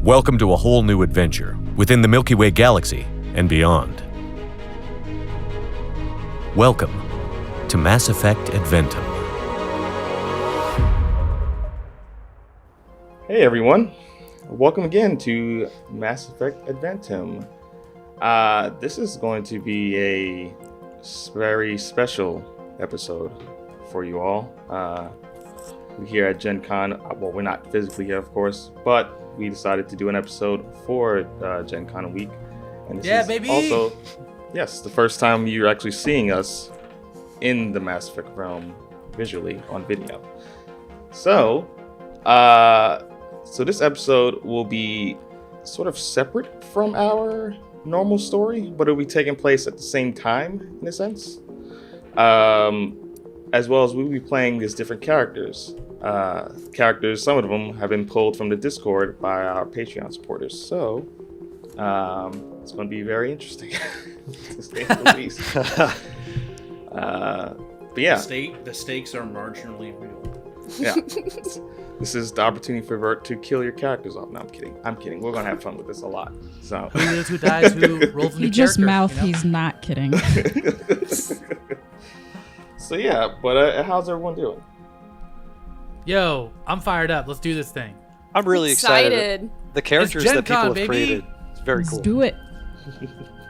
Welcome to a whole new adventure within the Milky Way galaxy and beyond. Welcome to Mass Effect Adventum. Hey everyone, welcome again to Mass Effect Adventum. This is going to be a very special episode for you all. We're here at GenCon. Well, we're not physically here, of course, but we decided to do an episode for GenCon week. And this is baby! Also, yes, the first time you're actually seeing us in the Mass Effect realm visually on video. So this episode will be sort of separate from our normal story, but it'll be taking place at the same time, in a sense. As well as we'll be playing these different characters. Some of them have been pulled from the Discord by our Patreon supporters. So, it's going to be very interesting, to say the least. But yeah. The stakes are marginally real. Yeah. This is the opportunity for Vert to kill your characters off. No, I'm kidding. We're going to have fun with this a lot. So. Who lives, who dies, who rolls in the He just character, mouthed, you know? he's not kidding. So yeah, but how's everyone doing? Yo, I'm fired up. Let's do this thing. I'm really excited. The characters It's that people GenCon, have baby. created. It's very Let's cool. do it.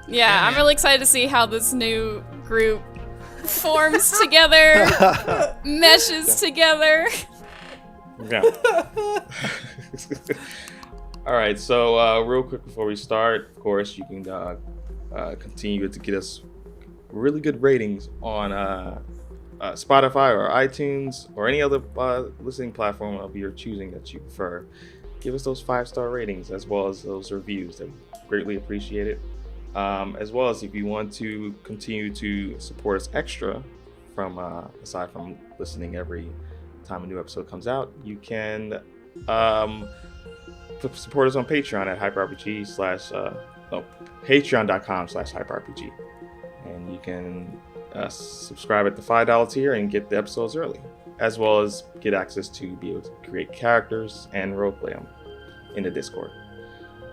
Yeah, I'm really excited to see how this new group forms together, meshes together. Yeah. All right. So real quick before we start, of course, you can continue to get us really good ratings on Spotify or iTunes or any other listening platform of your choosing that you prefer. Give us those 5-star ratings as well as those reviews. They greatly appreciate it. As well as if you want to continue to support us extra from aside from listening every time a new episode comes out, you can support us on Patreon at patreon.com/hyperrpg, and you can subscribe at the $5 tier and get the episodes early, as well as get access to be able to create characters and roleplay them in the Discord.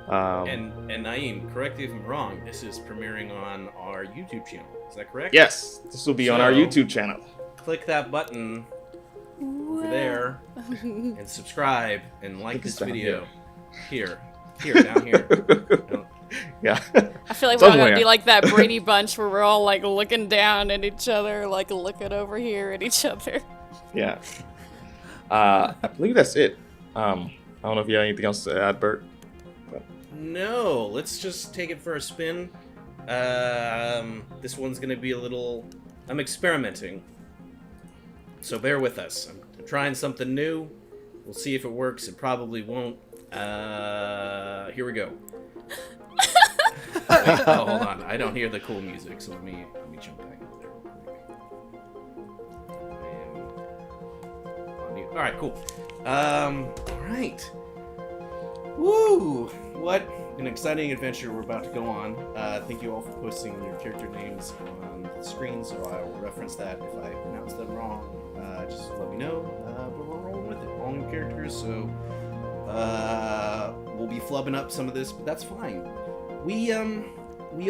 And Naeem, correct me if I'm wrong, this is premiering on our YouTube channel. Is that correct? Yes, this will be on our YouTube channel. Click that button over there and subscribe and like this video. Here, down here. Yeah. I feel like we're all Somewhere. gonna be like that Brady Bunch where we're all like looking down at each other, like looking over here at each other. Yeah. I believe that's it. I don't know if you have anything else to add, Bert. No, let's just take it for a spin. This one's gonna be a little... I'm experimenting. So bear with us. I'm trying something new. We'll see if it works. It probably won't. Here we go. Wait, hold on. I don't hear the cool music, so let me jump back in there real quick. All right, cool. All right. Woo! What an exciting adventure we're about to go on. Thank you all for posting your character names on the screen, so I will reference that if I pronounce them wrong. Just let me know. But we're rolling with it. All new characters, so we'll be flubbing up some of this, but that's fine. We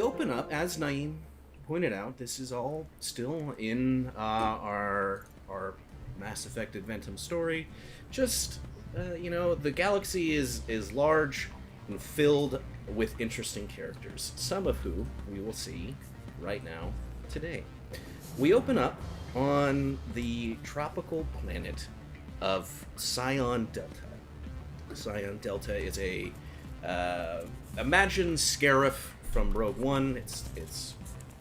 open up, as Naeem pointed out, this is all still in our Mass Effect Adventum story. Just, the galaxy is large and filled with interesting characters, some of who we will see right now today. We open up on the tropical planet of Scion Delta. Scion Delta is a imagine Scarif from Rogue One. It's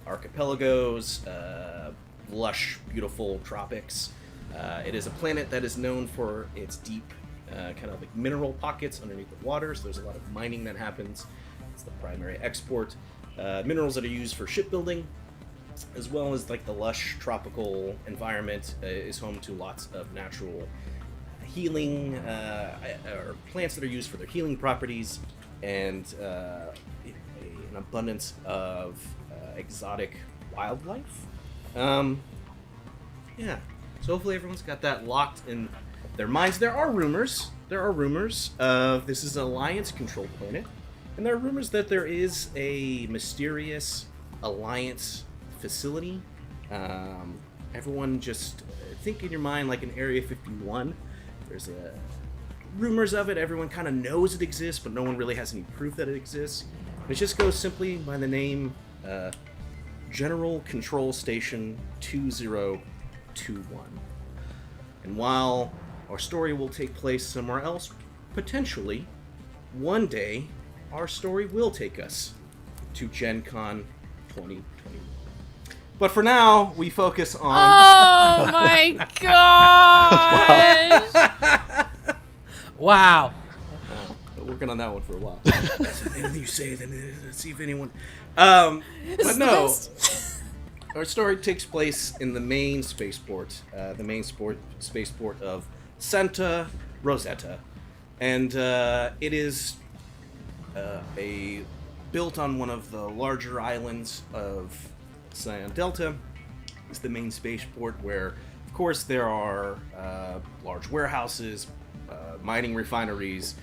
archipelagos, lush, beautiful tropics. It is a planet that is known for its deep, kind of like mineral pockets underneath the water. So there's a lot of mining that happens. It's the primary export. Minerals that are used for shipbuilding, as well as like the lush tropical environment is home to lots of natural healing or plants that are used for their healing properties, and an abundance of exotic wildlife. Yeah, so hopefully everyone's got that locked and their minds. There are rumors. Of this is an Alliance-controlled planet, and there are rumors that there is a mysterious Alliance facility. Everyone just think in your mind like an Area 51. There's rumors of it. Everyone kind of knows it exists, but no one really has any proof that it exists. It just goes simply by the name General Control Station 2021. And while our story will take place somewhere else, potentially, one day, our story will take us to GenCon 2021. But for now, we focus on... Oh my gosh! Wow. Working on that one for a while. Anything you say, then let's see if anyone... but no, our story takes place in the main spaceport, spaceport of Santa Rosetta, and it is built on one of the larger islands of Scion Delta. It's the main spaceport where, of course, there are large warehouses, mining refineries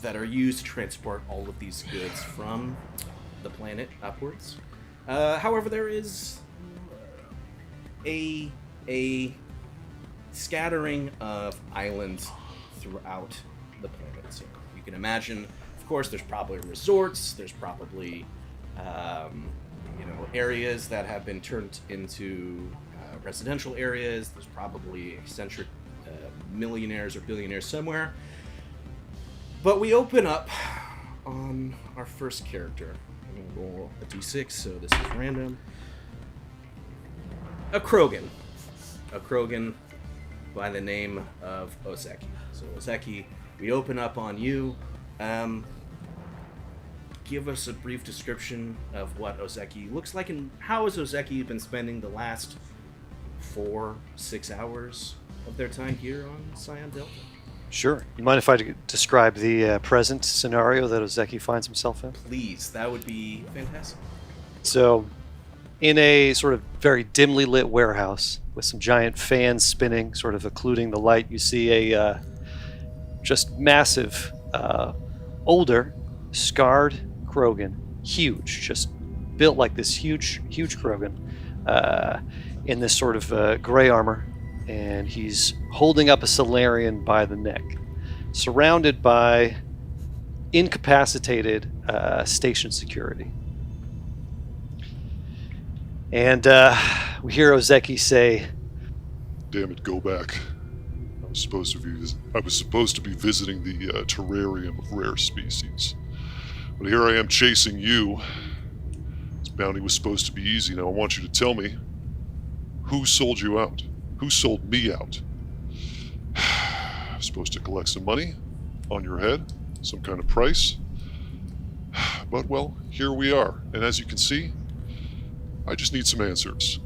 that are used to transport all of these goods from the planet upwards. However, there is a scattering of islands throughout the planet. So you can imagine, of course, there's probably resorts, there's probably areas that have been turned into residential areas, there's probably eccentric millionaires or billionaires somewhere. But we open up on our first character. I'm going to roll a d6, so this is random. A Krogan by the name of Ozeki. So Ozeki, we open up on you. Give us a brief description of what Ozeki looks like, and how has Ozeki been spending the last 4-6 hours of their time here on Scion Delta? Sure. You mind if I describe the present scenario that Ozeki finds himself in? Please, that would be fantastic. So, in a sort of very dimly lit warehouse with some giant fans spinning, sort of occluding the light, you see a just massive, older, scarred Krogan. Huge, just built like this huge Krogan in this sort of gray armor. And he's holding up a Solarian by the neck, surrounded by incapacitated station security. And we hear Ozeki say, "Damn it, go back. I was supposed to be visiting the terrarium of rare species. But here I am chasing you. This bounty was supposed to be easy. Now I want you to tell me, who sold you out? Who sold me out? Supposed to collect some money on your head, some kind of price. But, well, here we are. And as you can see, I just need some answers."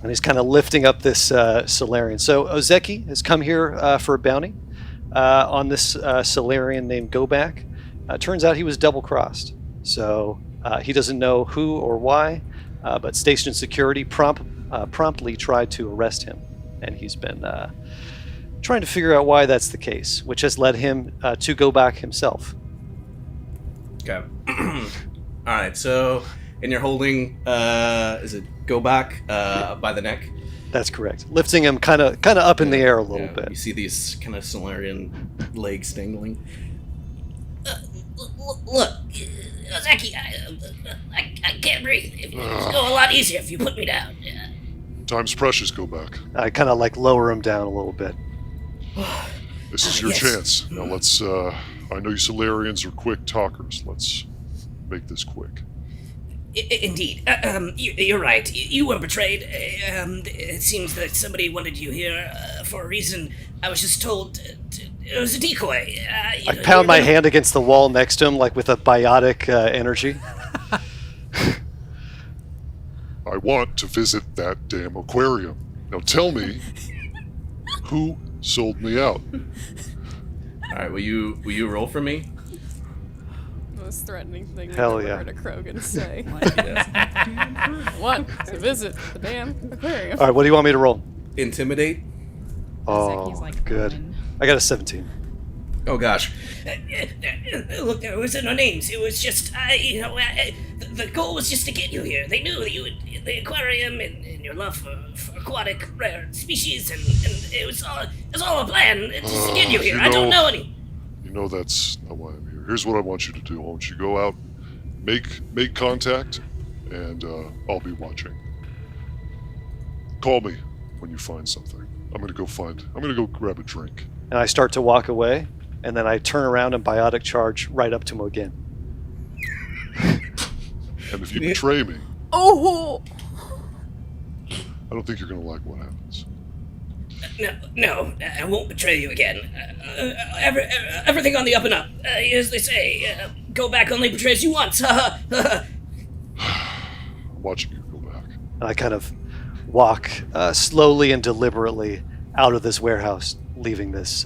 and he's kind of lifting up this Solarian. So Ozeki has come here for a bounty on this Solarian named Goback. Turns out he was double-crossed. So he doesn't know who or why, but station security promptly tried to arrest him, and he's been trying to figure out why that's the case, which has led him to go back himself. Okay. All right. So, and you're holding, is it go back by the neck? That's correct. Lifting him kind of up in the air a little bit. You see these kind of Solarian legs dangling. Look, Ozeki, I can't breathe. It's go a lot easier if you put me down. Time's precious, go back. I kind of lower him down a little bit. This is your chance. Now let's, I know you Solarians are quick talkers. Let's make this quick. Indeed. You're right. You were betrayed. It seems that somebody wanted you here for a reason. I was just told it was a decoy. I pound my hand against the wall next to him, with a biotic energy. I want to visit that damn aquarium. Now tell me, who sold me out? All right, will you roll for me? Most threatening thing I've Hell ever yeah. heard a Krogan say. Want to visit the damn aquarium. All right, what do you want me to roll? Intimidate. Oh, Zeki's like, good. "Owen." I got a 17. Oh gosh. Look, there was no names. It was just, the goal was just to get you here. They knew that you would, the aquarium and your love for aquatic rare species, and it was all a plan just to get you here. I don't know any. You know that's not why I'm here. Here's what I want you to do. I want you to go out, make contact, and I'll be watching. Call me when you find something. I'm gonna go grab a drink. And I start to walk away, and then I turn around and biotic charge right up to him again. And if you betray me, Oh! I don't think you're gonna like what happens. No, I won't betray you again. Everything on the up and up. As they say, go back only betrays you once. I'm watching you go back. And I kind of walk slowly and deliberately out of this warehouse, leaving this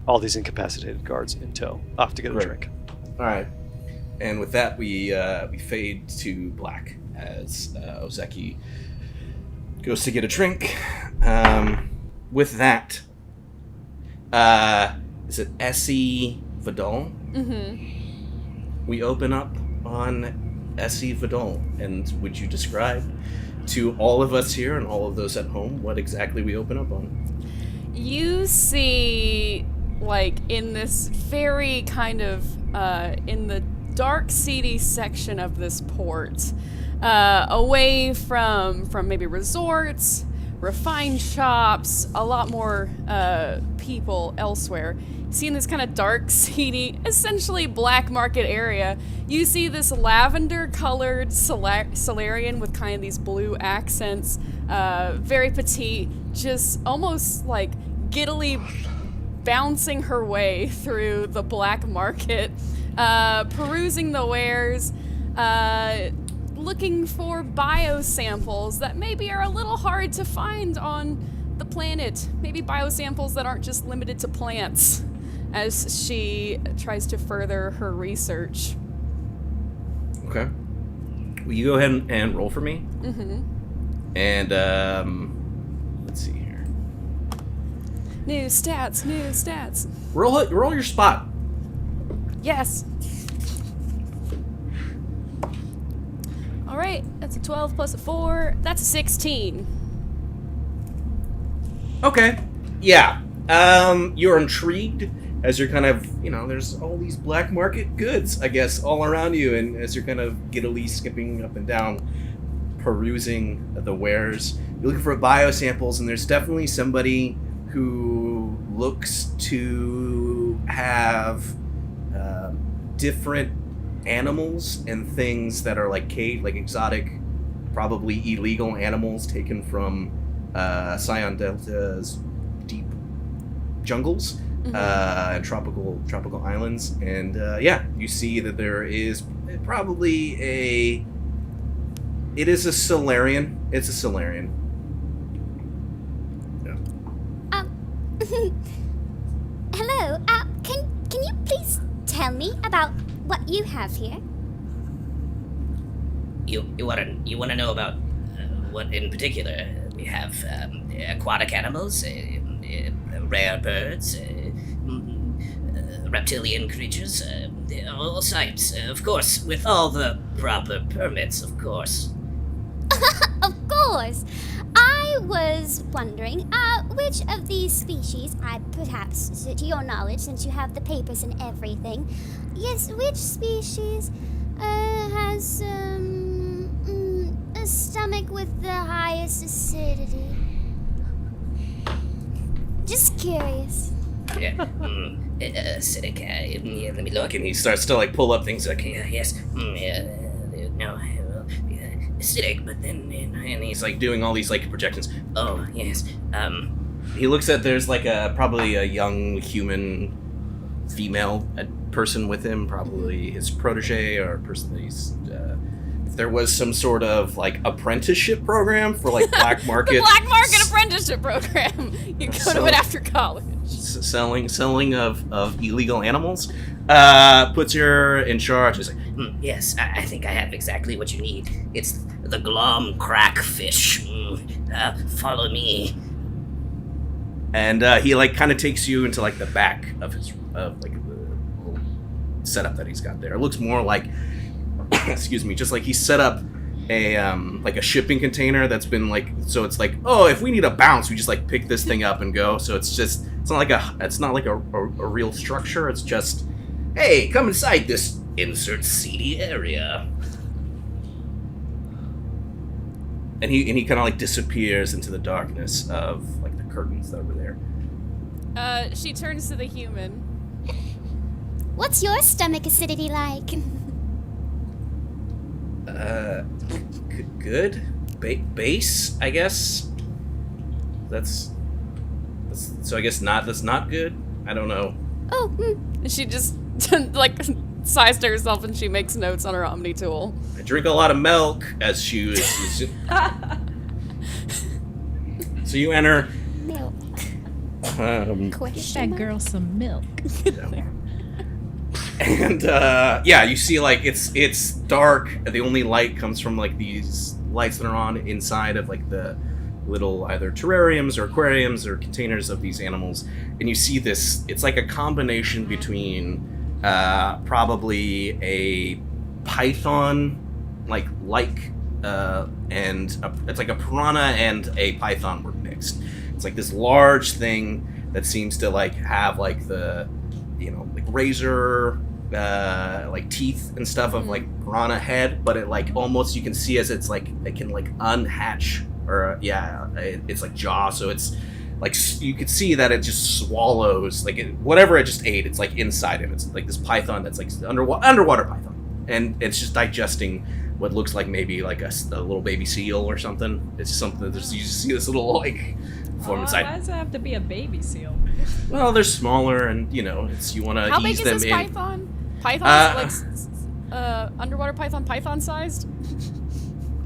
all these incapacitated guards in tow, off to get a Right. drink. All right. And with that, we fade to black as Ozeki goes to get a drink. With that, is it Essie Vidal? Mm-hmm. We open up on Essie Vidal, and would you describe to all of us here and all of those at home what exactly we open up on? You see, like, in this very kind of, in the dark, seedy section of this port, away from maybe resorts, refined shops, a lot more people elsewhere. See, in this kind of dark, seedy, essentially black market area, you see this lavender-colored Solarian with kind of these blue accents, very petite, just almost like giddily bouncing her way through the black market, perusing the wares, looking for biosamples that maybe are a little hard to find on the planet. Maybe biosamples that aren't just limited to plants, as she tries to further her research. Okay. Will you go ahead and roll for me? Mm-hmm. And let's see here. New stats. Roll your spot. Yes. All right, that's a 12 plus a 4. That's a 16. Okay. Yeah. You're intrigued as you're kind of, there's all these black market goods, I guess, all around you, and as you're kind of giddily skipping up and down, perusing the wares, you're looking for biosamples, and there's definitely somebody who looks to have different animals and things that are like exotic, probably illegal animals taken from Scion Delta's deep jungles and tropical islands. And you see that there is probably it is a Solarian. It's a Solarian. Hello. Can you please tell me about what you have here? You wanna know about what in particular? We have aquatic animals, rare birds, reptilian creatures, all types, of course, with all the proper permits, of course. Of course. I was wondering, which of these species, perhaps to your knowledge, since you have the papers and everything, yes, which species has a stomach with the highest acidity? Just curious. Yeah, acidic. Let me look. And he starts to pull up things like, yes, no, acidic, but then, and he's doing all these projections. Oh, yes. He looks at, there's probably a young human female person with him, probably his protege or a person that he's, if there was some sort of apprenticeship program for black market. The black market apprenticeship program. You go to it after college. Selling of illegal animals, puts her in charge. He's yes, I think I have exactly what you need. It's the glom crackfish. Follow me. And he like kind of takes you into like the back of his like the little setup that he's got there. It looks more like, excuse me, just like he set up a like a shipping container that's been like, so it's like, oh, if we need a bounce, we just like pick this thing up and go. So it's not like a real structure. It's just, hey, come inside this insert seedy area. And he kind of like disappears into the darkness of like the curtains that were there. She turns to the human. What's your stomach acidity like? Good. Base, I guess. That's so I guess that's not good. I don't know. Oh, She just like sighs to herself and she makes notes on her Omni tool. I drink a lot of milk as she was. So you enter. milk. Get Question that mark? girl some milk. And yeah, you see like it's dark. The only light comes from like these lights that are on inside of like the little either terrariums or aquariums or containers of these animals. And you see this. It's like a combination between probably a python and it's like a piranha and a python were mixed. It's like this large thing that seems to like have like the, like razor like teeth and stuff of like piranha head, but it like almost you can see as it's like it can like unhatch or it's like jaw, so it's like you could see that it just swallows like whatever it just ate. It's like inside it. It's like this python that's like underwater python, and it's just digesting what looks like maybe like a little baby seal or something. It's just something that you just see this little like form inside. Why does it have to be a baby seal? Well, they're smaller, and it's you want to How big ease is them this in. python? Python's underwater python sized?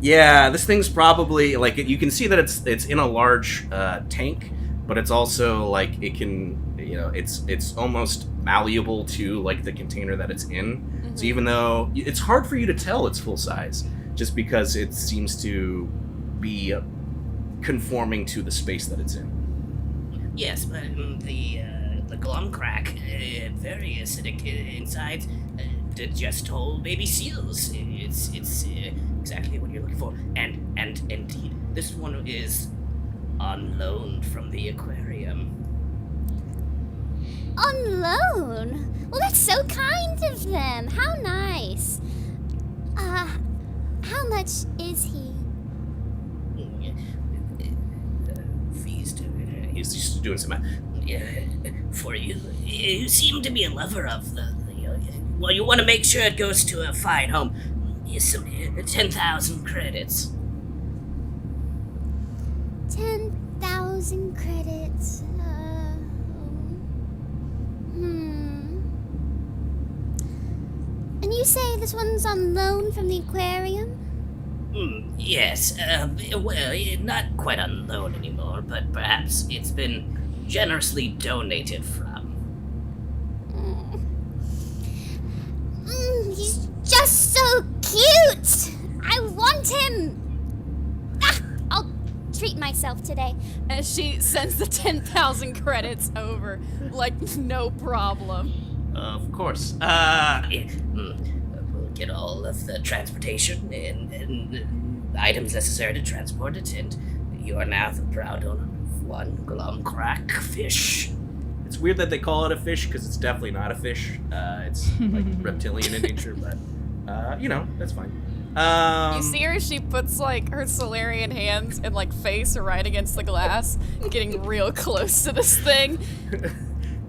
Yeah, this thing's probably like you can see that it's in a large tank, but it's also like it can it's almost malleable to like the container that it's in. Mm-hmm. So even though it's hard for you to tell it's full size, just because it seems to be conforming to the space that it's in. Yes, but the glum crack, very acidic inside, digest whole baby seals. It's exactly what you're looking for. And indeed, this one is on loan from the aquarium. On loan? Well, that's so kind of them. How nice. How much is he? He's just doing some for you. You seem to be a lover of well, you want to make sure it goes to a fine home. Some 10,000 credits. 10,000 credits. And you say this one's on loan from the aquarium? Yes. Well, not quite on loan anymore, but perhaps it's been generously donated from. He's just so cute! I want him! I'll treat myself today. And she sends the 10,000 credits over, like no problem. Of course. We'll get all of the transportation and items necessary to transport it, and you are now the proud owner of one glum crack fish. It's weird that they call it a fish, because it's definitely not a fish. It's like reptilian in nature, but that's fine. You see her, she puts like her Solarian hands and like face right against the glass, getting real close to this thing.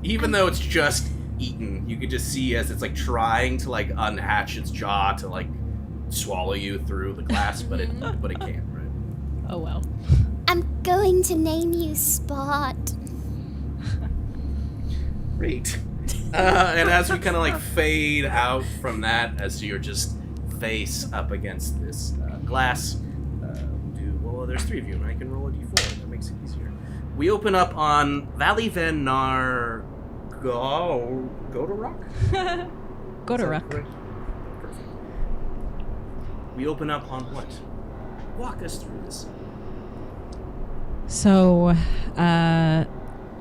Even though it's just eaten, you could just see as it's like trying to like unhatch its jaw to like swallow you through the glass, but it can't, right? Oh well. I'm going to name you Spot. Great. And as we kind of like fade out from that, as you're just face up against this glass, there's three of you, and I can roll a d4. That makes it easier. We open up on Valley Van Nar Godorak? Godorak. Perfect. We open up on what? Walk us through this. So,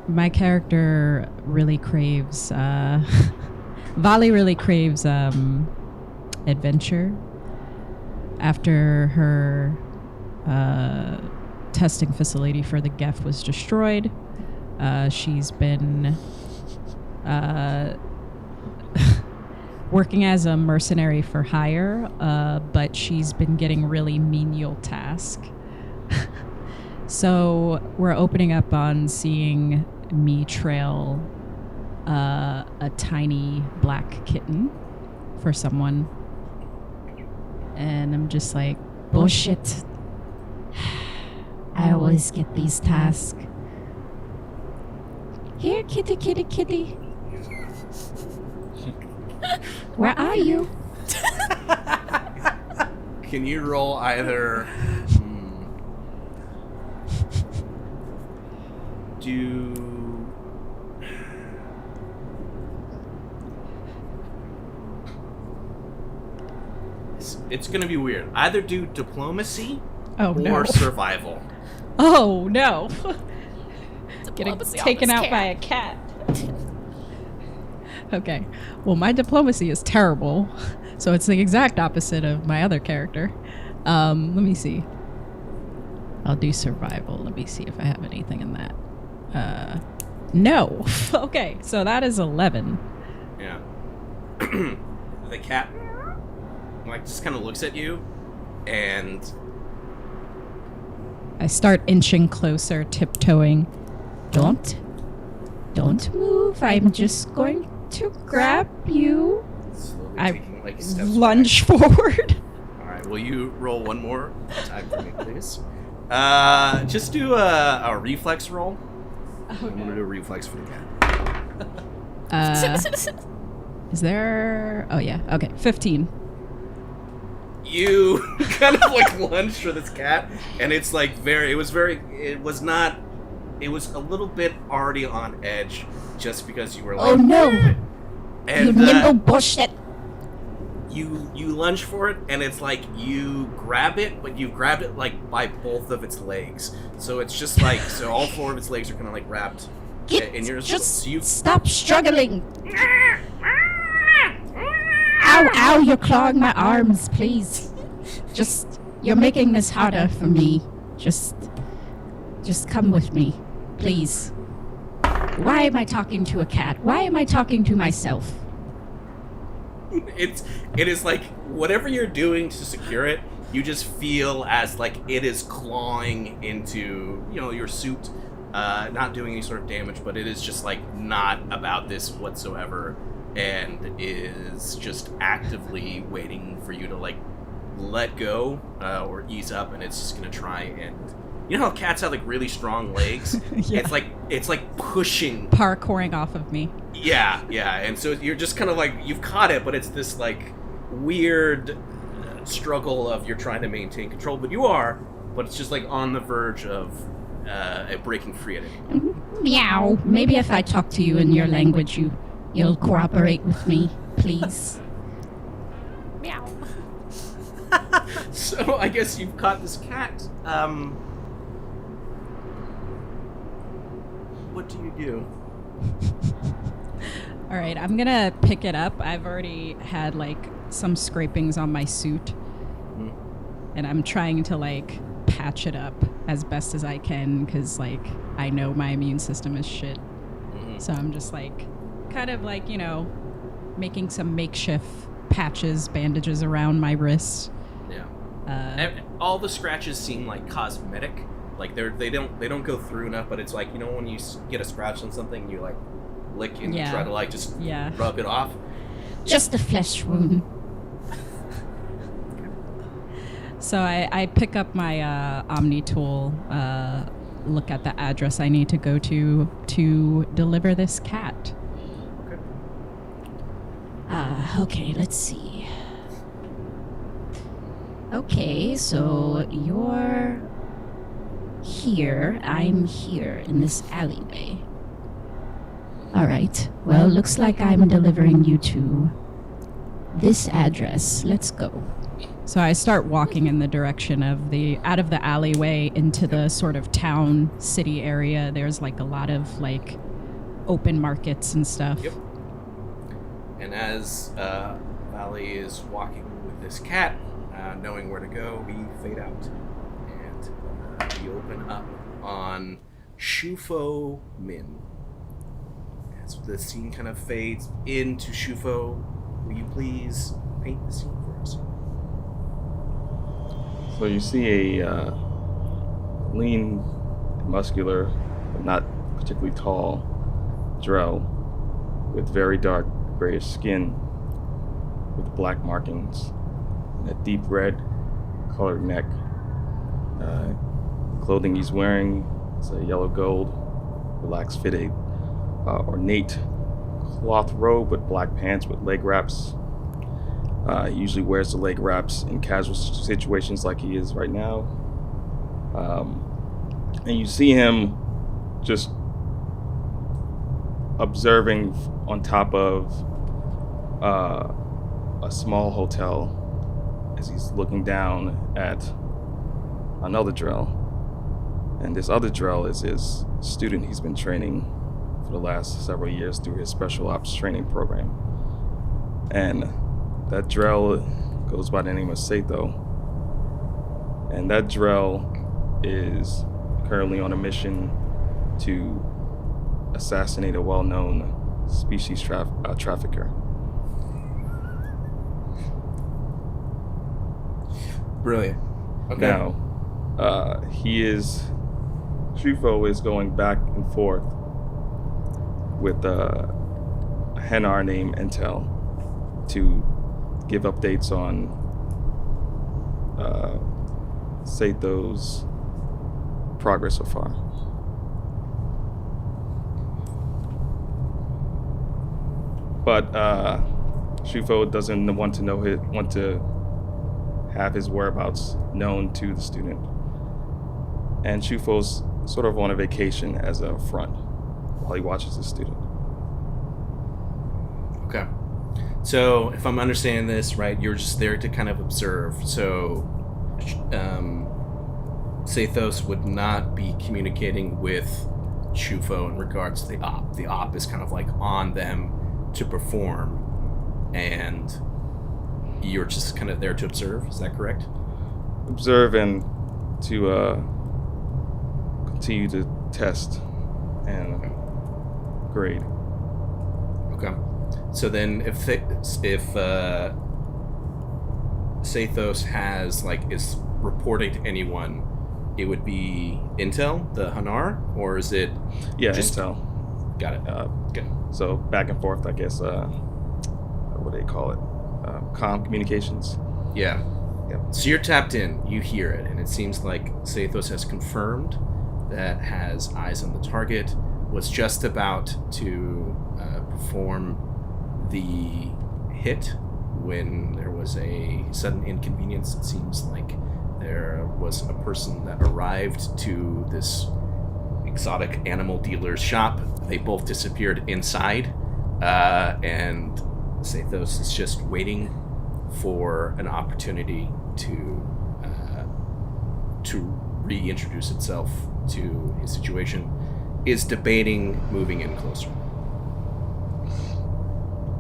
my character really craves, Vali really craves adventure. After her testing facility for the Geth was destroyed, she's been working as a mercenary for hire, but she's been getting really menial tasks. So we're opening up on seeing me trail a tiny black kitten for someone. And I'm just like, bullshit. I always get these tasks. Here, kitty, kitty, kitty. Where are you? Can you roll either... It's gonna be weird. Either do diplomacy or survival. Oh, no. Getting Diplomacy on taken this out cat. by a cat. Okay. Well, my diplomacy is terrible. So it's the exact opposite of my other character. Let me see. I'll do survival. Let me see if I have anything in that. No. Okay, so that is 11. Yeah. The cat, like, just kind of looks at you, and I start inching closer, tiptoeing. Don't move. I'm just going to grab you. slowly I taking, like, steps lunge forward. All right, will you roll one more time for me, please? Just do a reflex roll. I'm gonna do a reflex for the cat. Is there... Oh, yeah. Okay, 15. You kind of like lunge for this cat, and it's like it was a little bit already on edge just because you were like, Oh, no. and You nimble bullshit. you lunge for it, and it's like you grab it, but you grab it like by both of its legs, so it's just like so all four of its legs are kind of like wrapped in yours. Just so you stop struggling. Ow, ow, you're clawing my arms, please. You're making this harder for me. Just come with me, please. Why am I talking to a cat? Why am I talking to myself? it is like whatever you're doing to secure it, you just feel as like it is clawing into your suit, not doing any sort of damage, but it is just like not about this whatsoever, and is just actively waiting for you to like let go or ease up, and it's just gonna try and how cats have like really strong legs. Yeah. It's like pushing, Parkouring off of me. yeah, and so you're just kind of like you've caught it, but it's this like weird struggle of you're trying to maintain control, but it's just like on the verge of breaking free at it. Meow. Maybe if I talk to you in your language, you'll cooperate with me, please. Meow. So I guess you've caught this cat. What do you do? All right, I'm gonna pick it up. I've already had like some scrapings on my suit, and I'm trying to like patch it up as best as I can because like I know my immune system is shit. So I'm just like kind of like making some makeshift patches, bandages around my wrist. Yeah. All the scratches seem like cosmetic. Like they don't go through enough, but it's like when you get a scratch on something, you like lick and you try to like just rub it off. Just a flesh wound. So I pick up my Omni tool, look at the address I need to go to deliver this cat. Okay, let's see. Okay, so you're here. I'm here in this alleyway. All right. Well, looks like I'm delivering you to this address. Let's go. So I start walking in the direction of out of the alleyway into the sort of town city area. There's like a lot of like open markets and stuff. Yep. And as Valley is walking with this cat, knowing where to go, we fade out. And we open up on Shufo Min. As the scene kind of fades into Shufo, will you please paint the scene for us? So you see a lean, muscular, but not particularly tall drow with very dark grayish skin with black markings and a deep red colored neck. Clothing he's wearing is a yellow gold, relaxed fitted, ornate cloth robe with black pants with leg wraps. He usually wears the leg wraps in casual situations like he is right now. And you see him just observing on top of a small hotel as he's looking down at another Drell. And this other Drell is his student he's been training for the last several years through his special ops training program. And that Drell goes by the name of Satho. And that Drell is currently on a mission to assassinate a well-known species trafficker. Brilliant. Okay. Now, Shufo is going back and forth with a Henar named Intel to give updates on Satho's progress so far. But Shufo doesn't want to have his whereabouts known to the student. And Shufo's sort of on a vacation as a front while he watches the student. Okay. So, if I'm understanding this right, you're just there to kind of observe. So, Sathos would not be communicating with Shufo in regards to the op. The op is kind of like on them to perform, and you're just kind of there to observe. Is that correct? Observe and to continue to test and grade. Okay. So then, if Sathos is reporting to anyone, it would be Intel, the Hanar, or is it? Yeah, just Intel. Got it. Good. So back and forth, I guess. What do they call it? Comm communications. Yeah. Yep. So you're tapped in. You hear it, and it seems like Sathos has confirmed that has eyes on the target. Was just about to perform the hit when there was a sudden inconvenience. It seems like there was a person that arrived to this exotic animal dealer's shop. They both disappeared inside, and Sathos is just waiting for an opportunity to reintroduce itself to his situation. Is debating moving in closer.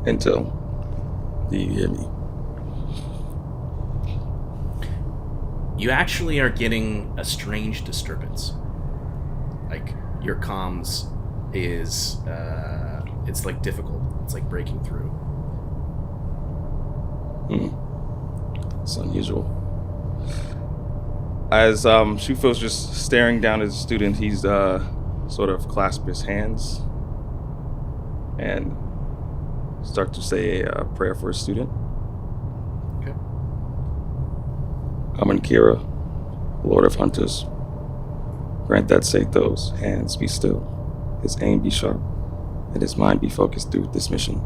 Intel, do you hear me? You actually are getting a strange disturbance. Like, your comms is, it's like difficult. It's like breaking through. It's unusual. As Shufo's just staring down at the student, he's sort of clasp his hands and start to say a prayer for his student. Okay. Amun Kira, Lord of Hunters, grant that Sathos' hands be still, his aim be sharp, and his mind be focused through this mission.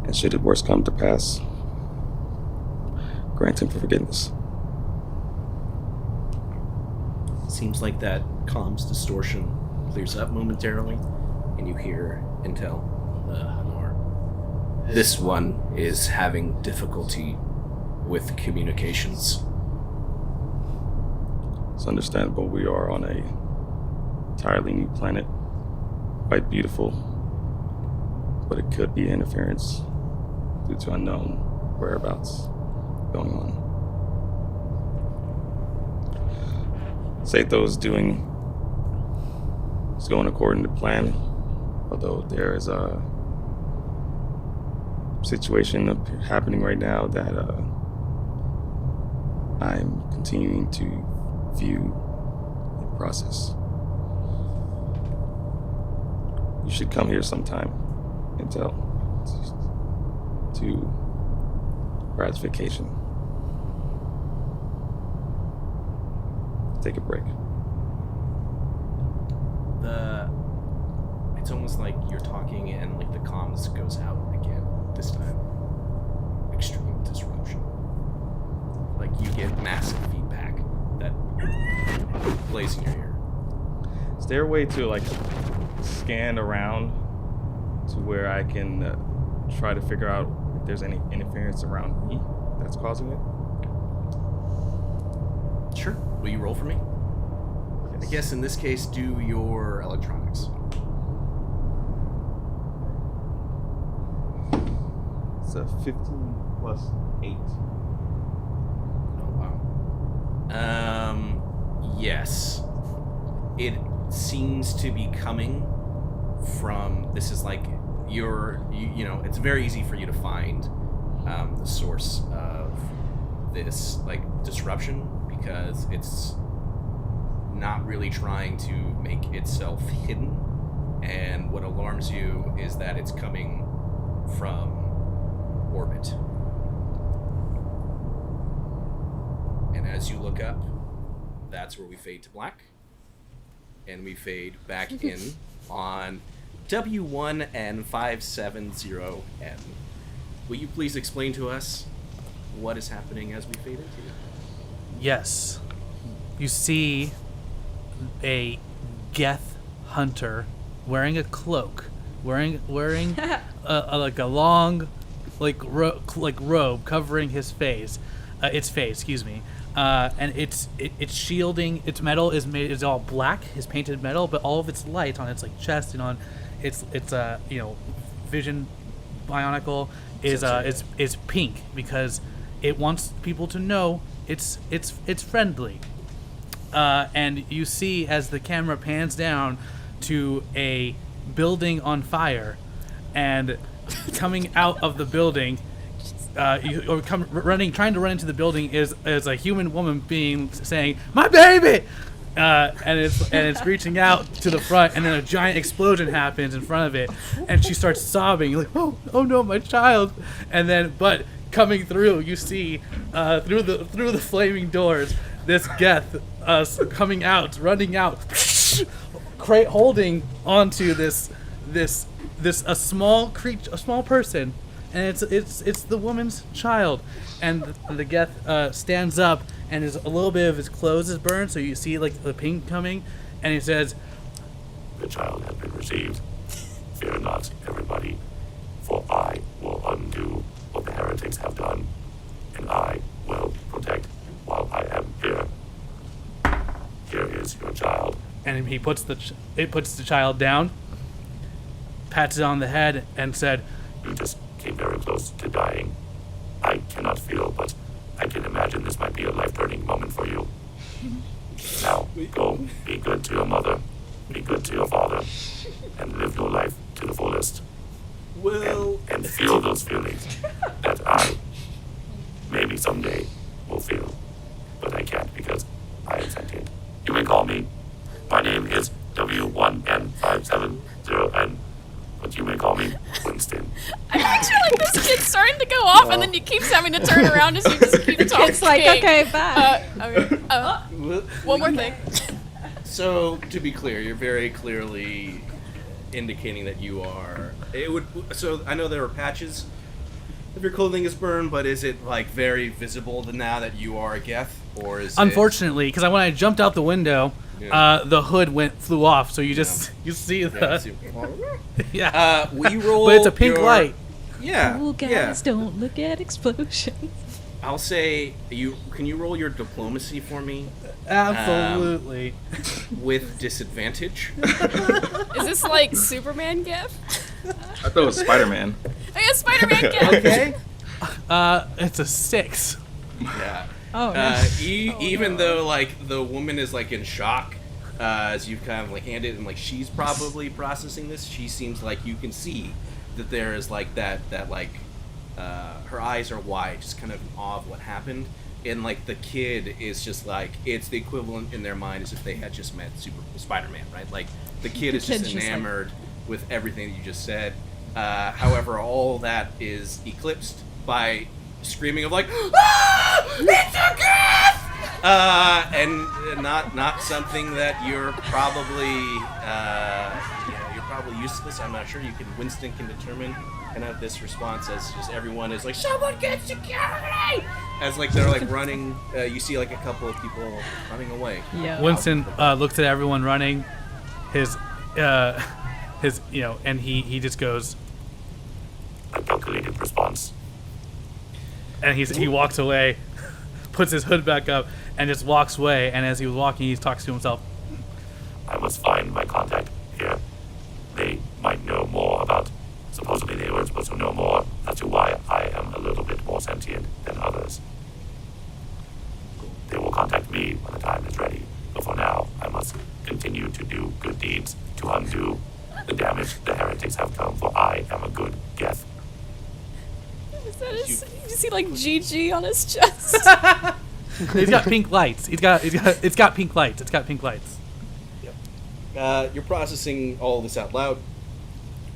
And should the worst come to pass, grant him forgiveness. Seems like that comms distortion clears up momentarily, and you hear Intel, the Hanar. This one is having difficulty with communications. It's understandable. We are on a entirely new planet. Quite beautiful. But it could be interference due to unknown whereabouts going on. Sato's it's going according to plan, although there is a situation happening right now that I'm continuing to view and process. You should come here sometime and tell to gratification. Take a break. It's almost like you're talking and like the comms goes out again this time. Extreme disruption. Like you get massive feedback that plays in your ear. Is there a way to like scan around to where I can try to figure out if there's any interference around me that's causing it? Sure. Will you roll for me? Yes. I guess in this case, do your electronics. It's a 15 plus 8. Oh, wow. Yes. It seems to be coming from, this is like, you know, it's very easy for you to find the source of this, like, disruption, because it's not really trying to make itself hidden. And what alarms you is that it's coming from orbit. And as you look up, that's where we fade to black. And we fade back in on W1 and 570N. Will you please explain to us what is happening as we fade into it? Yes. You see a Geth hunter wearing a cloak, wearing like a long robe covering his face, excuse me. And it's shielding. Its metal is all black, his painted metal, but all of its light on its like chest and on its vision bionicle is pink, because it wants people to know it's friendly. And you see as the camera pans down to a building on fire, and coming out of the building, trying to run into the building is a human woman saying, "My baby!" And it's reaching out to the front, and then a giant explosion happens in front of it, and she starts sobbing like, "Oh no, my child!" And then, but coming through, you see through the flaming doors, this Geth coming out, running out, holding onto this a small person. And it's the woman's child, and the Geth stands up, and a little bit of his clothes is burned, so you see like the pink coming, and he says, "The child has been received. Fear not, everybody, for I will undo what the heretics have done, and I will protect while I am here. Here is your child." And he puts the child down, pats it on the head, and said, "You just came very close to dying. I cannot feel, but I can imagine this might be a life-turning moment for you. Now, go, be good to your mother, be good to your father, and live your life to the fullest. And feel those feelings that I, maybe someday, will feel. But I can't because I am sentient. You may call me. My name is W1N570N. But you may call me Winston." I picture like this kid starting to go off, and then he keeps having to turn around as you just keep talking. It's like, okay, bye. One more thing. So, to be clear, you're very clearly indicating that you are... So, I know there are patches of your clothing is burned, but is it, like, very visible now that you are a Geth? Or is unfortunately, because when I jumped out the window, the hood flew off, so you see the... will you roll but it's a pink light. Yeah. Oh, guys, don't look at explosions. I'll say can you roll your diplomacy for me? Absolutely. With disadvantage. Is this like Superman gift? I thought it was Spider-Man. I got Spider-Man gift. Okay. It's a 6. Yeah. Oh, no. Even though like the woman is like in shock as you kind of like hand it, and like she's probably processing this, she seems like you can see that there is like that like her eyes are wide, just kind of in awe of what happened. And like the kid is just like, it's the equivalent in their mind as if they had just met Spider-Man, right? Like the kid is just enamored with everything that you just said. However, all that is eclipsed by screaming of like, "Ah! It's a gift!" And not something that you're probably you're probably used to this. I'm not sure. Winston can determine kind of this response as just everyone is like, "Someone get security!" As like they're like running. You see like a couple of people running away. Yeah. Winston looks at everyone running. His and he just goes. A calculated response. And he walks away, puts his hood back up, and just walks away. And as he was walking, he talks to himself. I must find my contact here. They might know more about. Supposedly they were supposed to know more as to why I am a little bit more sentient than others. They will contact me when the time is ready. But for now, I must continue to do good deeds to undo the damage the heretics have done. For I am a good Geth. Is that you see like GG on his chest? He's got pink lights. It's got pink lights. It's got pink lights. Yep. You're processing all this out loud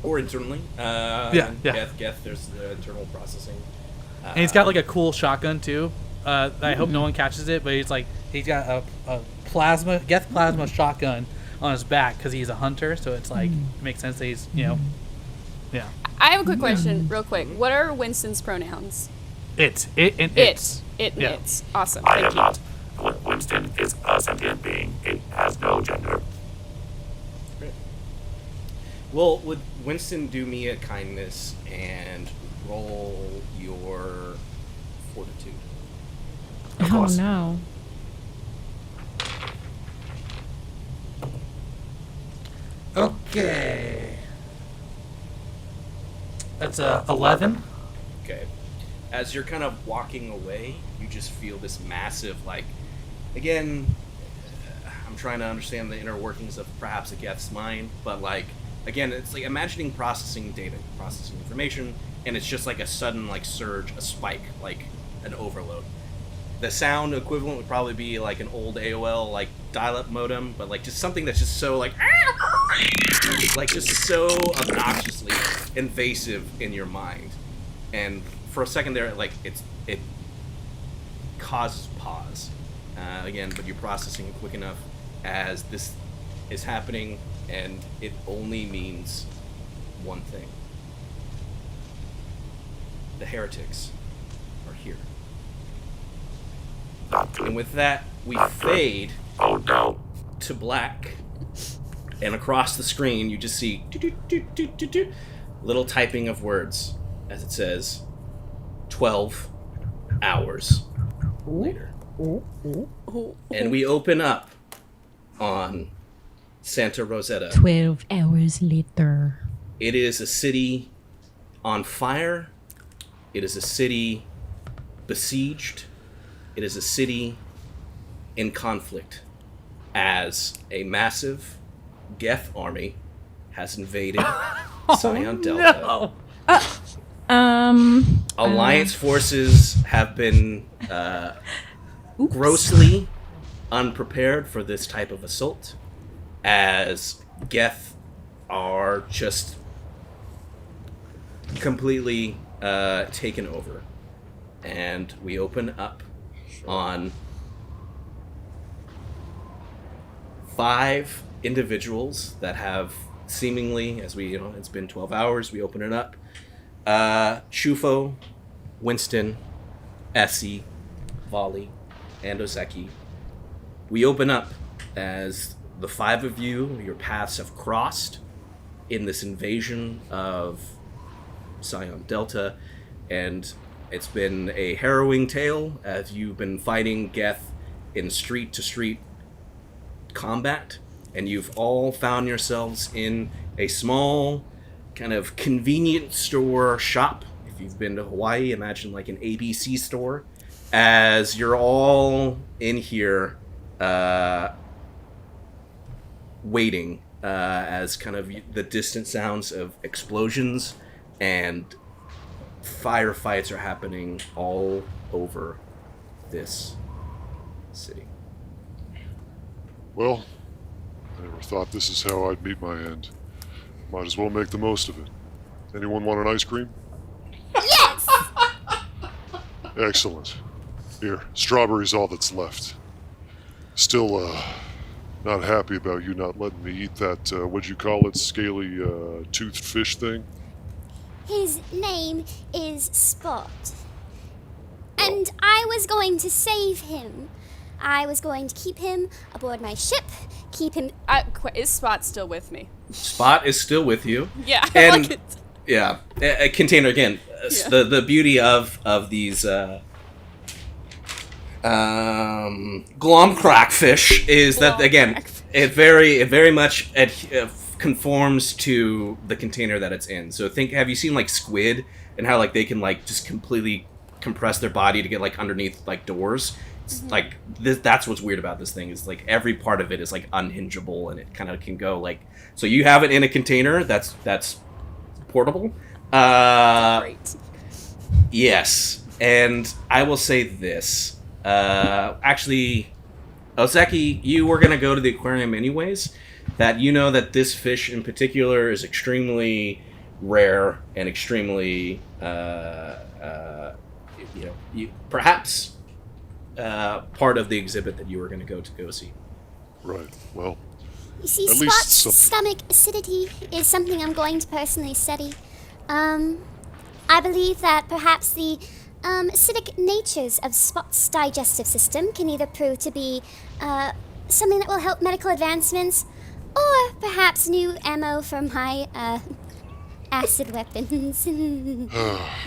or internally. Yeah. Geth, there's the internal processing. And he's got like a cool shotgun too. I hope no one catches it, but he's got a Geth plasma shotgun on his back because he's a hunter. So it's like it makes sense that he's yeah. I have a quick question, real quick. What are Winston's pronouns? It. Yeah. Awesome. I Thank am you. not. Winston is a sentient being. It has no gender. Great. Well, would Winston do me a kindness and roll your fortitude? Of Oh course. no. Okay. That's 11. Okay. As you're kind of walking away, you just feel this massive, like, again, I'm trying to understand the inner workings of perhaps a Geth's mind, but like, again, it's like imagining processing data, processing information, and it's just like a sudden like surge, a spike, like an overload. The sound equivalent would probably be like an old AOL like dial-up modem, but like just something that's just so like just so obnoxiously invasive in your mind. And for a second there, like it causes pause. Again, but you're processing quick enough as this is happening, and it only means one thing. The heretics are here. Not good. And with that, we Not good. fade Oh no. to black, and across the screen you just see little typing of words as it says 12 hours later. And we open up on Santa Rosetta. 12 hours later. It is a city on fire. It is a city besieged. It is a city in conflict as a massive Geth army has invaded Scion Delta. Alliance forces have been grossly unprepared for this type of assault, as Geth are just completely taken over. And we open up on 5 individuals that have seemingly, as we, it's been 12 hours, we open it up. Shufo, Winston, Essie, Volley, and Ozeki. We open up as the 5 of you, your paths have crossed in this invasion of Scion Delta, and It's been a harrowing tale as you've been fighting Geth in street-to-street combat, and you've all found yourselves in a small, kind of convenience store shop. If you've been to Hawaii, imagine like an ABC store. As you're all in here, waiting, as kind of the distant sounds of explosions and firefights are happening all over this city. Well, I never thought this is how I'd meet my end. Might as well make the most of it. Anyone want an ice cream? Yes! Excellent. Here, strawberry's all that's left. Still, not happy about you not letting me eat that, what'd you call it, scaly, toothed fish thing? His name is Spot. And I was going to save him. I was going to keep him aboard my ship, keep him... Is Spot still with me? Spot is still with you. Yeah, And like it. yeah, a container again. Yeah. The beauty of these glom crackfish is that again it very much conforms to the container that it's in. So have you seen like squid and how like they can like just completely compress their body to get like underneath like doors? It's like this. That's what's weird about this thing is like every part of it is like unhingeable and it kind of can go like. So you have it in a container that's portable. Great. Yes, and I will say this. Actually, Oseki, you were gonna go to the aquarium anyways. That you know that this fish in particular is extremely rare and extremely, perhaps part of the exhibit that you were gonna go see. Right. Well, You see, At least Spot's stomach acidity is something I'm going to personally study. I believe that perhaps the acidic natures of Spot's digestive system can either prove to be something that will help medical advancements, or perhaps new ammo for my acid weapons.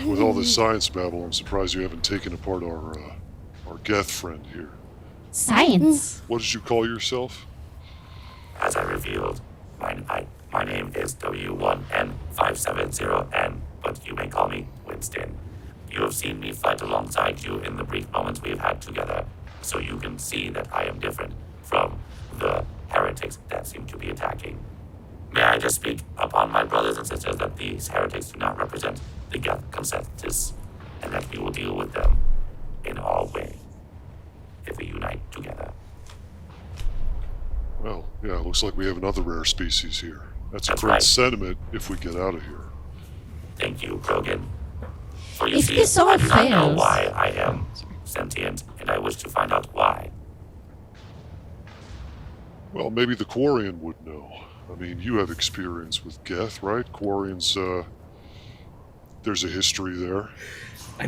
with all this science babble, I'm surprised you haven't taken apart our Geth friend here. Science. What did you call yourself? As I revealed, my name is W1N570N, but you may call me Winston. You have seen me fight alongside you in the brief moments we've had together, so you can see that I am different from the heretics that seem to be attacking. May I just speak upon my brothers and sisters that these heretics do not represent the Geth consensus, and that we will deal with them in our way if we unite together. Well, yeah, looks like we have another rare species here. That's a That's great right. sentiment if we get out of here. Thank you, Krogan. For you If see, this all I do not know fails- why I am sentient, and I wish to find out why. Well, maybe the Quarian would know. I mean, you have experience with Geth, right? Quarians, there's a history there. And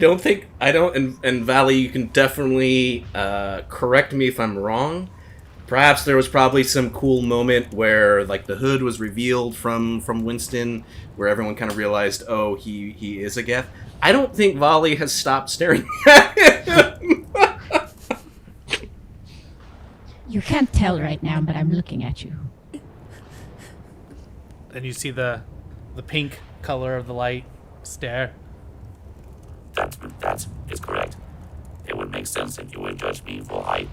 Valley, you can definitely correct me if I'm wrong. Perhaps there was probably some cool moment where like the hood was revealed from Winston, where everyone kind of realized, oh, he is a Geth. I don't think Valley has stopped staring at him. You can't tell right now, but I'm looking at you. And you see the pink color of the light stare. That is correct. It would make sense if you would judge me, for I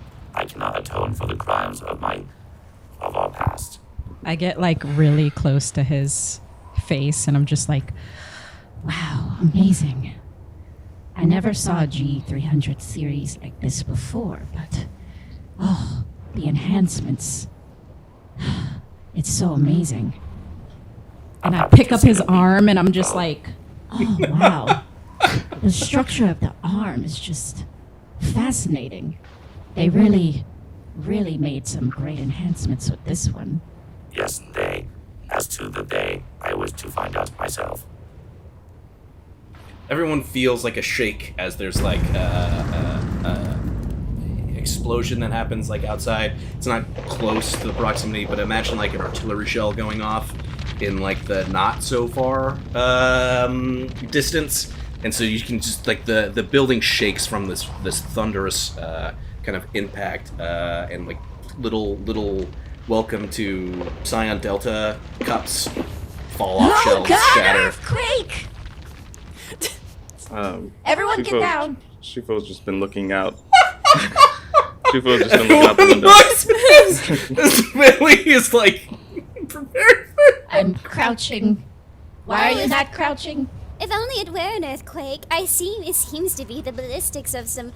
cannot atone for the crimes of our past. I get like really close to his face and I'm just like, wow, amazing. I never saw a G300 series like this before, but oh, the enhancements. It's so amazing. And I pick up his arm and I'm just like, oh, wow. The structure of the arm is just fascinating. They really, really made some great enhancements with this one. Yes, they. As to the they, I wish to find out myself. Everyone feels like a shake as there's like explosion that happens like outside. It's not close to the proximity, but imagine like an artillery shell going off in like the not so far distance. and so you can just like the building shakes from this thunderous kind of impact, and like little welcome to Scion Delta cups fall off shelves, shatter. Earthquake! Everyone get down. Shufo's just been looking out. Shufo's just been looking out the window. This Billy is like prepared for it. I'm crouching. Why are you not crouching? If only it were an earthquake. It seems to be the ballistics of some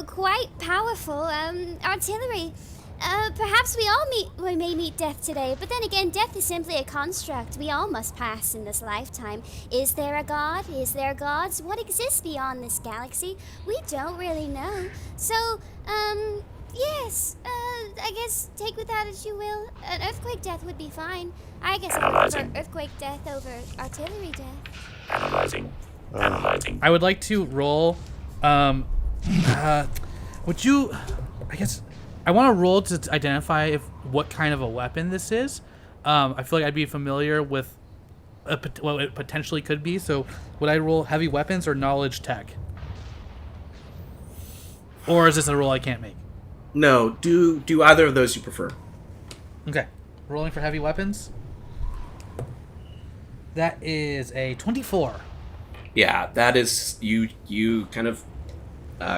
quite powerful artillery. Perhaps we may meet death today, but then again, death is simply a construct we all must pass in this lifetime. Is there a god? Is there gods? What exists beyond this galaxy? We don't really know. So, yes, I guess take with that as you will. An earthquake death would be fine. I guess I would prefer earthquake death over artillery death. Analyzing. I would like to roll. Would you? I guess I want to roll to identify what kind of a weapon this is. I feel like I'd be familiar with what it potentially could be. So would I roll heavy weapons or knowledge tech? Or is this a roll I can't make? No, do either of those you prefer. Okay, rolling for heavy weapons. That is a 24. Yeah, that is you kind of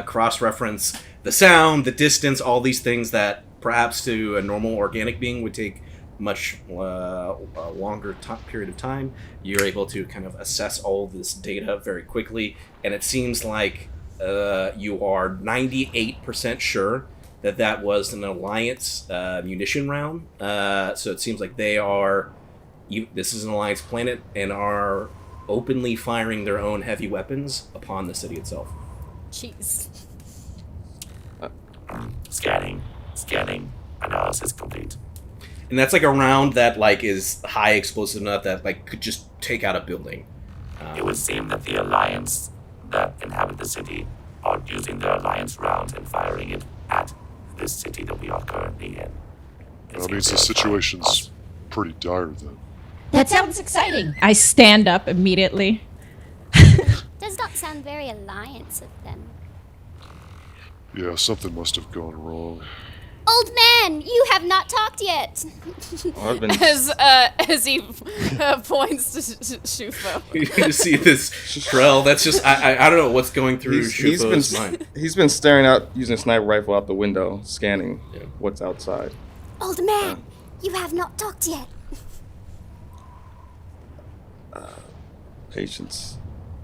cross-reference the sound, the distance, all these things that perhaps to a normal organic being would take much longer period of time. You're able to kind of assess all this data very quickly, and it seems like you are 98% sure that was an Alliance munition round. So it seems like they are... this is an Alliance planet and are openly firing their own heavy weapons upon the city itself. Jeez. Scanning. Analysis complete. And that's like a round that like is high explosive enough that like could just take out a building. It would seem that the Alliance that inhabit the city are using their Alliance rounds and firing it at this city that we are currently in. That means the situation's pretty dire then. That sounds exciting. I stand up immediately. Does not sound very Alliance of them. Yeah, something must have gone wrong. Old man, you have not talked yet. As he points to Shufo. You see this Trell. That's just I don't know what's going through Shufo's mind. He's been staring out using a sniper rifle out the window, scanning what's outside. Old man, you have not talked yet. Patience.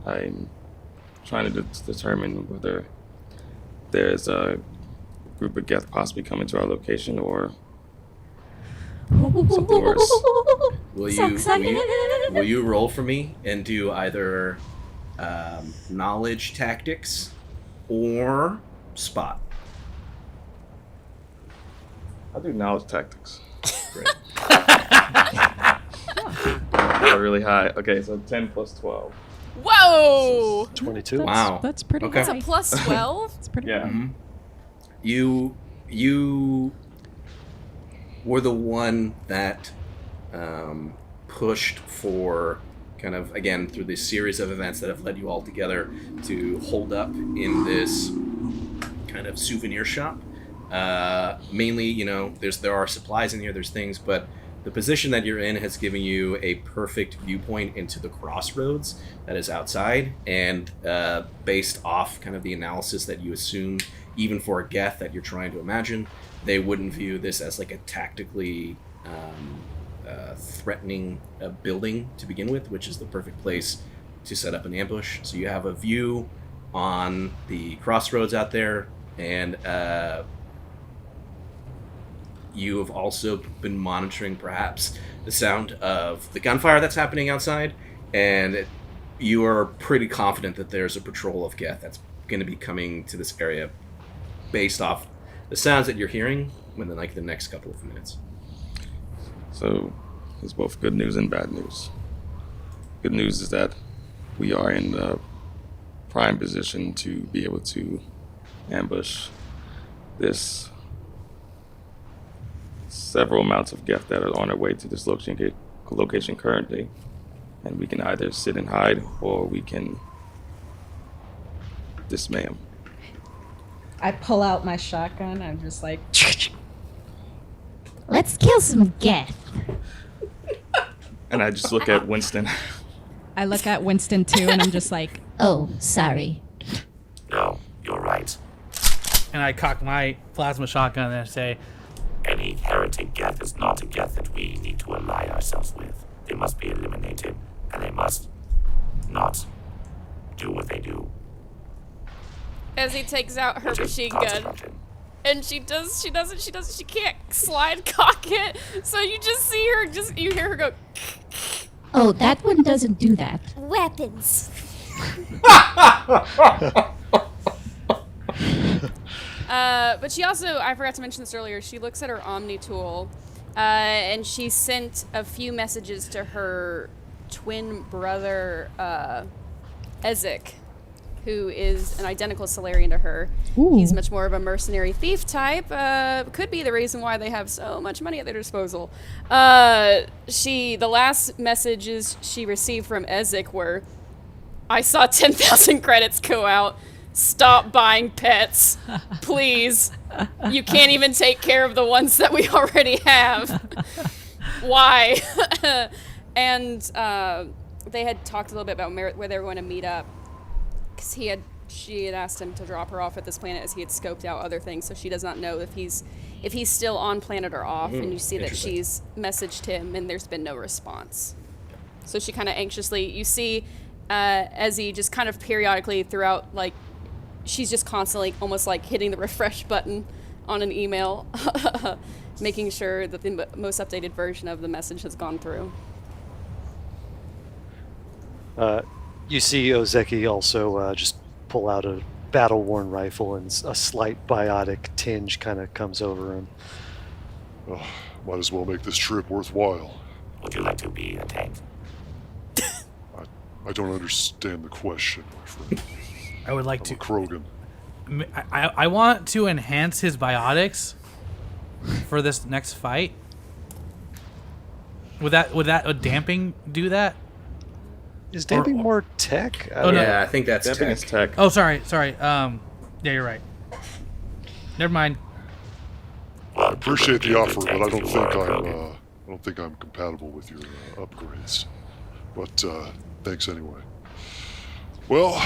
I'm trying to determine whether there's a group of Geth possibly coming to our location or something worse. Will you roll for me and do either knowledge tactics or spot? I'll do knowledge tactics. Great. Got really high. Okay, so 10 plus 12. Whoa! 22. Wow. That's pretty Okay. That's high. a plus 12? That's pretty Yeah. high. You were the one that pushed for kind of, again, through this series of events that have led you all together to hold up in this kind of souvenir shop. Mainly, there are supplies in here, there's things, but the position that you're in has given you a perfect viewpoint into the crossroads that is outside, and based off kind of the analysis that you assume, even for a Geth that you're trying to imagine, they wouldn't view this as like a tactically threatening building to begin with, which is the perfect place to set up an ambush. So you have a view on the crossroads out there, and you have also been monitoring perhaps the sound of the gunfire that's happening outside, and you are pretty confident that there's a patrol of Geth that's going to be coming to this area based off the sounds that you're hearing within like the next couple of minutes. So it's both good news and bad news. Good news is that we are in a prime position to be able to ambush this several amounts of Geth that are on their way to this location currently, and we can either sit and hide or we can This ma'am. I pull out my shotgun. I'm just like, Let's kill some Geth. And I just look at Winston. I look at Winston too, and I'm just like, Oh, sorry. No, you're right. And I cock my plasma shotgun and I say, Any heretic Geth is not a Geth that we need to ally ourselves with. They must be eliminated, and they must not do what they do. As he takes out her machine gun. And she can't slide cock it. So you just see her, you hear her go. Oh, that one doesn't do that. Weapons. But she also, I forgot to mention this earlier, she looks at her Omni tool, and she sent a few messages to her twin brother, Ezek, who is an identical Solarian to her. Ooh. He's much more of a mercenary thief type. Could be the reason why they have so much money at their disposal. The last messages she received from Ezek were, I saw 10,000 credits go out. Stop buying pets, please. You can't even take care of the ones that we already have. Why? And they had talked a little bit about where they were going to meet up, because she had asked him to drop her off at this planet as he had scoped out other things. So she does not know if he's still on planet or off. And you see that she's messaged him, and there's been no response. So she kind of anxiously, you see, as he just kind of periodically throughout, like, she's just constantly almost like hitting the refresh button on an email, making sure that the most updated version of the message has gone through. You see Ozeki also just pull out a battle-worn rifle, and a slight biotic tinge kind of comes over him. Oh, might as well make this trip worthwhile. Would you like to be a tank? I don't understand the question, my friend. I would like I'm to. a Krogan. I want to enhance his biotics for this next fight. Would damping do that? Is damping more tech? Oh, no. Yeah, I think that's damping is tech. Oh, sorry. Yeah, you're right. Never mind. I appreciate the offer, but I don't think I'm compatible with your upgrades. But thanks anyway. Well,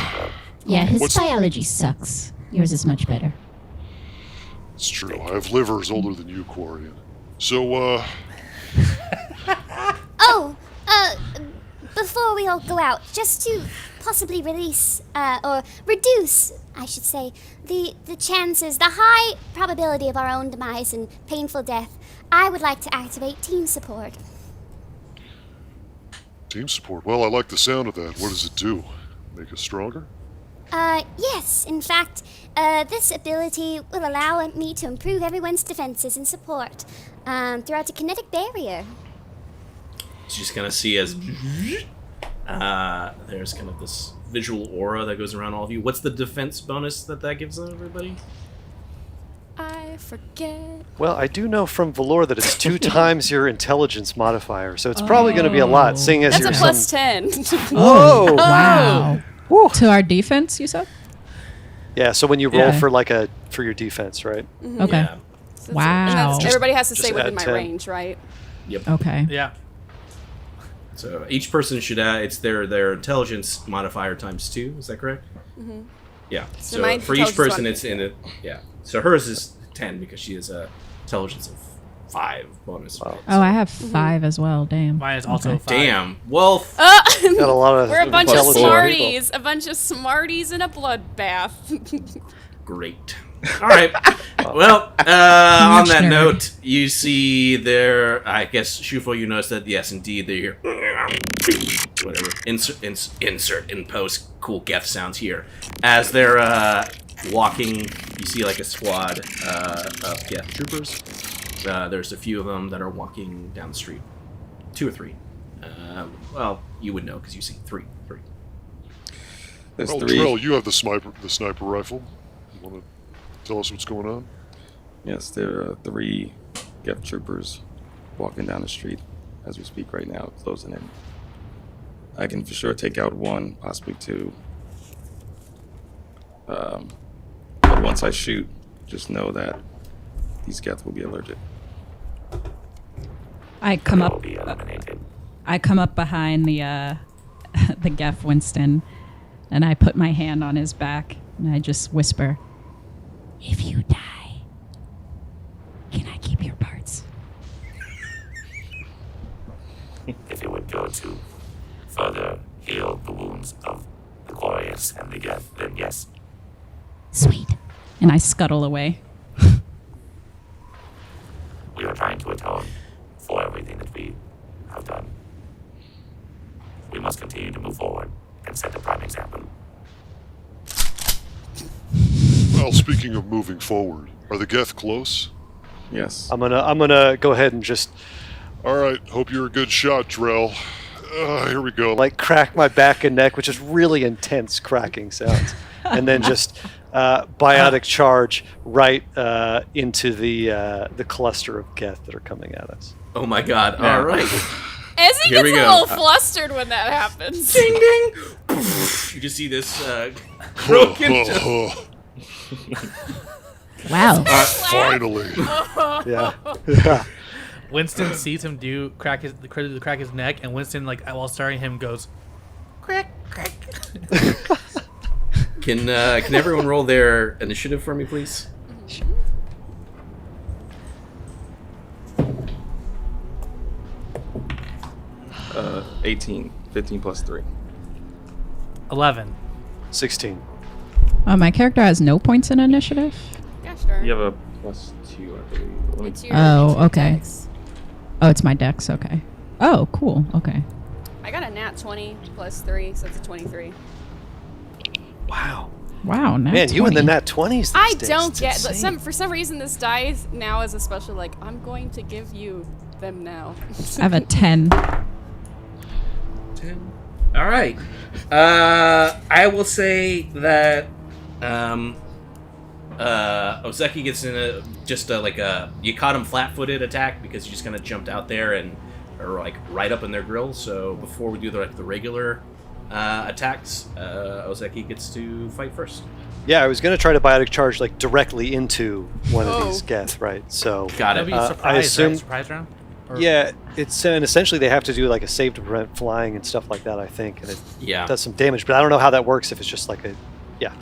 Yeah, his biology sucks. Yours is much better. it's true. I have livers older than you, Quarian. So, Before we all go out, just to possibly release, or reduce, I should say, the chances, the high probability of our own demise and painful death, I would like to activate team support. team support. Well, I like the sound of that. What does it do? Make us stronger? Yes. In fact, this ability will allow me to improve everyone's defenses and support throughout a kinetic barrier. So you just kind of see as there's kind of this visual aura that goes around all of you. What's the defense bonus that gives everybody? I forget. Well, I do know from Valor that it's 2 times your intelligence modifier, so it's probably going to be a lot, seeing as That's you're a plus 10. Whoa! wow. To our defense, you said? Yeah, so when you roll for for your defense, right? Mm-hmm. Okay. Yeah. So Wow. everybody has to just stay within add my 10. range, right? Yep. Okay. Yeah. So each person should add, it's their intelligence modifier times 2, is that correct? Mm-hmm. Yeah. So So my for each intelligence person, one- it's in it. Yeah. So hers is 10 because she has a intelligence of 5 bonus. Right? Oh, I have 5 as well. Damn. Mine is also Okay. 5. Damn. Well, Got a lot of We're a bunch of intelligent smarties. A bunch of smarties in a bloodbath. great. All right. Well, on that nerd. note, you see there. I guess Shufo, you notice that yes, indeed, they hear whatever. Insert in post cool Geth sounds here as they're walking. You see like a squad of Geth troopers. There's a few of them that are walking down the street. 2 or 3. Well, you would know because you see 3. There's Well, 3. Trill, you have the sniper rifle. You want to tell us what's going on? Yes, there are 3 Geth troopers walking down the street as we speak right now, closing in. I can for sure take out 1, possibly 2. But once I shoot, just know that these geth will be alerted. I come They'll up. be eliminated. I come up behind the the Geff Winston, and I put my hand on his back, and I just whisper, "If you die, can I keep your parts?" If you would go to further heal the wounds of the Glorious and the Geth, then yes. Sweet. And I scuttle away. We are trying to atone for everything that we have done. We must continue to move forward and set a prime example. Well, speaking of moving forward, are the Geth close? Yes. I'm gonna go ahead and just All right, hope you're a good shot, Drell. Here we go. like crack my back and neck, which is really intense cracking sounds, and then just biotic charge right into the cluster of Geth that are coming at us. Oh my god. Yeah. All right. Ezzy Here gets we a go. little flustered when that happens. Ding ding. You just see this broken. Wow. Finally. Yeah. Winston sees him crack his neck, and Winston, like while staring him, goes, "Crack, crack." Can everyone roll their initiative for me, please? 18. 15 plus 3. 11. 16. My character has no points in initiative. Yeah, sure. You have a plus 2, I believe. Let me- It's your, Oh, it's your okay. dex. Oh, it's my dex. Okay. Oh, cool. Okay. I got a nat 20 plus 3, so it's a 23. Wow. Wow. Man, you in the nat 20s. I these days. don't It's get insane. for some reason this die now is a special, like, I'm going to give you them now. I have a 10. 10. All right. I will say that Ozeki gets in you caught him flat-footed attack because you just kind of jumped out there and are like right up in their grill. So before we do the regular attacks, Ozeki gets to fight first. Yeah, I was gonna try to biotic charge like directly into one of these Oh. Geth, right? So Got That'd it. be I surprise, assume- right? Surprise round? Or- yeah, it's and essentially they have to do like a save to prevent flying and stuff like that. I think, and it Yeah. does some damage, but I don't know how that works if it's just like a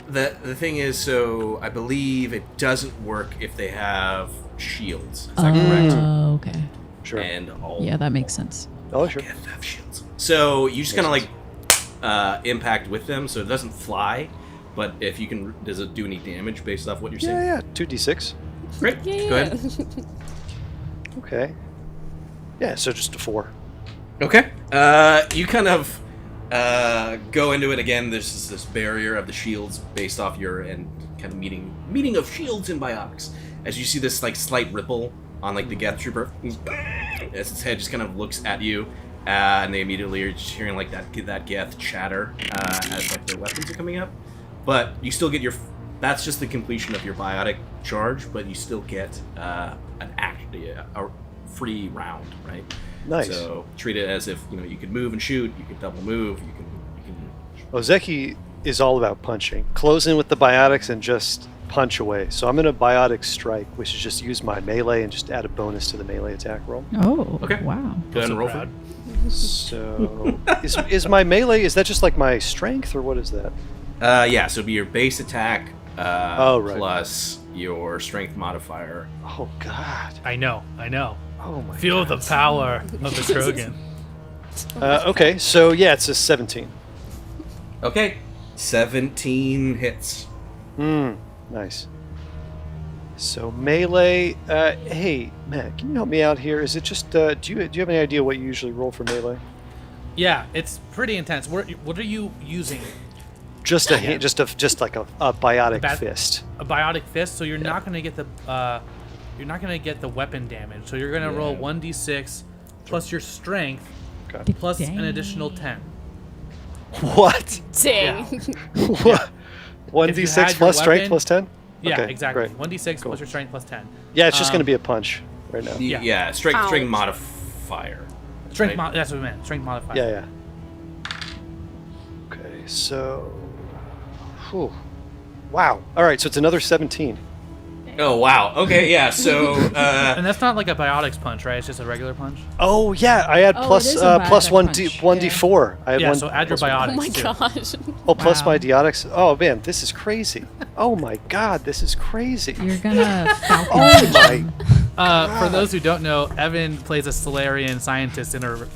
The thing is, so I believe it doesn't work if they have shields. Is that correct? Oh, okay. sure. And all Yeah, that makes sense. Oh, sure. Geth have shields. So you just kind of like impact with them, so it doesn't fly. But if you can, does it do any damage based off what you're saying? Yeah, 2d6. Great. Yeah. Go ahead. Okay. Yeah, so just a 4. Okay. You kind of go into it again. There's this barrier of the shields based off your and kind of meeting of shields and biotics. As you see this like slight ripple on like the Geth trooper, as its head just kind of looks at you, and they immediately are just hearing like that Geth chatter as like their weapons are coming up. But you still get that's just the completion of your biotic charge, but you still get a free round, right? Nice. So treat it as if you could move and shoot. You could double move. You can. Ozeki is all about punching. Close in with the biotics and just punch away. So I'm going to biotic strike, which is just use my melee and just add a bonus to the melee attack roll. Oh, Okay. wow. Go ahead So and roll proud. for So is my melee, is that just like my strength or what is that? it. Yeah, so it'd be your base attack Right. plus your strength modifier. Oh, God. I know. Oh, my Feel God. the power of the Krogan. Okay, so yeah, it's a 17. Okay, 17 hits. Nice. So melee, hey, Matt, can you help me out here? Is it just, do you have any idea what you usually roll for melee? Yeah, it's pretty intense. What are you using? Just a hand, just like a biotic Bat- fist. A biotic fist. So you're not gonna get the weapon damage. So you're gonna roll 1d6 plus your strength Okay. plus an Dang. additional 10. What? Dang. What? If you 1d6 had your plus strength weapon- plus 10? Yeah, Okay, exactly. great. 1d6 Cool. plus your strength plus 10. Yeah, it's just going to Um, be a punch right now. Yeah. Yeah, strength Ouch. modifier. Strength Right. that's what I meant. Strength modifier. Yeah. Okay, so. Whew. Wow. All right, so it's another 17. Oh wow. Okay, yeah. So And that's not like a biotics punch, right? It's just a regular punch. Oh yeah, I had Oh, plus it is a plus biotic punch, 1d4. I had Yeah, one, so add your plus one. biotics. Oh my too. gosh. Oh, plus Wow. my deotics. Oh man, this is crazy. Oh my god, this is crazy. You're gonna falcon. Oh my. For those who don't know, Evan plays a Solarian scientist in a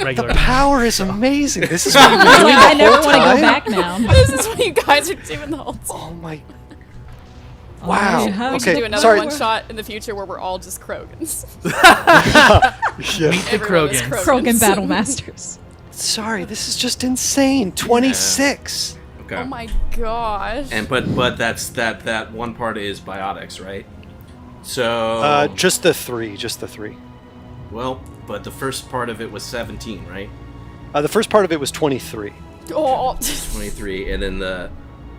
regular. Power is amazing. This is what you've been Like, doing I the never whole want to go time? back now. This is what you guys are doing the whole time. Oh my. Oh, Wow. how We did should Okay, do another sorry. one shot in the future where we're all just Krogans. Yeah. Meet the Everyone is Krogans. Krogan Battle Masters. Sorry, this is just insane. 26. okay. Oh my gosh. And but that's that one part is biotics, right? So Just the three. well, but the first part of it was 17, right? The first part of it was 23. Oh. 23, and then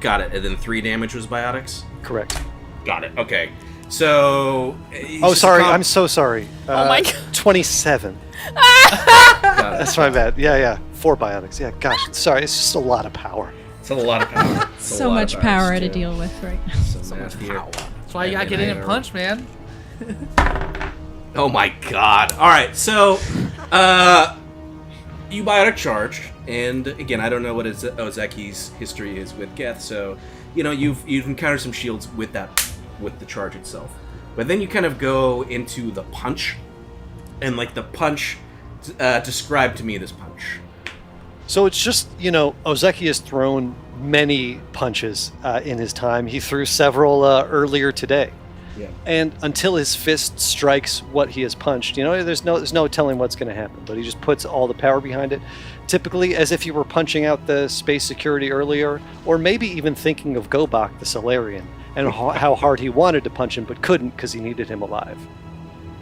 got it. And then 3 damage was biotics. Correct. Got it. Okay. So. Oh, sorry. I'm so sorry. Oh my God. 27. Got it. That's my bad. Yeah. 4 biotics. Yeah, gosh. Sorry, it's just a lot of power. It's a lot of power. It's a So lot much of power to too. deal with right now. So much power. That's why you gotta get in and punch, man. Oh my god. Alright, so you biotic charge, and again, I don't know what Ozeki's history is with Geth, so you've encountered some shields with the charge itself. But then you kind of go into the punch, and like the punch, describe to me this punch. So it's just, Ozeki has thrown many punches in his time. He threw several earlier today. Yeah. And until his fist strikes what he has punched, there's no telling what's going to happen. But he just puts all the power behind it, typically as if you were punching out the space security earlier, or maybe even thinking of Gobak, the Solarian, and how hard he wanted to punch him but couldn't because he needed him alive.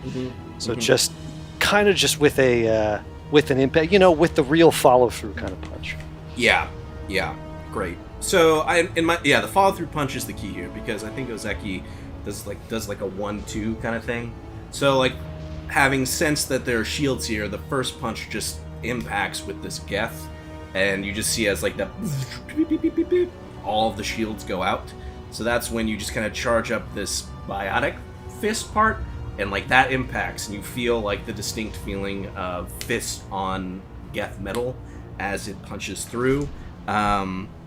Mm-hmm. So just kind of just with a with an impact, with the real follow through kind of punch. Yeah, great. So the follow through punch is the key here, because I think Ozeki does like a 1-2 kind of thing. So like having sensed that there are shields here, the first punch just impacts with this Geth, and you just see as like the all of the shields go out. So that's when you just kind of charge up this biotic fist part, and like that impacts, and you feel like the distinct feeling of fist on Geth metal as it punches through.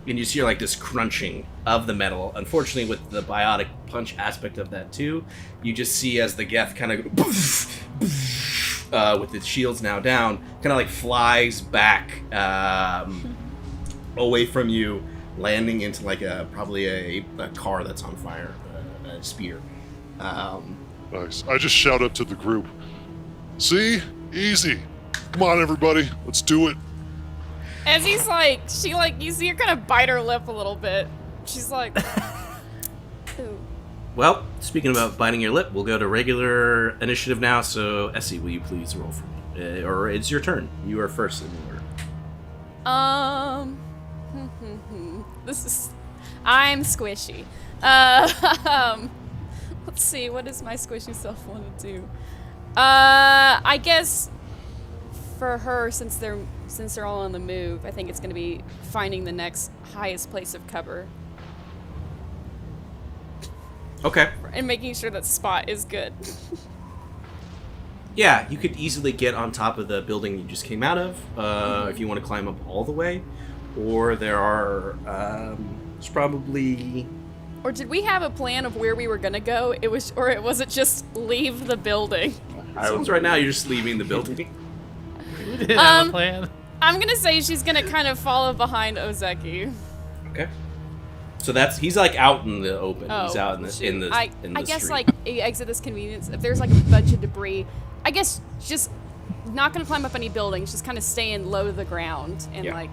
And you see like this crunching of the metal. Unfortunately, with the biotic punch aspect of that too, you just see as the Geth kind of with its shields now down, kind of like flies back away from you, landing into like probably a car that's on fire, a spear. Nice. I just shout up to the group. See? Easy. Come on, everybody. Let's do it. As you see her kind of bite her lip a little bit. She's like, ooh. Well, speaking about biting your lip, we'll go to regular initiative now. So, Essie, will you please roll for me? Or it's your turn. You are first in the order. I'm squishy. Let's see, what does my squishy self want to do? I guess for her, since they're all on the move, I think it's going to be finding the next highest place of cover Okay. and making sure that spot is good. Yeah, you could easily get on top of the building you just came out of, if you want to climb up all the way. Or there are, there's probably... Or did we have a plan of where we were going to go? Was it just leave the building? Sounds right now you're just leaving the building. We didn't have a plan. I'm going to say she's going to kind of follow behind Ozeki. Okay. So he's like out in the open. He's out in the shoot. I guess street. like exit this convenience. If there's like a bunch of debris, I guess just not gonna climb up any buildings. Just kind of staying low to the ground and like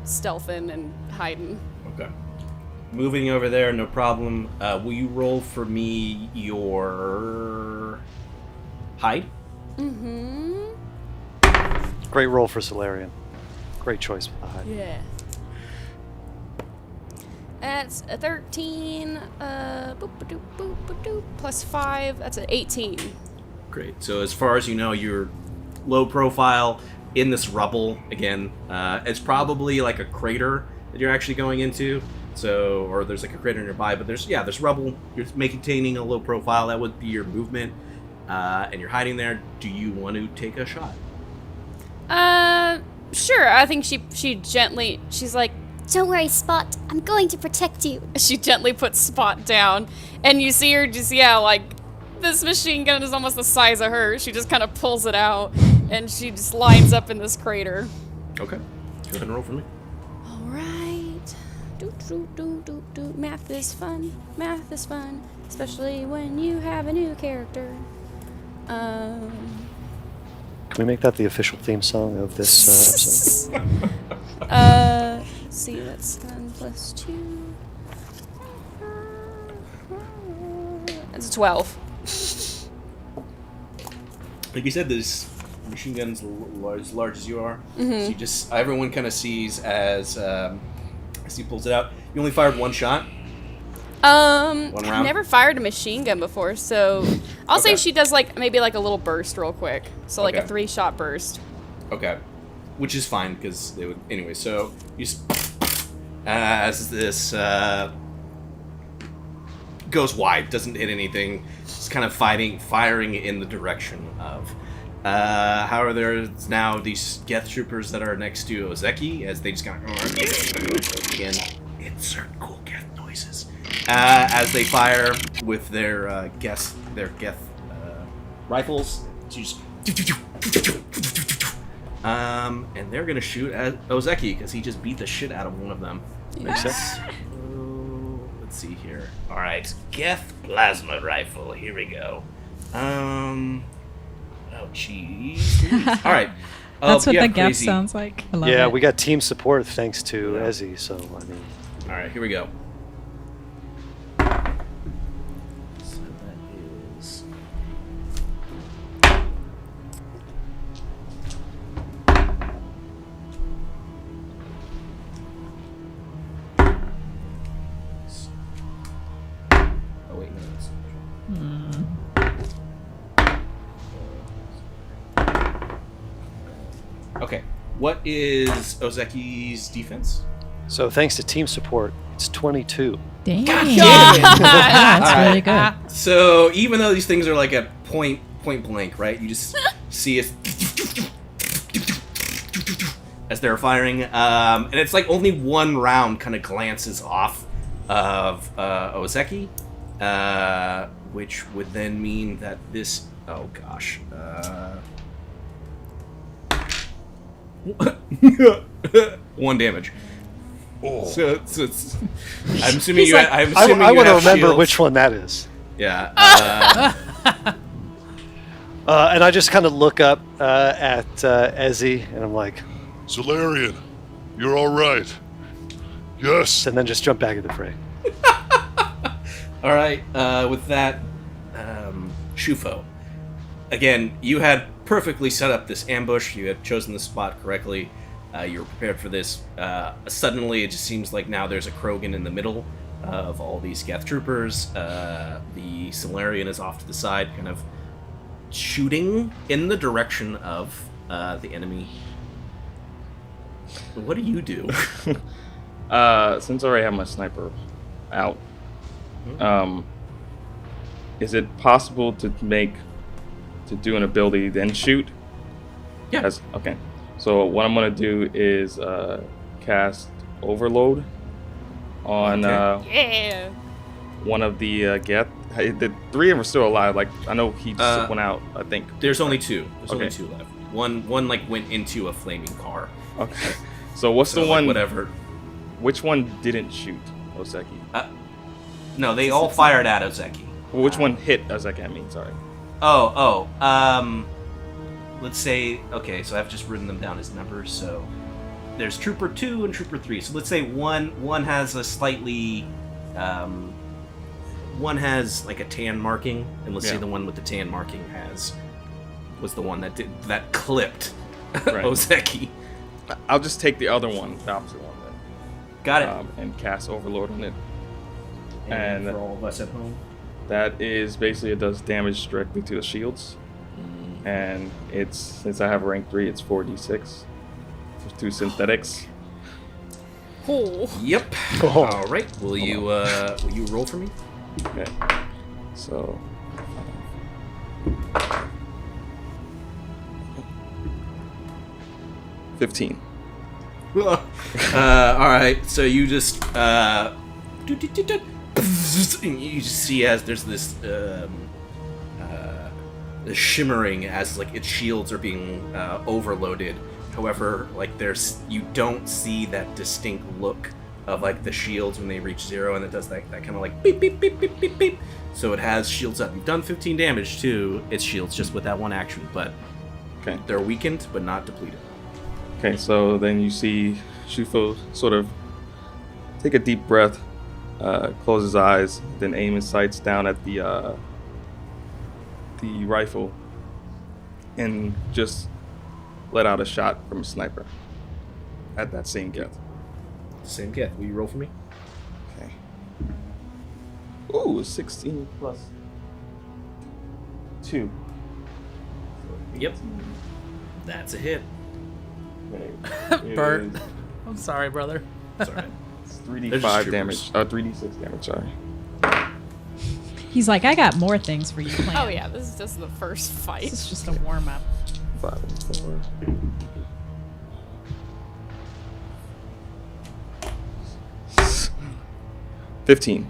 stealthing and hiding. Okay. Moving over there, no problem. Will you roll for me your hide? Mm-hmm. Great roll for Solarian. Great choice with the hide. Yeah. That's a 13, plus 5, that's an 18. Great. So as far as you know, you're low profile in this rubble. Again, it's probably like a crater that you're actually going into. So, or there's like a crater nearby, but there's rubble. You're maintaining a low profile. That would be your movement, and you're hiding there. Do you want to take a shot? Sure. I think she's like, Don't worry, Spot. I'm going to protect you. she gently puts Spot down, and you see her just, like, this machine gun is almost the size of her. She just kind of pulls it out, and she just lines up in this crater. Okay. Go ahead and roll for me. All right. Math is fun. Math is fun, especially when you have a new character. Can we make that the official theme song of this episode? See, that's 10 plus 2. It's 12. Like you said, this machine gun's as large as you are. So you everyone kind of sees as he pulls it out. You only fired one shot. I've round? never fired a machine gun before, so I'll say she does maybe a little burst real quick. So a 3-shot burst. Okay. Which is fine because they would anyway. So you as this goes wide, doesn't hit anything. It's kind of firing in the direction of. However, there's now these Geth troopers that are next to Ozeki as they just kind of again insert cool Geth noises as they fire with their Geth rifles. And they're gonna shoot at Ozeki because he just beat the shit out of one of them. Makes sense. Let's see here. All right, Geth plasma rifle. Here we go. Oh, jeez. All right. That's what the gap crazy. sounds like. I love Yeah, it. we got team support thanks to Ezzy, so I mean. All right, here we go. So that is. Oh wait, no. Okay, what is Ozeki's defense? So thanks to team support, it's 22. Dang. Yeah. That's really good. So even though these things are like a point blank, right? You just see it as they're firing, and it's like only one round kind of glances off of Ozeki, which would then mean that this. Oh gosh. One damage. Oh. So it's. I'm assuming you. I'm I assuming want you to have remember shields. which one that is. Yeah. And I just kind of look up at Ezzy, and I'm like, Solarian, you're all right. Yes. and then just jump back into the fray. All right. With that, Shufo. Again, you had perfectly set up this ambush. You had chosen the spot correctly. You were prepared for this. Suddenly, it just seems like now there's a Krogan in the middle of all these Geth troopers. The Solarian is off to the side, kind of shooting in the direction of the enemy. What do you do? Since I already have my sniper out, is it possible to do an ability then shoot? Yeah. Okay. So what I'm gonna do is cast Overload on Yeah. one of the Geth. The 3 of them are still alive. Like I know he just took one out. I think. There's only two. There's only Okay. two left. One like went into a flaming car. Okay. So what's So, the like, one? whatever. Which one didn't shoot Ozeki? No, they all fired at Ozeki. Well, which one hit Ozeki? I mean, sorry. Let's say, okay, so I've just written them down as numbers. So there's Trooper 2 and Trooper 3. So let's say one has a slightly, one has like a tan marking, and let's say the one with the tan marking was the one that clipped Right. Ozeki. I'll just take the other one, the opposite one, then. Got it. And cast Overload on it. and and- for all of us at home. That is basically, it does damage directly to the shields. And since I have rank 3, it's 4d6. There's 2 synthetics. Oh. Yep. Oh. All right. Will you roll for me? Okay. So. 15. All right. So you just you just see as there's this shimmering as like its shields are being overloaded. However, like you don't see that distinct look of like the shields when they reach 0, and it does that kind of like beep beep beep beep beep beep. So it has shields up. You've done 15 damage to its shields just with that one action, but Okay. they're weakened but not depleted. Okay, so then you see Shufo sort of take a deep breath, close his eyes, then aim his sights down at the rifle, and just let out a shot from a sniper at that same geth. Same Geth. Will you roll for me? Okay. Ooh, 16 plus 2. Yep. That's a hit. Okay. Bert. It is- I'm sorry, brother. It's all right. It's They're just 3d5 troopers. damage. 3d6 damage, sorry. He's like, I got more things for you planned. Oh yeah, this is just the first fight. This is just a warm up. 5 and 4. 15.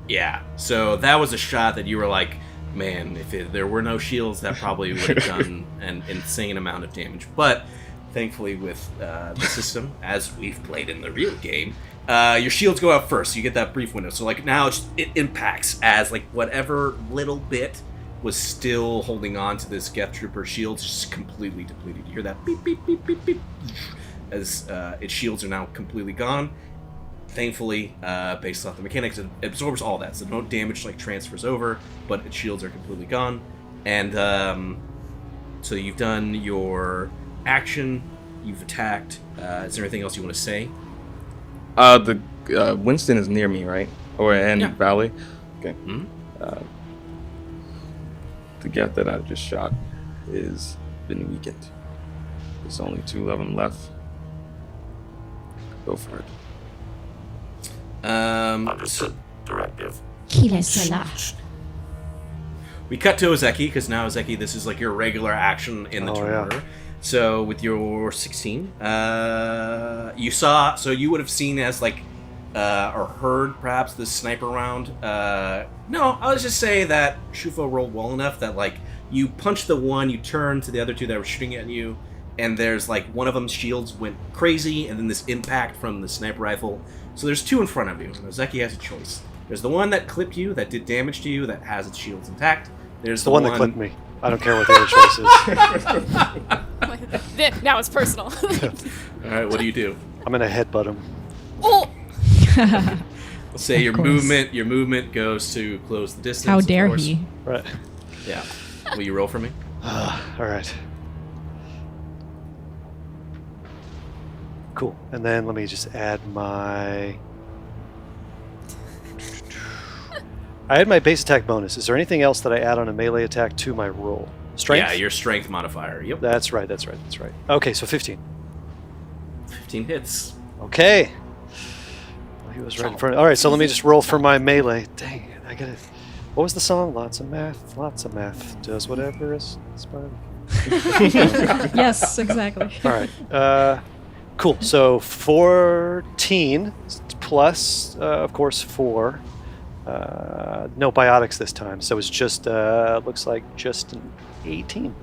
Yeah. So that was a shot that you were like, man, if there were no shields, that probably would have done an insane amount of damage. But thankfully, with the system, as we've played in the real game, your shields go out first. So you get that brief window. So like now it impacts as like whatever little bit was still holding on to this Geth Trooper shields just completely depleted. You hear that beep beep beep beep beep as its shields are now completely gone. Thankfully, based off the mechanics, it absorbs all that, so no damage like transfers over, but its shields are completely gone. And so you've done your action, you've attacked. Is there anything else you want to say? The Winston is near me, right? And Yeah. Valley. Okay. Mhm. The geth that I just shot is been weakened. There's only 2 of them left. Go for it. Understood. Directive. Kile Salah. We cut to Ozeki, because now Ozeki, this is like your regular action in the Oh, turn yeah. order. So with your 16, you saw, so you would have seen as like, or heard perhaps this sniper round. No, I'll just say that Shufo rolled well enough that like you punched the one, you turned to the other 2 that were shooting at you, and there's like one of them's shields went crazy, and then this impact from the sniper rifle. So there's 2 in front of you, and Ozeki has a choice. There's the one that clipped you, that did damage to you, that has its shields intact. There's The one that clipped me. I don't care what the other choice is. Now it's personal. All right, what do you do? I'm gonna headbutt him. Oh! Let's say your course. movement goes to close the distance. How of dare course. he? Right. Yeah. Will you roll for me? All right. Cool. And then let me just add my. I had my base attack bonus. Is there anything else that I add on a melee attack to my roll? Strength? Yeah, your strength modifier. Yep. That's right. Okay, so 15. 15 hits. Okay. Well, he was right in front. All right, so let me just roll for my melee. Dang it, I gotta. What was the song? Lots of math. Does whatever is inspired. Yes, exactly. All right. Cool. So 14 plus, of course, 4. No biotics this time, so it's just looks like just an 18.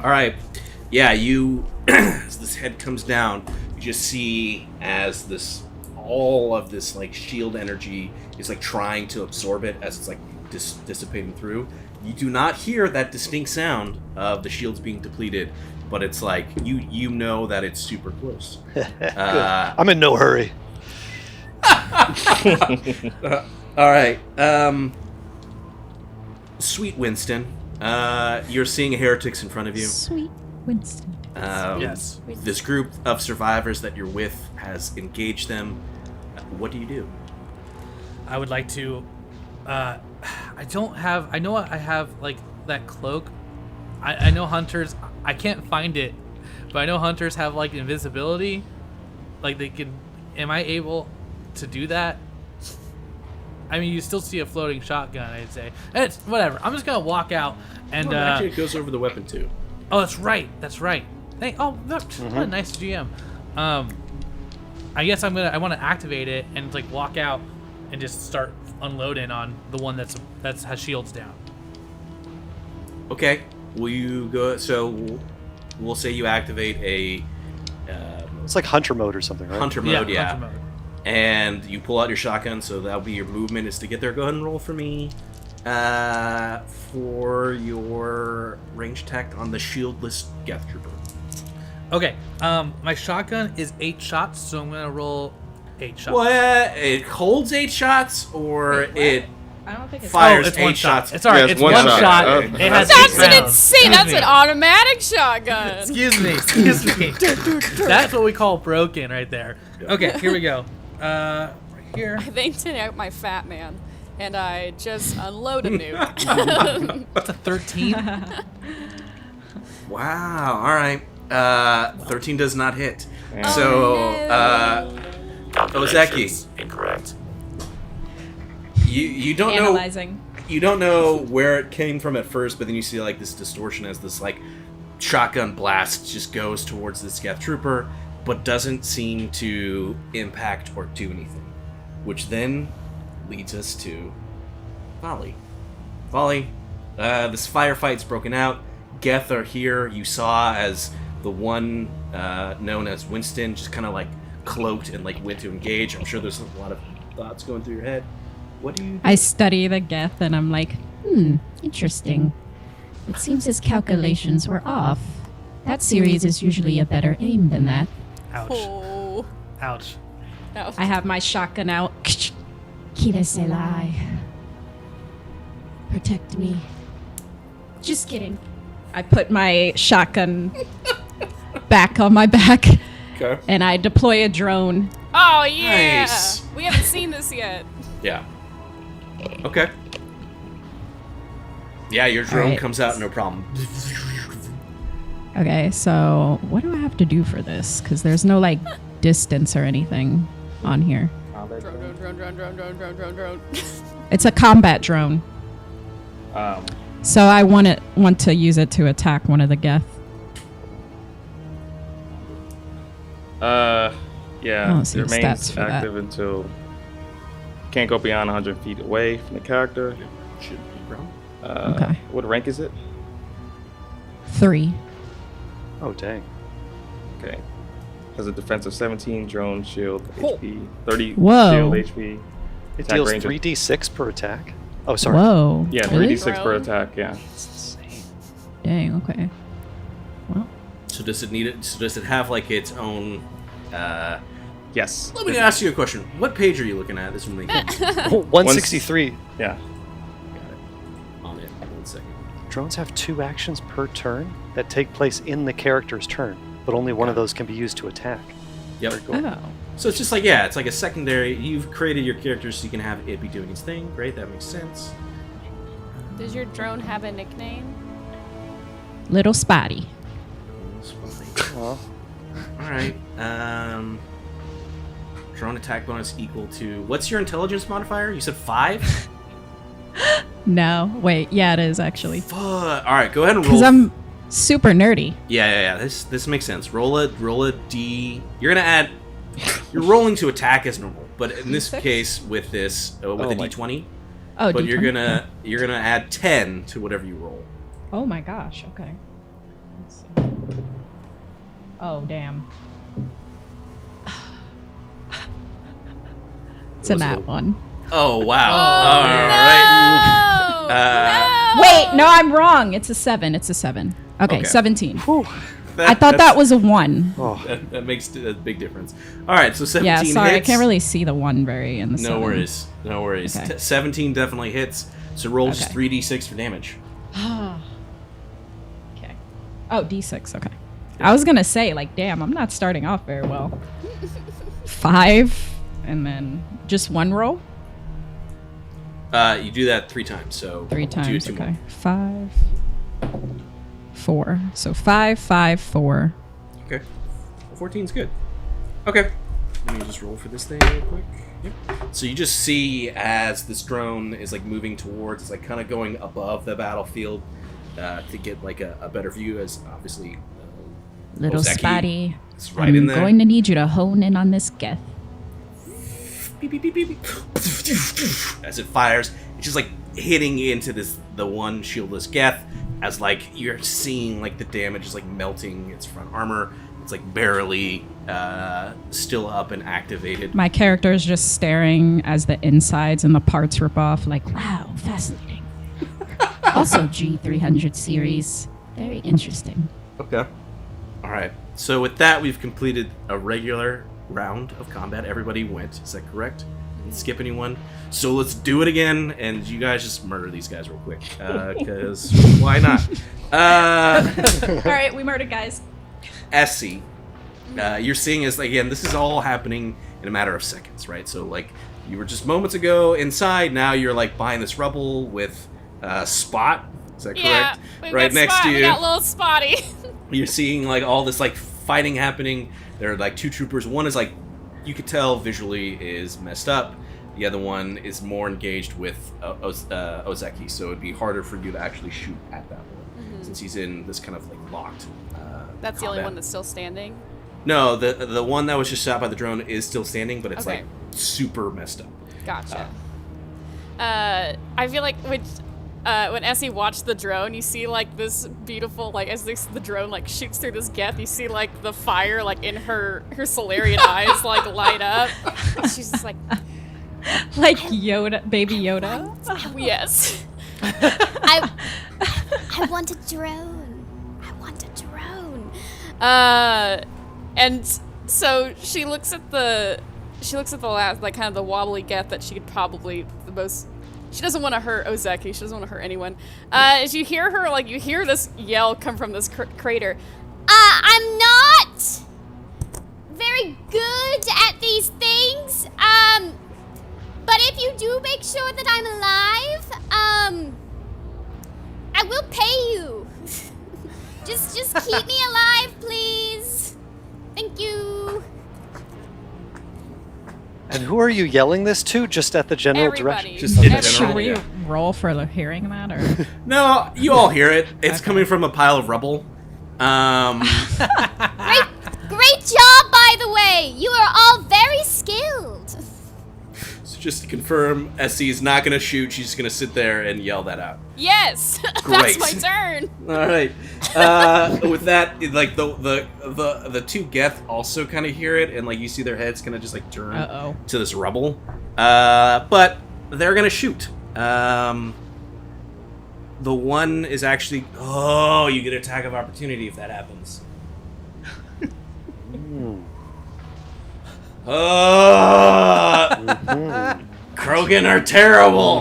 All right. Yeah, you as this head comes down, you just see as all of this like shield energy is like trying to absorb it as it's like dissipating through. You do not hear that distinct sound of the shields being depleted, but it's like you know that it's super close. Good. I'm in no hurry. All right. Sweet Winston, you're seeing heretics in front of you. Sweet Winston. Yes. This group of survivors that you're with has engaged them. What do you do? I would like to. I know I have like that cloak. I know hunters. I can't find it, but I know hunters have like invisibility. like they can. Am I able to do that? I mean, you still see a floating shotgun. I'd say it's whatever. I'm just gonna walk out and. Actually, it goes over the weapon too. Oh, that's right. That's right. What a nice GM. I guess I want to activate it and like walk out and just start unloading on the one that has shields down. Okay. Will you go? So we'll say you activate a. It's like hunter mode or something, right? Hunter mode, yeah. Hunter mode. And you pull out your shotgun, so that'll be your movement is to get there. Go ahead and roll for me. For your range attack on the shieldless Geth Trooper. Okay. My shotgun is 8 shots, so I'm gonna roll 8 shots. What? It holds 8 shots, or it I don't think it's fires it's 8 one shots? It's alright. Yeah, it's one shot. Oh. It has That's 8 an rounds. insane. That's an automatic shotgun. Excuse me. That's what we call broken right there. Okay, here we go. Right here. I banked it out my fat man, and I just unload a nuke. That's a 13. Wow. All right. 13 does not hit. Yeah. So, Calculations incorrect. you don't Analyzing. know. You don't know where it came from at first, but then you see like this distortion as this like shotgun blast just goes towards this Geth Trooper, but doesn't seem to impact or do anything. Which then leads us to Volley. Volley, this firefight's broken out. Geth are here. You saw as the one known as Winston just kind of like cloaked and like went to engage. I'm sure there's a lot of thoughts going through your head. What do you do? I study the Geth and I'm like, Interesting. It seems his calculations were off. That series is usually a better aim than that. Ouch. Oh. Ouch. No. I have my shotgun out. Kira Selai. Protect me. Just kidding. I put my shotgun back on my back Okay. and I deploy a drone. Oh yeah. Nice. We haven't seen this yet. Yeah. Okay. Yeah, your drone Alright. comes out, no problem. Okay, so what do I have to do for this? Because there's no like distance or anything on here. Drone. It's a combat drone. So I want to use it to attack one of the Geth. Yeah, I don't see it the remains stats for that. active until can't go beyond 100 feet away from the character. Shouldn't be a problem. Okay. What rank is it? 3. Oh, dang. Okay. Has a defense of 17, drone, shield, Cool. HP, 30 Whoa. shield, HP. It Attack deals range of- 3d6 per attack. Oh, sorry. Whoa. Yeah, Really? 3d6 per Drone. attack, yeah. That's insane. Dang, okay. Well, So does it need it? So does it have like its own? Yes. Let me ask you a question. What page are you looking at? This one. Oh, 163. Yeah. On it. 1 second. Drones have 2 actions per turn that take place in the character's turn, but only one of those can be used to attack. Yep. oh. So it's just like, yeah, it's like a secondary. You've created your character so you can have it be doing its thing. Great, that makes sense. Does your drone have a nickname? Little Spotty. Well, All right. Drone attack bonus equal to what's your intelligence modifier? You said 5. No, wait, yeah, it is actually. Fuck. All right, go ahead and roll. Because I'm super nerdy. Yeah. This makes sense. Roll a D. You're gonna add. You're rolling to attack as normal, but in this D6? case, with this with a D20. Oh, But D20? you're gonna add 10 to whatever you roll. Oh my gosh, okay. Let's see. Oh, damn. It's a was nat a- 1. Oh wow! Oh, All right. no! Wait, no, I'm wrong. It's a 7. It's a 7. Okay, Okay. 17. I thought that was a 1. oh, that makes a big difference. All right, so 17 Yeah, sorry, hits. I can't really see the 1 very in the 7. No worries. Okay. 17 definitely hits. So roll just Okay. 3d6 for damage. Okay. Oh, D6, okay. I was gonna say, like, damn, I'm not starting off very well. 5, and then just 1 roll? You do that 3 times. So 3 do times, 2 okay. more. 5, 4. So 5, 5, 4. Okay. 14's good. Okay. let me just roll for this thing real quick. Yep. So you just see as this drone is like moving towards, it's like kind of going above the battlefield to get like a better view. As obviously, Little Ozeki Spotty, is right in I'm there. going to need you to hone in on this Geth. Beep, beep, beep, beep, beep. As it fires, it's just like hitting into the one shieldless Geth. As like you're seeing like the damage is like melting its front armor. It's like barely still up and activated. My character is just staring as the insides and the parts rip off, like, Wow, fascinating. Also G300 series. Very interesting. Okay. All right. So with that, we've completed a regular round of combat. Everybody went. Is that correct? Didn't skip anyone. So let's do it again, and you guys just murder these guys real quick, because why not? all right, we murdered guys. Essie, you're seeing as again, this is all happening in a matter of seconds, right? So like you were just moments ago inside, now you're like behind this rubble with Spot. Is that Yeah, correct? we've Right got next Spot, to we you. got little Spotty. You're seeing like all this like fighting happening. There are like two troopers. One is like, you could tell visually is messed up. The other one is more engaged with Ozeki, so it'd be harder for you to actually shoot at that one since he's in this kind of like locked. That's the only combat. one that's still standing. No, the one that was just shot by the drone is still standing, but it's Okay. like super messed up. Gotcha. I feel like when Essie watched the drone, you see like this beautiful, like as the drone like shoots through this Geth, you see like the fire like in her Solarian eyes like light up. She's just like, Like Yoda, baby Yoda. yes. I want a drone. I want a drone. And so she looks at the last, like kind of the wobbly Geth that she could probably the most. She doesn't want to hurt Ozeki. She doesn't want to hurt anyone. As you hear her, like you hear this yell come from this crater. I'm not very good at these things. But if you do make sure that I'm alive, I will pay you. just keep me alive, please. Thank you. And who are you yelling this to? Just at the general Everybody. direction? Just in Everybody. general. Should we Yeah. roll for hearing that, or No, you all hear it. It's coming from a pile of rubble. Great job, by the way. You are all very skilled. So just to confirm, Essie is not going to shoot. She's just going to sit there and yell that out. Yes, Great. that's my turn. All right. With that, like the two Geth also kind of hear it, and like you see their heads kind of just like turn Uh-oh. to this rubble. But they're gonna shoot. The one is actually. Oh, you get attack of opportunity if that happens. Krogan are terrible.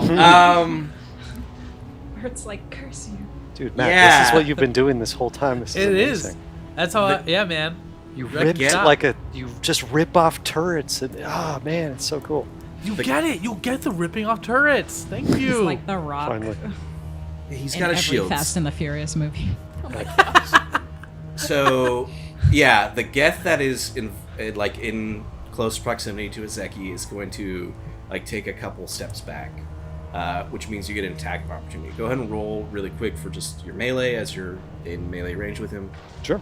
it's like curse you? Dude, Matt, Yeah. this is what you've been doing this whole time. This is It is. amazing. That's how. Yeah, man. You Right, rip get- you just rip off turrets, and oh man, it's so cool. You get it. You get the ripping off turrets. Thank It's you. like the Rock Finally. He's in got a every shield. Fast and the Furious movie. So, yeah, the Geth that is in close proximity to Ozeki is going to like take a couple steps back, which means you get an attack of opportunity. Go ahead and roll really quick for just your melee as you're in melee range with him. Sure.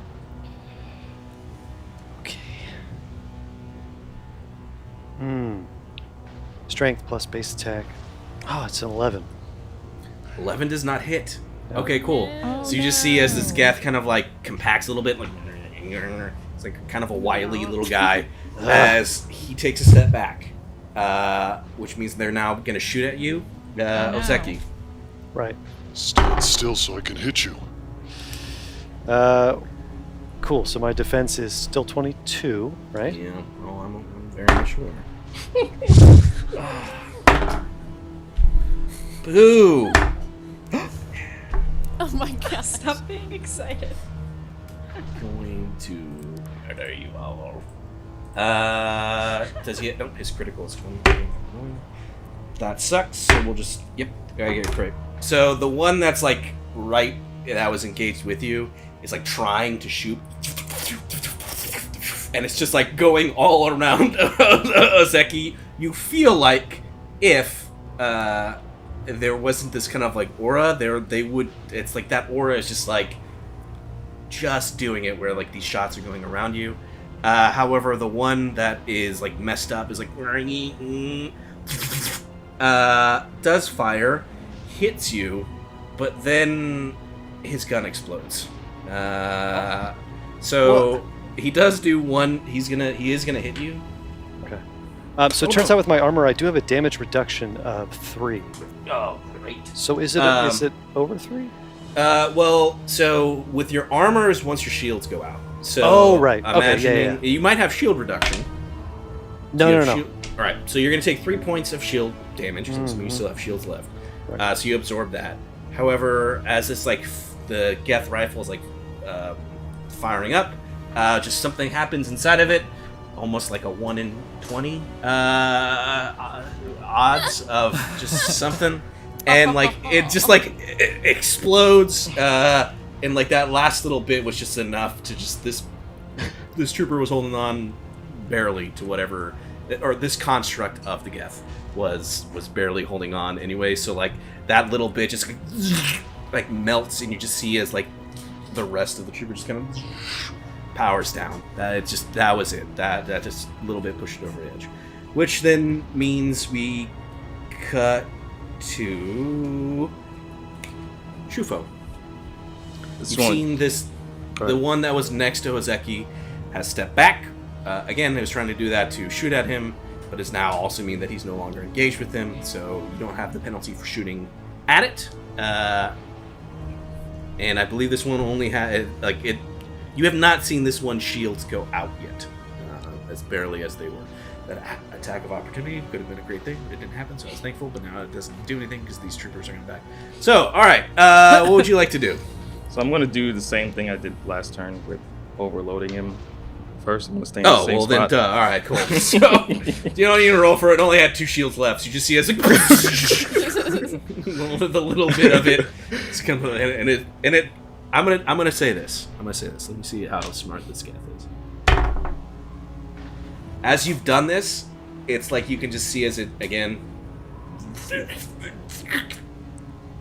Okay. Strength plus base attack. Oh, it's an 11. 11 does not hit. Okay, cool. So you just see as this Geth kind of like compacts a little bit, like it's like kind of a wily little guy, as he takes a step back, which means they're now going to shoot at you, Ozeki. Right. Stand still so I can hit you. Cool. So my defense is still 22, right? Yeah, oh, I'm very sure. Boo! Oh my god. Stop being excited. Going to murder you all. Does he? Nope, his critical is 20. That sucks. So we'll just. Yep, I get a crit. So the one that's like that was engaged with you is like trying to shoot, and it's just like going all around Ozeki. You feel like if there wasn't this kind of like aura, it's like that aura is just like just doing it where like these shots are going around you. However, the one that is like messed up is like does fire, hits you, but then his gun explodes. So he does do one. He is gonna hit you. Okay. So it turns out with my armor, I do have a damage reduction of 3. Oh, great. So is it over 3? Well, so with your armors, once your shields go out. So oh, right. Imagining you might have shield reduction. No. All right. So you're gonna take 3 points of shield damage. So you still have shields left. Right. So you absorb that. However, as this like the Geth rifle is like firing up, just something happens inside of it, almost like a 1 in 20 odds of just something, and like it just like it explodes, and like that last little bit was just enough to just this trooper was holding on barely to whatever, or this construct of the Geth was barely holding on anyway. So like that little bit just like melts, and you just see as like the rest of the trooper just kind of powers down. That was it. That just a little bit pushed it over the edge, which then means we cut to Shufo. You've seen this. The one that was next to Ozeki has stepped back. Again, he was trying to do that to shoot at him, but it's now also mean that he's no longer engaged with him, so you don't have the penalty for shooting at it. And I believe this one only had you have not seen this one's shields go out yet, as barely as they were. That attack of opportunity could have been a great thing. It didn't happen, so I was thankful, but now it doesn't do anything because these troopers are going back. So, all right, what would you like to do? So I'm going to do the same thing I did last turn with overloading him. First, I'm going to stay in the same spot. Then, all right, cool. So, you don't even roll for it. It only had 2 shields left. So you just see as the little bit of it, it's kind of, and it. I'm gonna say this. Let me see how smart this Geth is. As you've done this, it's like you can just see as it again.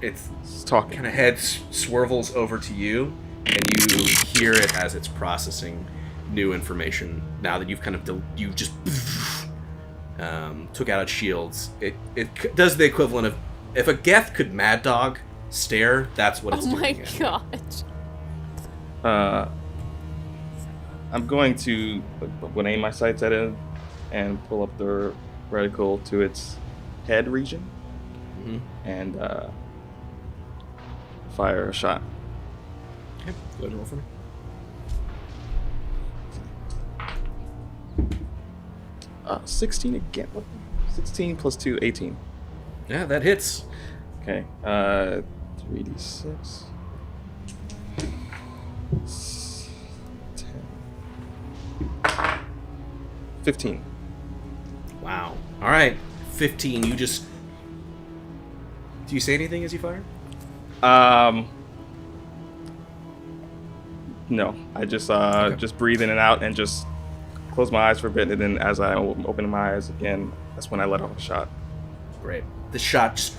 It's talking. Kind of head swervels over to you, and you hear it as it's processing new information. Now that you've kind of took out its shields, it does the equivalent of if a Geth could Mad Dog stare. That's what it's doing. Oh my god. I'm going to aim my sights at it and pull up the reticle to its head region and fire a shot. Okay, go ahead and roll for me. Uh, 16 again. 16 plus 2, 18. Yeah, that hits. Okay. 3d6. 10. 15. Wow. All right. 15. You just. Do you say anything as you fire? No. I just just breathe in and out and just close my eyes for a bit, and then as I open my eyes again, that's when I let off a shot. Great. The shot just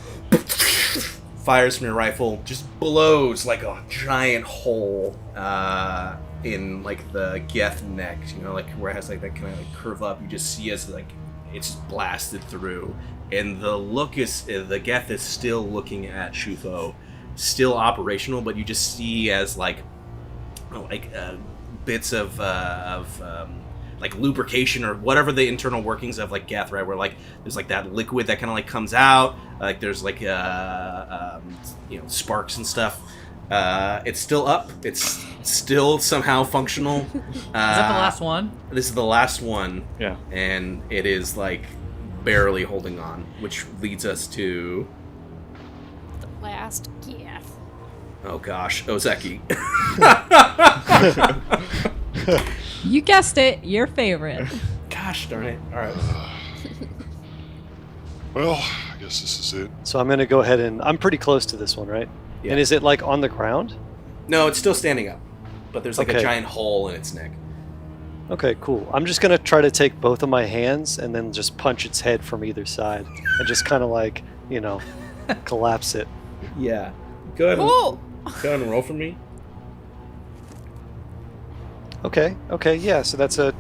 fires from your rifle, just blows like a giant hole in like the Geth neck, you know, like where it has like that kind of like curve up. You just see as like it's blasted through, and the look is the Geth is still looking at Shufo, still operational, but you just see as like bits of like lubrication or whatever the internal workings of like Geth, right? Where like there's like that liquid that kind of like comes out, like there's like sparks and stuff. It's still up. It's still somehow functional. Is that the last one? This is the last one. Yeah. And it is like barely holding on, which leads us to Last Geth. oh gosh, Ozeki. You guessed it, your favorite. Gosh darn it. All right. Well, I guess this is it. So I'm going to go ahead and... I'm pretty close to this one, right? Yeah. And is it like on the ground? No, it's still standing up, but there's like a Okay. giant hole in its neck. Okay, cool. I'm just gonna try to take both of my hands and then just punch its head from either side and just kind of like, collapse it. Yeah. Go ahead. Cool. Go ahead and roll for me. Okay, yeah. So that's a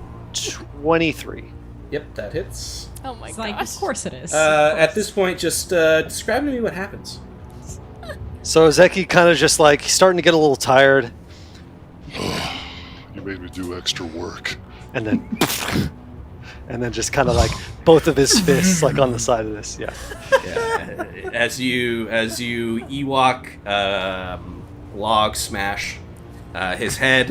23. Yep, that hits. Oh my It's gosh. like, of course it is. At this point, just describe to me what happens. So Zeki kind of just like he's starting to get a little tired, You made me do extra work. and then just kind of like both of his fists like on the side of this. Yeah. Yeah. As you Ewok log smash his head,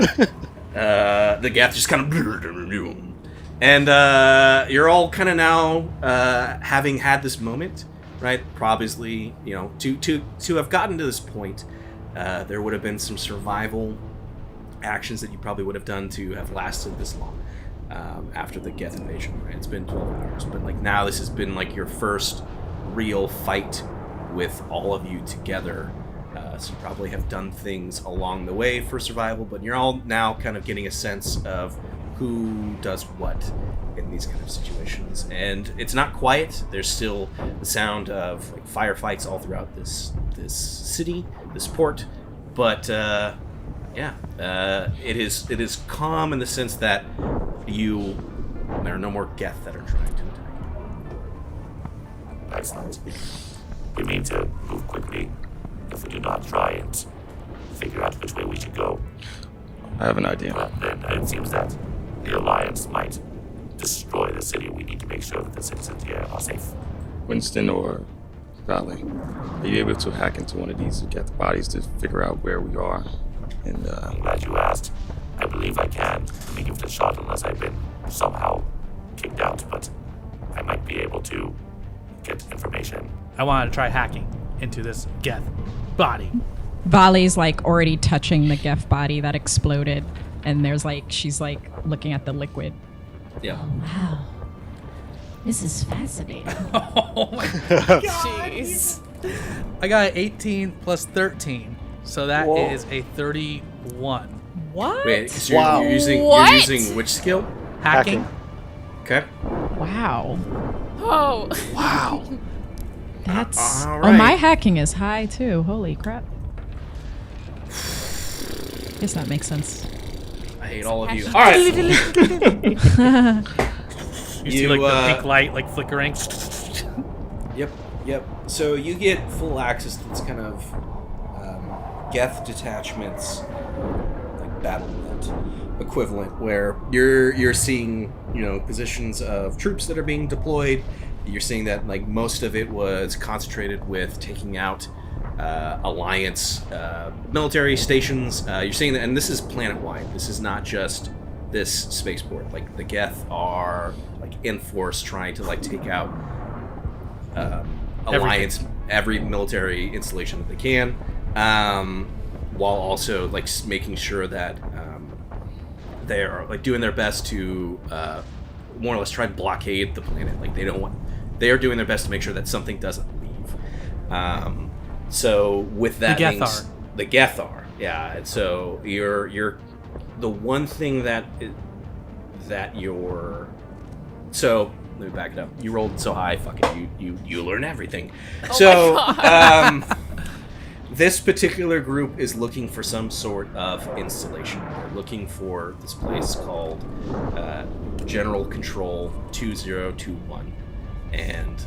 the Geth just kind of, and you're all kind of now having had this moment, right? Obviously, to have gotten to this point, there would have been some survival actions that you probably would have done to have lasted this long after the Geth invasion, right? It's been 12 hours, but like now this has been like your first real fight with all of you together. So you probably have done things along the way for survival, but you're all now kind of getting a sense of who does what in these kind of situations. And it's not quiet. There's still the sound of like firefights all throughout this city, this port. But it is calm in the sense that there are no more Geth that are trying to attack. Excellent. We need to move quickly. If we do not try and figure out which way we should go, I have an idea. well, then it seems that the Alliance might destroy the city. We need to make sure that the citizens here are safe. Winston or Valley, are you able to hack into one of these to get the bodies to figure out where we are? And I'm glad you asked. I believe I can. Let me give it a shot unless I've been somehow kicked out, but I might be able to get information. I wanted to try hacking into this Geth body. Vali's like already touching the Geth body that exploded, and she's like looking at the liquid. Yeah. Wow. This is fascinating. Oh my god. Jeez. I got an 18 plus 13, so that Whoa. is a 31. What? Wait, so Wow. you're using What? which skill? Hacking? Okay. Wow. Oh. Wow. That's. all Oh, right. my hacking is high too. Holy crap. Guess that makes sense. I hate all of you. All right. You see You, like the pink light like flickering. Yep. So you get full access to this kind of Geth detachments, like battlement equivalent, where you're seeing positions of troops that are being deployed. You're seeing that like most of it was concentrated with taking out Alliance military stations. You're seeing that, and this is planet-wide. This is not just this spaceport. Like the Geth are like in force trying to like take out Alliance every military installation that they can, while also like making sure that they are like doing their best to more or less try and blockade the planet. Like they are doing their best to make sure that something doesn't leave. So with that, the Geth are, yeah. And so you're the one thing that you're. So let me back it up. You rolled so high, fucking you learn everything. Oh So my God. this particular group is looking for some sort of installation. They're looking for this place called General Control 2021, and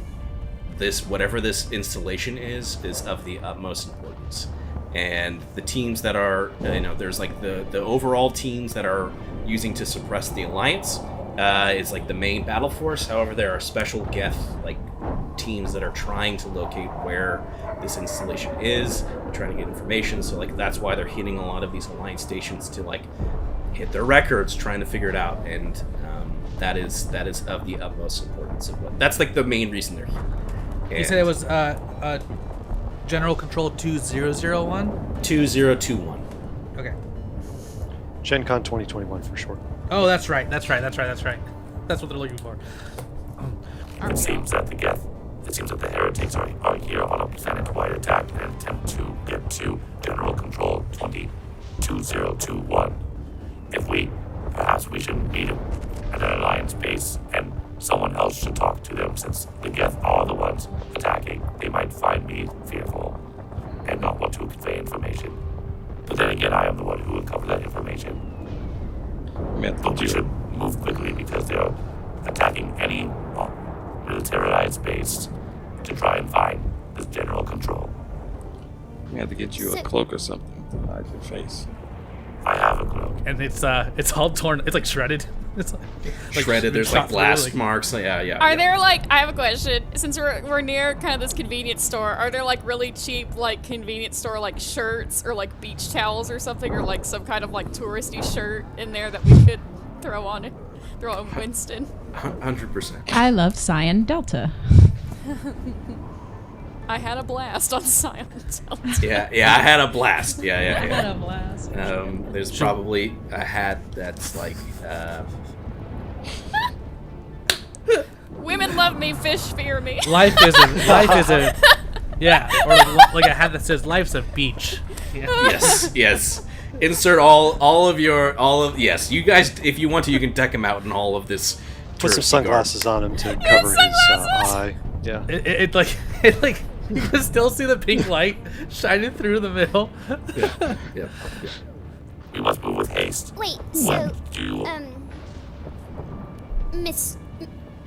whatever this installation is of the utmost importance. And the teams that are, there's like the overall teams that are using to suppress the Alliance is like the main battle force. However, there are special Geth like teams that are trying to locate where this installation is, trying to get information. So like that's why they're hitting a lot of these Alliance stations to like hit their records, trying to figure it out. And that is of the utmost importance. That's like the main reason they're here. You said it was General Control 2001? 2021. Okay. GenCon 2021 for short. Oh, that's right. That's what they're looking for. It seems that the heretics are here on a planet-wide attack and attempt to get to General Control 2021. If we perhaps perhaps we should meet at an Alliance base, and someone else should talk to them since the Geth are the ones attacking. They might find me fearful and not want to convey information. But then again, I am the one who will cover that information. But we should move quickly because they're attacking any militarized base to try and find this general control. We have to get you a cloak or something to hide your face. I have a cloak. And it's all torn. It's like shredded. It's like Shredded. There's like blast marks. Yeah. Are there like? I have a question. Since we're near kind of this convenience store, are there like really cheap like convenience store like shirts or like beach towels or something, or like some kind of like touristy shirt in there that we could throw on Winston? 100%. I love Scion Delta. I had a blast on Scion Delta. Yeah, I had a blast. Yeah. I had a blast. There's probably a hat that's like. Women love me, fish fear me. Life is a yeah, or like a hat that says life's a beach. Yeah. Yes. Insert all of yes. You guys, if you want to, you can deck him out in all of this. Put some sunglasses on him to cover his eye. Yeah. It like you can still see the pink light shining through the middle. Yeah. We must move with haste. Wait, so,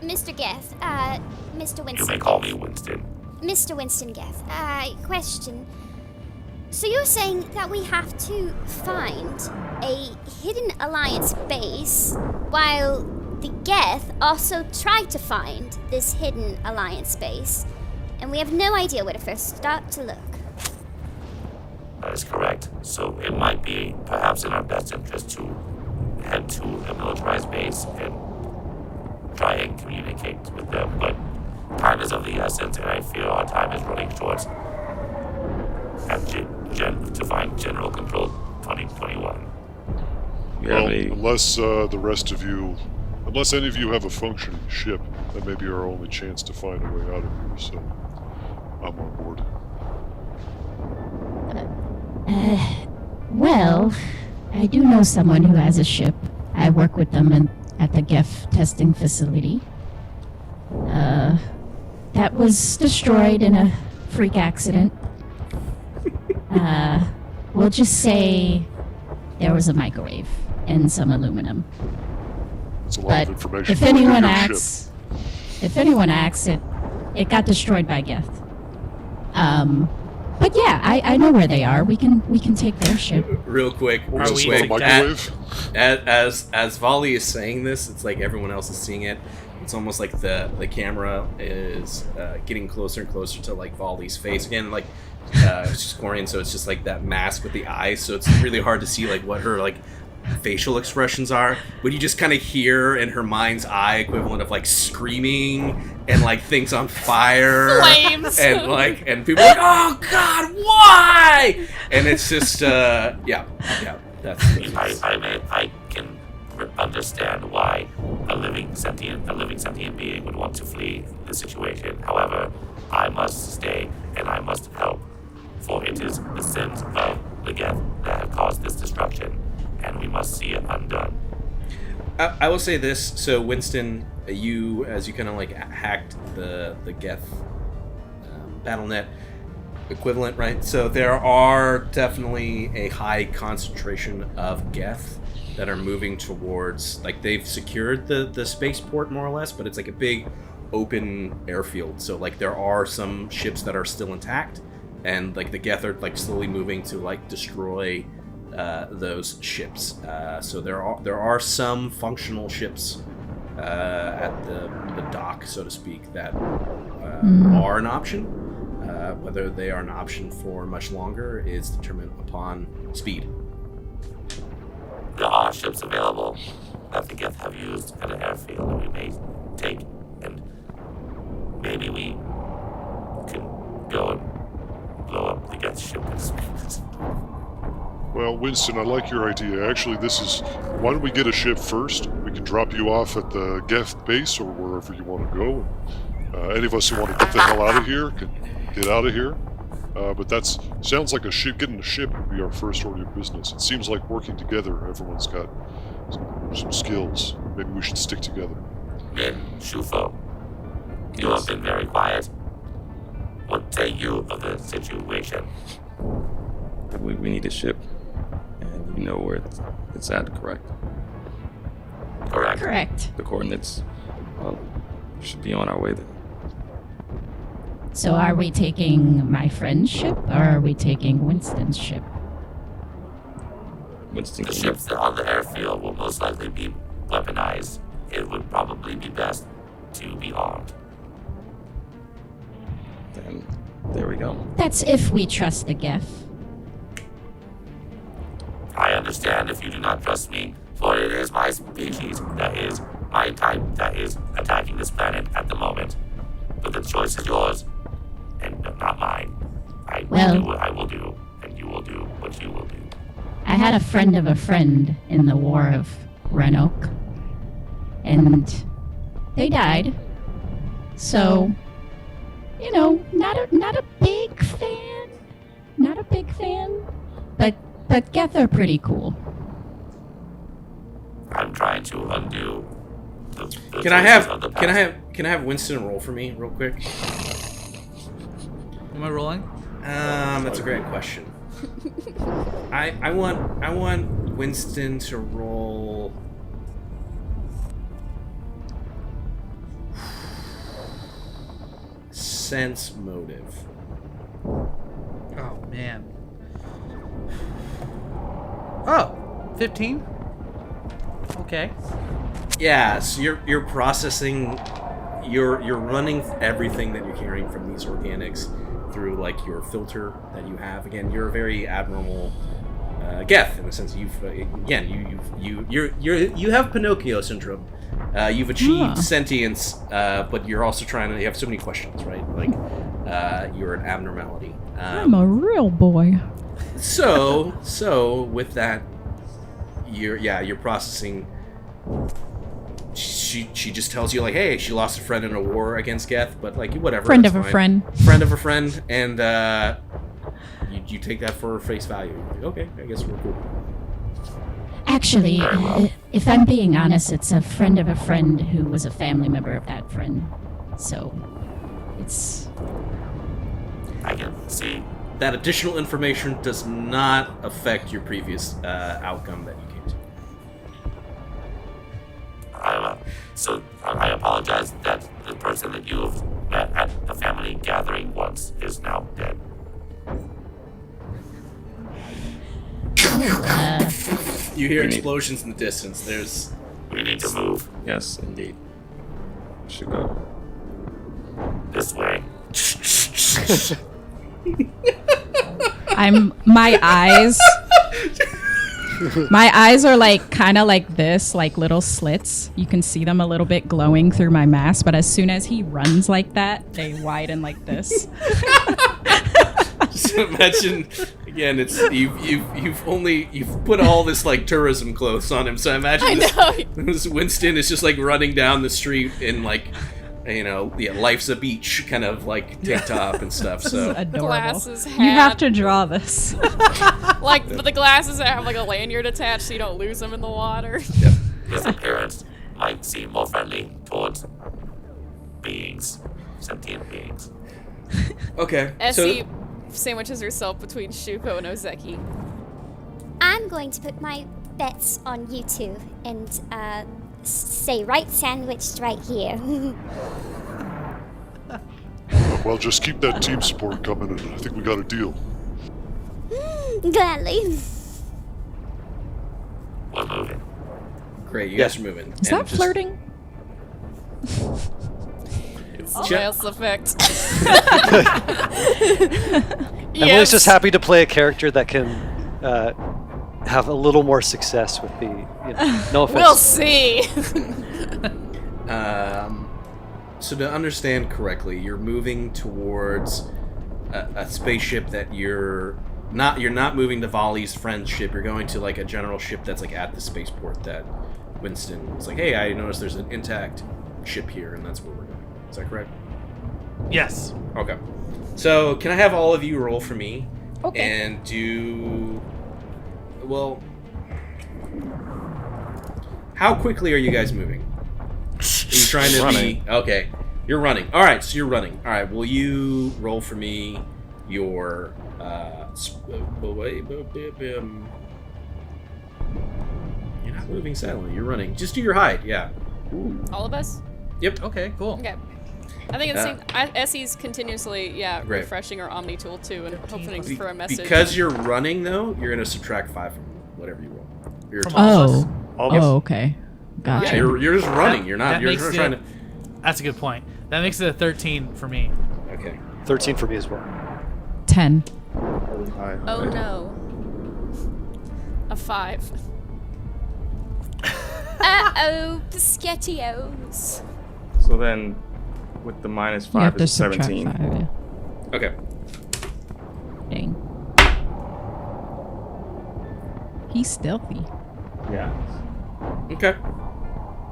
Mr. Geth, Mr. Winston. You may call me Winston. Mr. Winston Geth, question. So you're saying that we have to find a hidden Alliance base while the Geth also try to find this hidden Alliance base, and we have no idea where to first start to look. That is correct. So it might be perhaps in our best interest to head to a militarized base and try and communicate with them, but time is of the essence, and I feel our time is running short. And to find general control 2021. Well, unless the rest of you, unless any of you have a functioning ship, that may be our only chance to find a way out of here, so I'm on board. Well, I do know someone who has a ship. I work with them at the GEF testing facility. That was destroyed in a freak accident. We'll just say there was a microwave and some aluminum. That's a lot of information. If anyone asks, it got destroyed by Geth. But yeah, I know where they are. We can take their ship. Real quick. As Volley is saying this, it's like everyone else is seeing it. It's almost like the camera is getting closer and closer to like Volley's face again. Like she's Corian, so it's just like that mask with the eyes. So it's really hard to see like what her like facial expressions are. But you just kind of hear in her mind's eye equivalent of like screaming and like things on fire, flames, and people are like, oh God, why? And it's just yeah. That's I can understand why a living sentient being would want to flee the situation. However, I must stay and I must help, for it is the sins of the Geth that have caused this destruction, and we must see it undone. I will say this. So Winston, you kind of like hacked the Geth BattleNet equivalent, right? So there are definitely a high concentration of Geth that are moving towards, like, they've secured the spaceport more or less, but it's like a big open airfield. So like there are some ships that are still intact, and like the Geth are like slowly moving to like destroy those ships. So there are some functional ships at the dock, so to speak, that are an option. Whether they are an option for much longer is determined upon speed. There are ships available that the Geth have used at an airfield that we may take, and maybe we can go and blow up the Geth ship. Well, Winston, I like your idea. Actually, why don't we get a ship first? We can drop you off at the Geth base or wherever you want to go. Any of us who want to get the hell out of here can get out of here. But sounds like getting a ship would be our first order of business. It seems like working together, everyone's got some skills. Maybe we should stick together. Min, Shufo, you have been very quiet. What say you of the situation? I believe we need a ship, and you know where it's at, correct? Correct. Correct. The coordinates. Well, we should be on our way there. So are we taking my friend's ship, or are we taking Winston's ship? Winston, The ships that are on the airfield will most likely be weaponized. It would probably be best to be armed. then there we go. That's if we trust the Geth. I understand if you do not trust me, for it is my species that is my type that is attacking this planet at the moment. But the choice is yours, and not mine. I will do what I will do, and you will do what you will do. I had a friend of a friend in the War of Renok, and they died. So, you know, not a big fan. Not a big fan. But Geth are pretty cool. I'm trying to undo the Can I choices of the past. have Winston roll for me real quick? Am I rolling? That's a great question. I want Winston to roll. Sense motive. Oh, man. Oh, 15? Okay. Yeah, so you're processing, you're running everything that you're hearing from these organics through like your filter that you have. Again, you're a very abnormal Geth in the sense you have Pinocchio syndrome. You've achieved sentience, but you're also you have so many questions, right? Like you're an abnormality. I'm a real boy. So with that, you're processing. She just tells you like, hey, she lost a friend in a war against Geth, but like whatever. Friend that's of a fine. friend. Friend of a friend, and you take that for face value. You're like, okay, I guess we're cool. Actually, if I'm being honest, it's a friend of a friend who was a family member of that friend. So, it's... I can see. That additional information does not affect your previous outcome that you came to. So I apologize that the person that you have met at a family gathering once is now dead. You hear explosions in the distance. We need to move. Yes, indeed. Should go this way. My eyes are like kind of like this, like little slits. You can see them a little bit glowing through my mask, but as soon as he runs like that, they widen like this. Just imagine again, it's you've put all this like tourism clothes on him, so imagine this Winston is just like running down the street in like, you know, life's a beach kind of like tank top and stuff. This So is adorable. Glasses, hat. You have to draw this. Like, but the glasses that have like a lanyard attached so you don't lose them in the water. His appearance might seem more friendly towards beings, sentient beings. okay. Essie sandwiches herself between Shuko and Ozeki. I'm going to put my bets on you two and say right sandwiched right here. Well, just keep that team support coming, and I think we got a deal. Gladly. We're moving. Great, you guys are moving. Is that flirting? Mass effect. Emily's just happy to play a character that can have a little more success with the. No offense. We'll see. So to understand correctly, you're moving towards a spaceship that you're not moving to Volley's friend's ship. You're going to like a general ship that's like at the spaceport that Winston was like, hey, I noticed there's an intact ship here, and that's where we're going. Is that correct? Yes. Okay. So can I have all of you roll for me? Okay. And do... Well... How quickly are you guys moving? Are you trying to Running. be... Okay, you're running. All right, so you're running. All right, will you roll for me your... You're not moving silently. You're running. Just do your hide. Yeah. All of us? Yep. Okay, cool. Okay. I think it's Essie's continuously, Great. refreshing her Omni tool too and hoping for a message. Because you're running, though, you're going to subtract 5 from whatever you roll. Your From total. all of us? Oh, okay. Gotcha. Yeah, you're just running. You're not. That You're makes just it- trying to. That's a good point. That makes it a 13 for me. Okay. 13 for me as well. 10. Oh no. A 5. Uh-oh, Piscettios. So then, with the minus You 5, have to it's subtract 17. 5, yeah. Okay. Dang. He's stealthy. Yeah. Okay.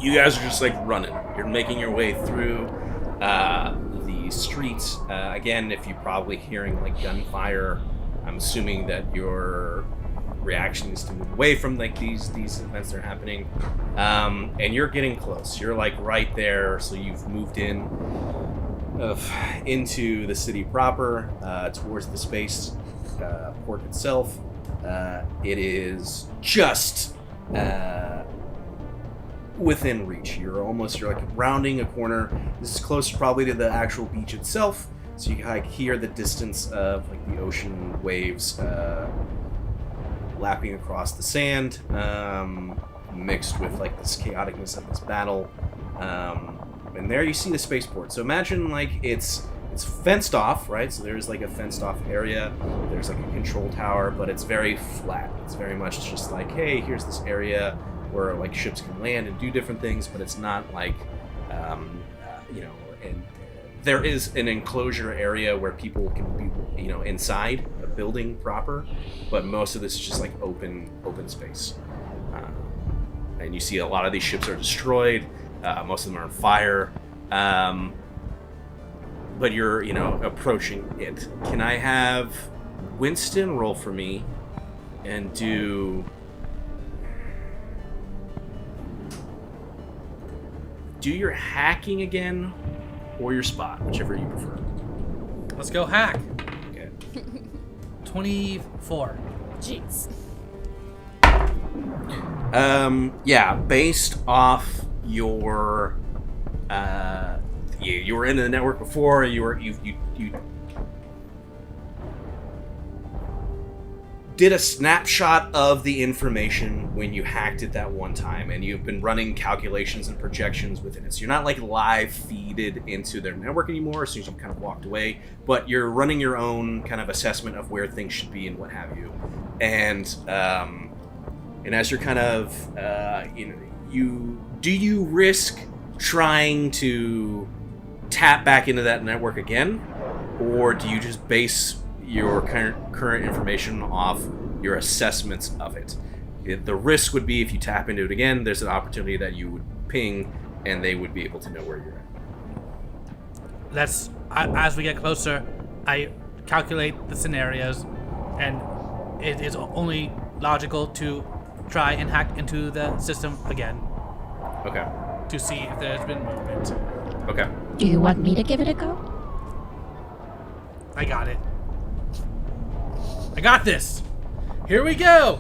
You guys are just like running. You're making your way through the streets. Again, if you're probably hearing like gunfire, I'm assuming that your reaction is to move away from like these events that are happening. And you're getting close. You're like right there. So you've moved into the city proper, towards the space port itself. It is just within reach. You're like rounding a corner. This is closer probably to the actual beach itself, so you can like hear the distance of like the ocean waves lapping across the sand, mixed with like this chaoticness of this battle. And there you see the spaceport. So imagine like it's fenced off, right? So there's like a fenced off area. There's like a control tower, but it's very flat. It's very much just like, hey, here's this area where like ships can land and do different things, but it's not like, and there is an enclosure area where people can be, inside a building proper, but most of this is just like open space. And you see a lot of these ships are destroyed. Most of them are on fire. But you're, approaching it. Can I have Winston roll for me and do your hacking again or your spot, whichever you prefer. Let's go hack. Okay. 24. Jeez. Yeah, based off your you were in the network before, you did a snapshot of the information when you hacked it that one time, and you've been running calculations and projections within it. So you're not like live feeded into their network anymore as soon as you kind of walked away, but you're running your own kind of assessment of where things should be and what have you. And as you're kind of, do you risk trying to tap back into that network again, or do you just base your current information off your assessments of it? The risk would be if you tap into it again, there's an opportunity that you would ping and they would be able to know where you're at. As we get closer, I calculate the scenarios, and it is only logical to try and hack into the system again. Okay. To see if there's been movement. Okay. Do you want me to give it a go? I got it. I got this. Here we go.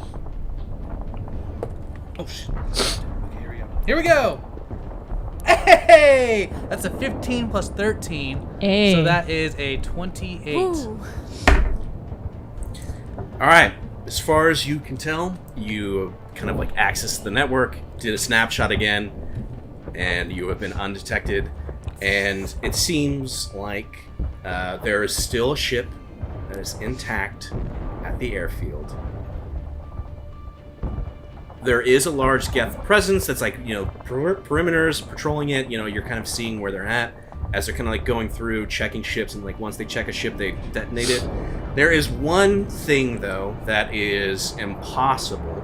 Oh shit. Okay, here we go. Hey! That's a 15 plus 13. Hey. So that is a 28. Ooh. All right. As far as you can tell, you kind of like accessed the network, did a snapshot again, and you have been undetected. And it seems like there is still a ship that is intact at the airfield. There is a large Geth presence that's like, perimeters, patrolling it. You're kind of seeing where they're at as they're kind of like going through, checking ships, and like once they check a ship, they detonate it. There is one thing, though, that is impossible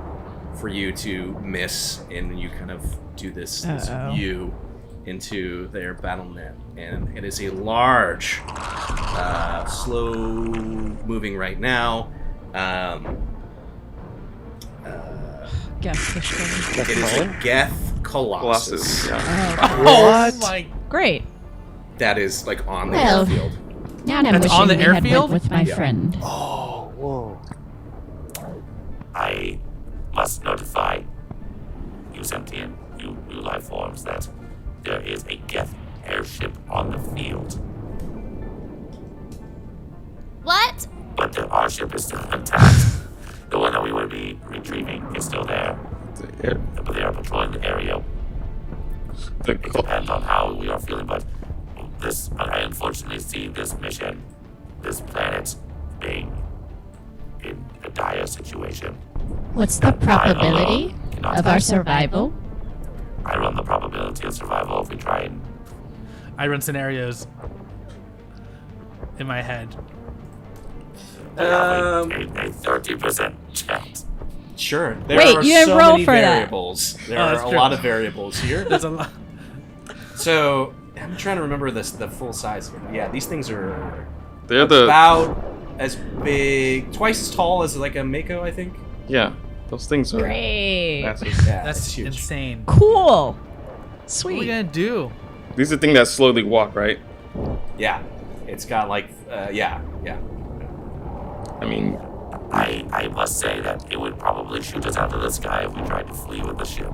for you to miss, and you kind of do this view into their battle net, and it is a large, slow moving right now. Geth destroyer? It is a Geth Colossus. Colossus. Yeah. Oh my! Great. That is like on the Well. airfield. Now I'm That's wishing on the we had airfield? went with my Yeah. friend. Oh, whoa. I must notify you sentient, you life forms, that there is a Geth airship on the field. What? But our ship is still intact. The one that we would be retrieving is still there. But they are patrolling the area. It depends on how we are feeling, but I unfortunately see this mission, this planet, being in a dire situation. What's the probability of our survival? I run the probability of survival if we try and I run scenarios in my head. a 30% chance. Sure. There Wait, are you didn't so roll many for that. variables. There Oh, that's are a true. lot of variables here. There's a lot. So I'm trying to remember the full size of them. Yeah, these things are They're the about as big, twice as tall as like a Mako, I think. yeah. Those things are Great. massive. Yeah, That's it's huge. insane. Cool. What are we Sweet. gonna do? These are things that slowly walk, right? Yeah, it's got like yeah. I mean, I must say that it would probably shoot us out of the sky if we tried to flee with the ship.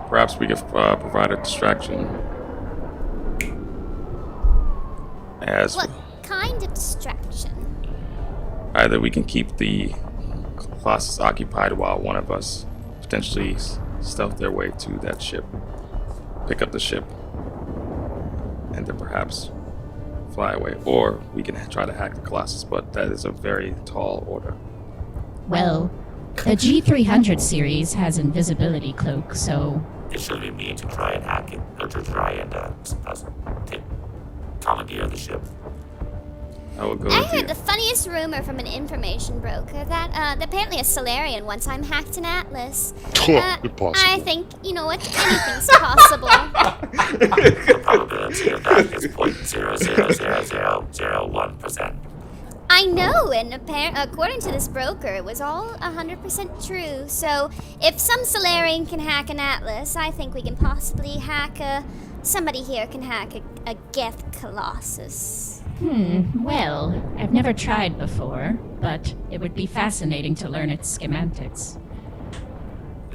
perhaps we could provide a distraction. As What kind of distraction? either we can keep the Colossus occupied while one of us potentially stealth their way to that ship, pick up the ship, and then perhaps fly away. Or we can try to hack the Colossus, but that is a very tall order. Well, the G300 series has invisibility cloak, so It should be me to try and hack it, or to try and commandeer the ship. I will go I with you. heard the funniest rumor from an information broker that apparently a Solarian one time hacked an Atlas. Impossible. I think, you know what, anything's possible. The probability of that is 0.000001%. I know, and according to this broker, it was all 100% true. So, if some Solarian can hack an Atlas, I think we can possibly hack somebody here can hack a Geth Colossus. well, I've never tried before, but it would be fascinating to learn its schematics.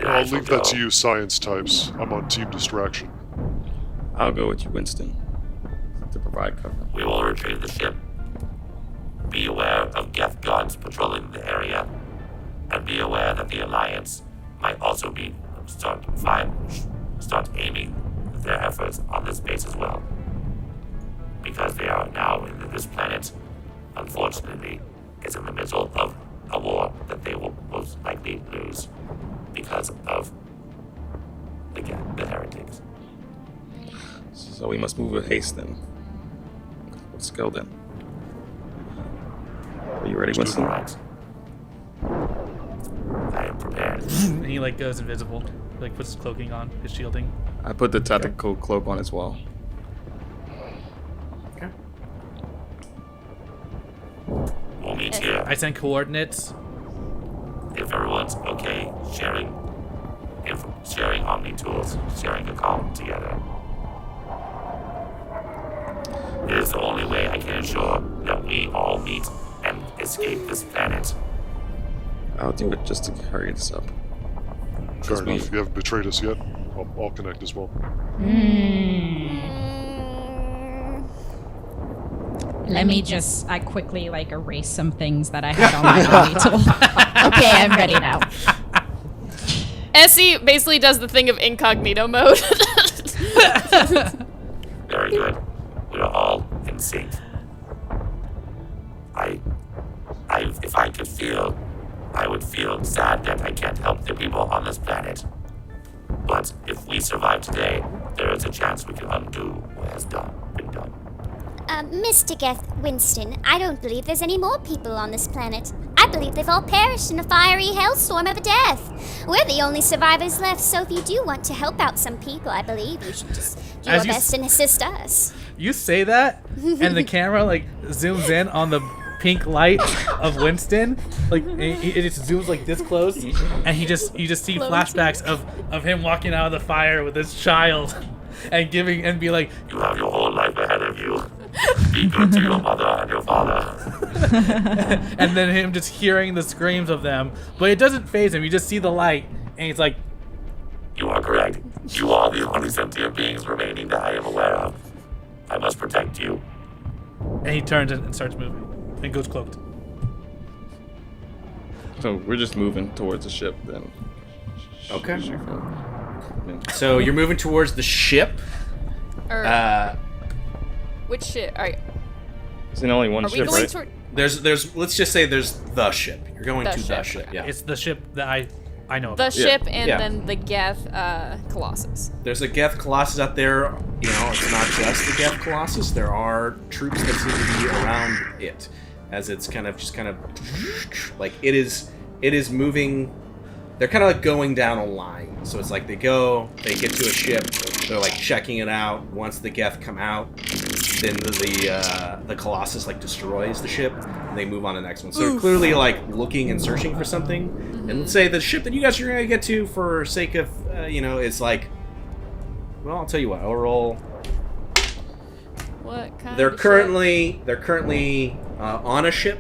I'll leave that to you, science types. I'm on team distraction. I'll go with you, Winston, to provide cover. We will retrieve the ship. Be aware of Geth guards patrolling the area, and be aware that the Alliance might also be start aiming their efforts on this base as well. Because they are now in this planet, unfortunately, is in the middle of a war that they will most likely lose because of the heretics. So we must move with haste then. Let's go then. Are you ready, Winston? Correct. I am prepared. And he like goes invisible, like puts his cloaking on, his shielding. I put the tactical cloak on as well. We'll meet here. I send coordinates. If everyone's okay sharing Omni tools, sharing a comm together. It is the only way I can ensure that we all meet and escape this planet. I'll do it just to hurry this up. Fair enough. You haven't betrayed us yet. I'll connect as well. Let me just, I quickly like erase some things that I had on my Omni tool. Okay, I'm ready now. Essie basically does the thing of incognito mode. Very good. We are all in sync. If I could feel, I would feel sad that I can't help the people on this planet. But if we survive today, there is a chance we can undo what has been done. Mr. Geth Winston, I don't believe there's any more people on this planet. I believe they've all perished in a fiery hellstorm of death. We're the only survivors left, so if you do want to help out some people, I believe you should just do your best and assist us. You say that, and the camera like zooms in on the pink light of Winston, like it just zooms like this close, and you just see flashbacks of him walking out of the fire with his child, and be like, You have your whole life ahead of you. Be good to your mother and your father. and then him just hearing the screams of them, but it doesn't faze him. You just see the light, and he's like, You are correct. You are the only sentient beings remaining that I am aware of. I must protect you. and he turns and starts moving, and goes cloaked. So we're just moving towards the ship then. Okay. So you're moving towards the ship. Which ship? All right. There's only one Are we ship, going right? toward? There's let's just say there's the ship. You're going The to the ship, ship. okay. Yeah. It's the ship that I know The about. ship and Yeah. then the Geth Colossus. There's a Geth Colossus out there. You know, it's not just the Geth Colossus. There are troops that seem to be around it, as it's kind of like it is moving. They're kind of like going down a line. So it's like they get to a ship, they're like checking it out. Once the Geth come out, then the Colossus like destroys the ship, and they move on to the next one. So they're clearly like looking and searching for something. And let's say the ship that you guys are gonna get to, for sake of is like, well, I'll tell you what, I'll roll. What kind They're of currently on a ship,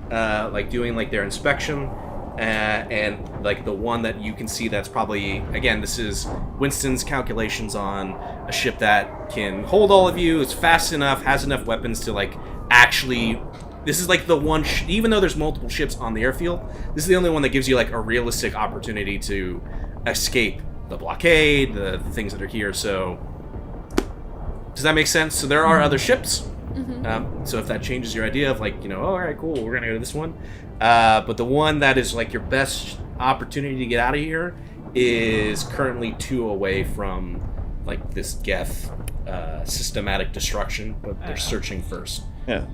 like doing like their inspection. And like the one that you can see, that's probably, again, this is Winston's calculations on a ship that can hold all of you, is fast enough, has enough weapons to like actually, this is like the one, even though there's multiple ships on the airfield, this is the only one that gives you like a realistic opportunity to escape the blockade, the things that are here. So does that make sense? So there are other ships. So if that changes your idea of like, all right, cool, we're gonna go to this one. But the one that is like your best opportunity to get out of here is currently 2 away from like this Geth systematic destruction, but they're searching first. Yeah.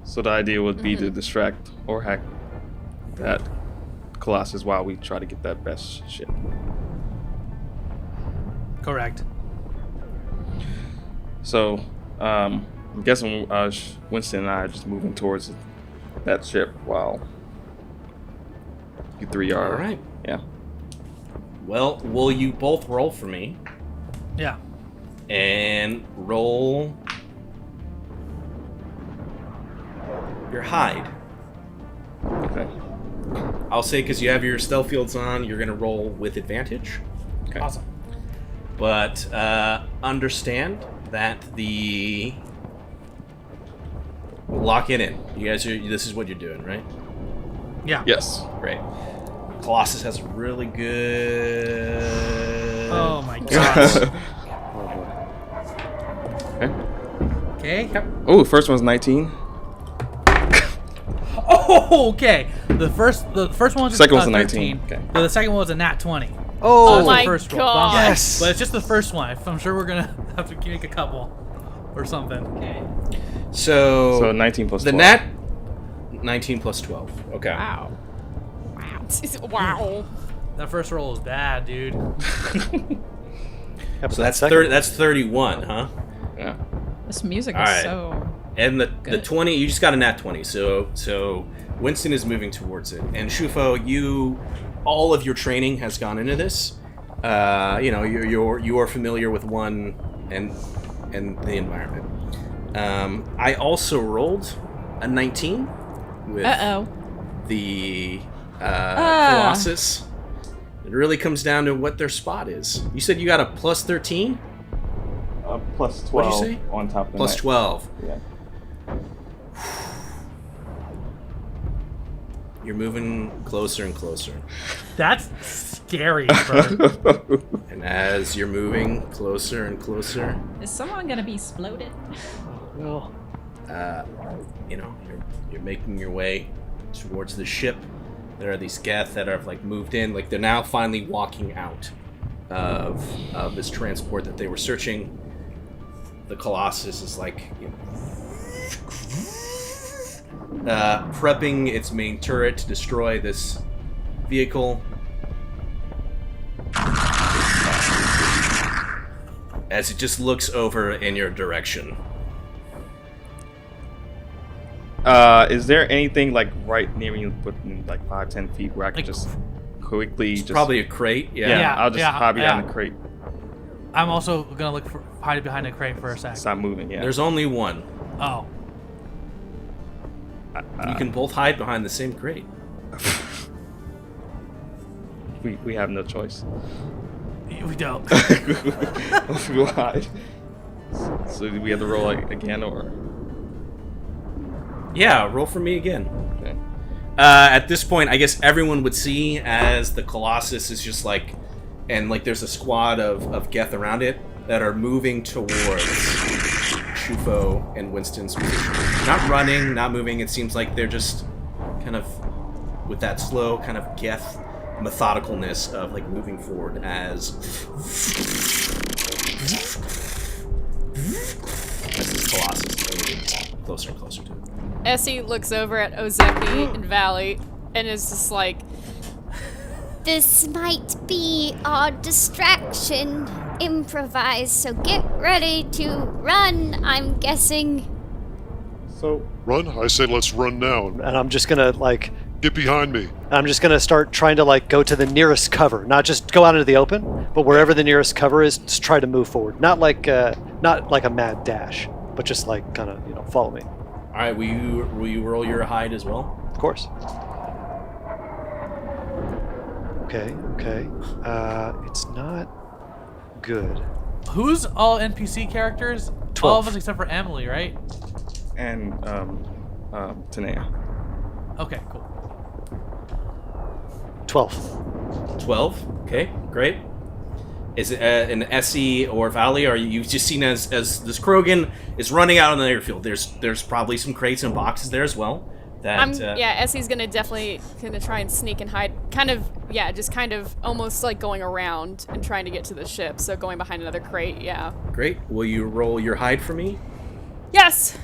So the idea would be to distract or hack that Colossus while we try to get that best ship. Correct. So, I'm guessing Winston and I are just moving towards that ship while you three are. All right. Yeah. Well, will you both roll for me? Yeah. And roll your hide. Okay. I'll say because you have your stealth fields on, you're gonna roll with advantage. Okay. Awesome. But understand that lock it in. You guys this is what you're doing, right? Yeah. Yes. Great. Colossus has really good. Oh my gosh. Okay. Okay. Oh, first one's 19. Oh, okay. The first one was Second one's a 13. 19. Okay. But the second one was a nat 20. Oh, That's my the first roll. God. Yes. But it's just the first one. I'm sure we're gonna have to make a couple or something. Okay. So 19 plus the 12. nat 19 plus 12. Okay. Wow. Wow. That first roll was bad, dude. So that's 31, huh? Yeah. This music All is right. so. And the Good. 20, you just got a nat 20. So Winston is moving towards it. And Shufo, all of your training has gone into this. You are familiar with one and the environment. I also rolled a 19 with the Colossus. It really comes down to what their spot is. You said you got a plus 13? Plus 12 What'd you say? on top of the Plus net. 12. Yeah. You're moving closer and closer. That's scary, bro. And as you're moving closer and closer, Is someone gonna be exploded? Well, you're making your way towards the ship. There are these Geth that have like moved in, like they're now finally walking out of this transport that they were searching. The Colossus is like, prepping its main turret to destroy this vehicle. As it just looks over in your direction. Is there anything like right near me, within like 5-10 feet, where I can just quickly just Probably a crate. yeah, I'll just hide behind yeah. the crate. I'm also gonna hide behind a crate for a sec. Stop moving. Yeah. There's only one. Oh. You can both hide behind the same crate. we have no choice. We don't. We'll hide. So do we have to roll again or? Yeah, roll for me again. Okay. At this point, I guess everyone would see as the Colossus is just like, and like there's a squad of Geth around it that are moving towards Shufo and Winston's position. Not running, not moving. It seems like they're just kind of with that slow kind of Geth methodicalness of like moving forward as this Colossus is moving closer and closer to it. Essie looks over at Ozeki and Valley and is just like, This might be our distraction. Improvise, so get ready to run, I'm guessing. So Run? I say let's run now. And I'm just gonna like, Get behind me. I'm just gonna start trying to like go to the nearest cover, not just go out into the open, but wherever the nearest cover is, just try to move forward. Not like a mad dash, but just like kind of follow me. All right, will you roll your hide as well? Of course. Okay. It's not good. Who's all NPC characters? 12. All of us except for Emily, right? and Tanea. Okay, cool. 12. 12. Okay, great. Is it an SE or Valley? Or are you just seen as this Krogan is running out on the airfield? There's probably some crates and boxes there as well. Essie's gonna try and sneak and hide. Just kind of almost like going around and trying to get to the ship. So going behind another crate, yeah. Great. Will you roll your hide for me? Yes.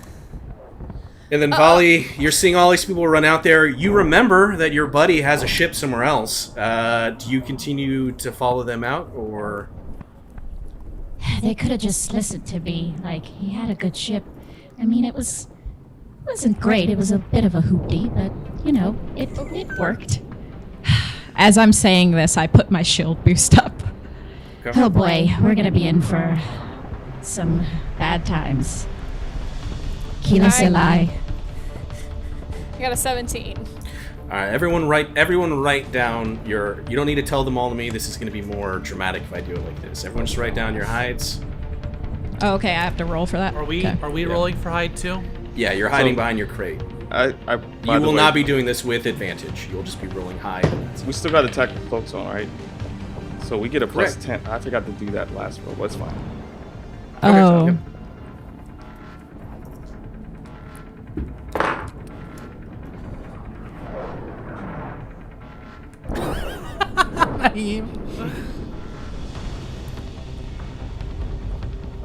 And then Valley, you're seeing all these people run out there. You remember that your buddy has a ship somewhere else. Do you continue to follow them out, or? They could have just listened to me. Like, he had a good ship. I mean, it wasn't great. It was a bit of a hoopty, but, it worked. As I'm saying this, I put my shield boost up. Okay. Oh boy, we're gonna be in for some bad times. Kila Selai. I got a 17. All right, everyone write down your. You don't need to tell them all to me. This is going to be more dramatic if I do it like this. Everyone just write down your hides. Oh, okay, I have to roll for that. Are we rolling for hide too? Yeah, you're hiding behind your crate. You will not be doing this with advantage. You'll just be rolling hide. We still got attack the cloaks on, right? So we get a plus 10. I forgot to do that last roll. That's fine. Oh. Okay.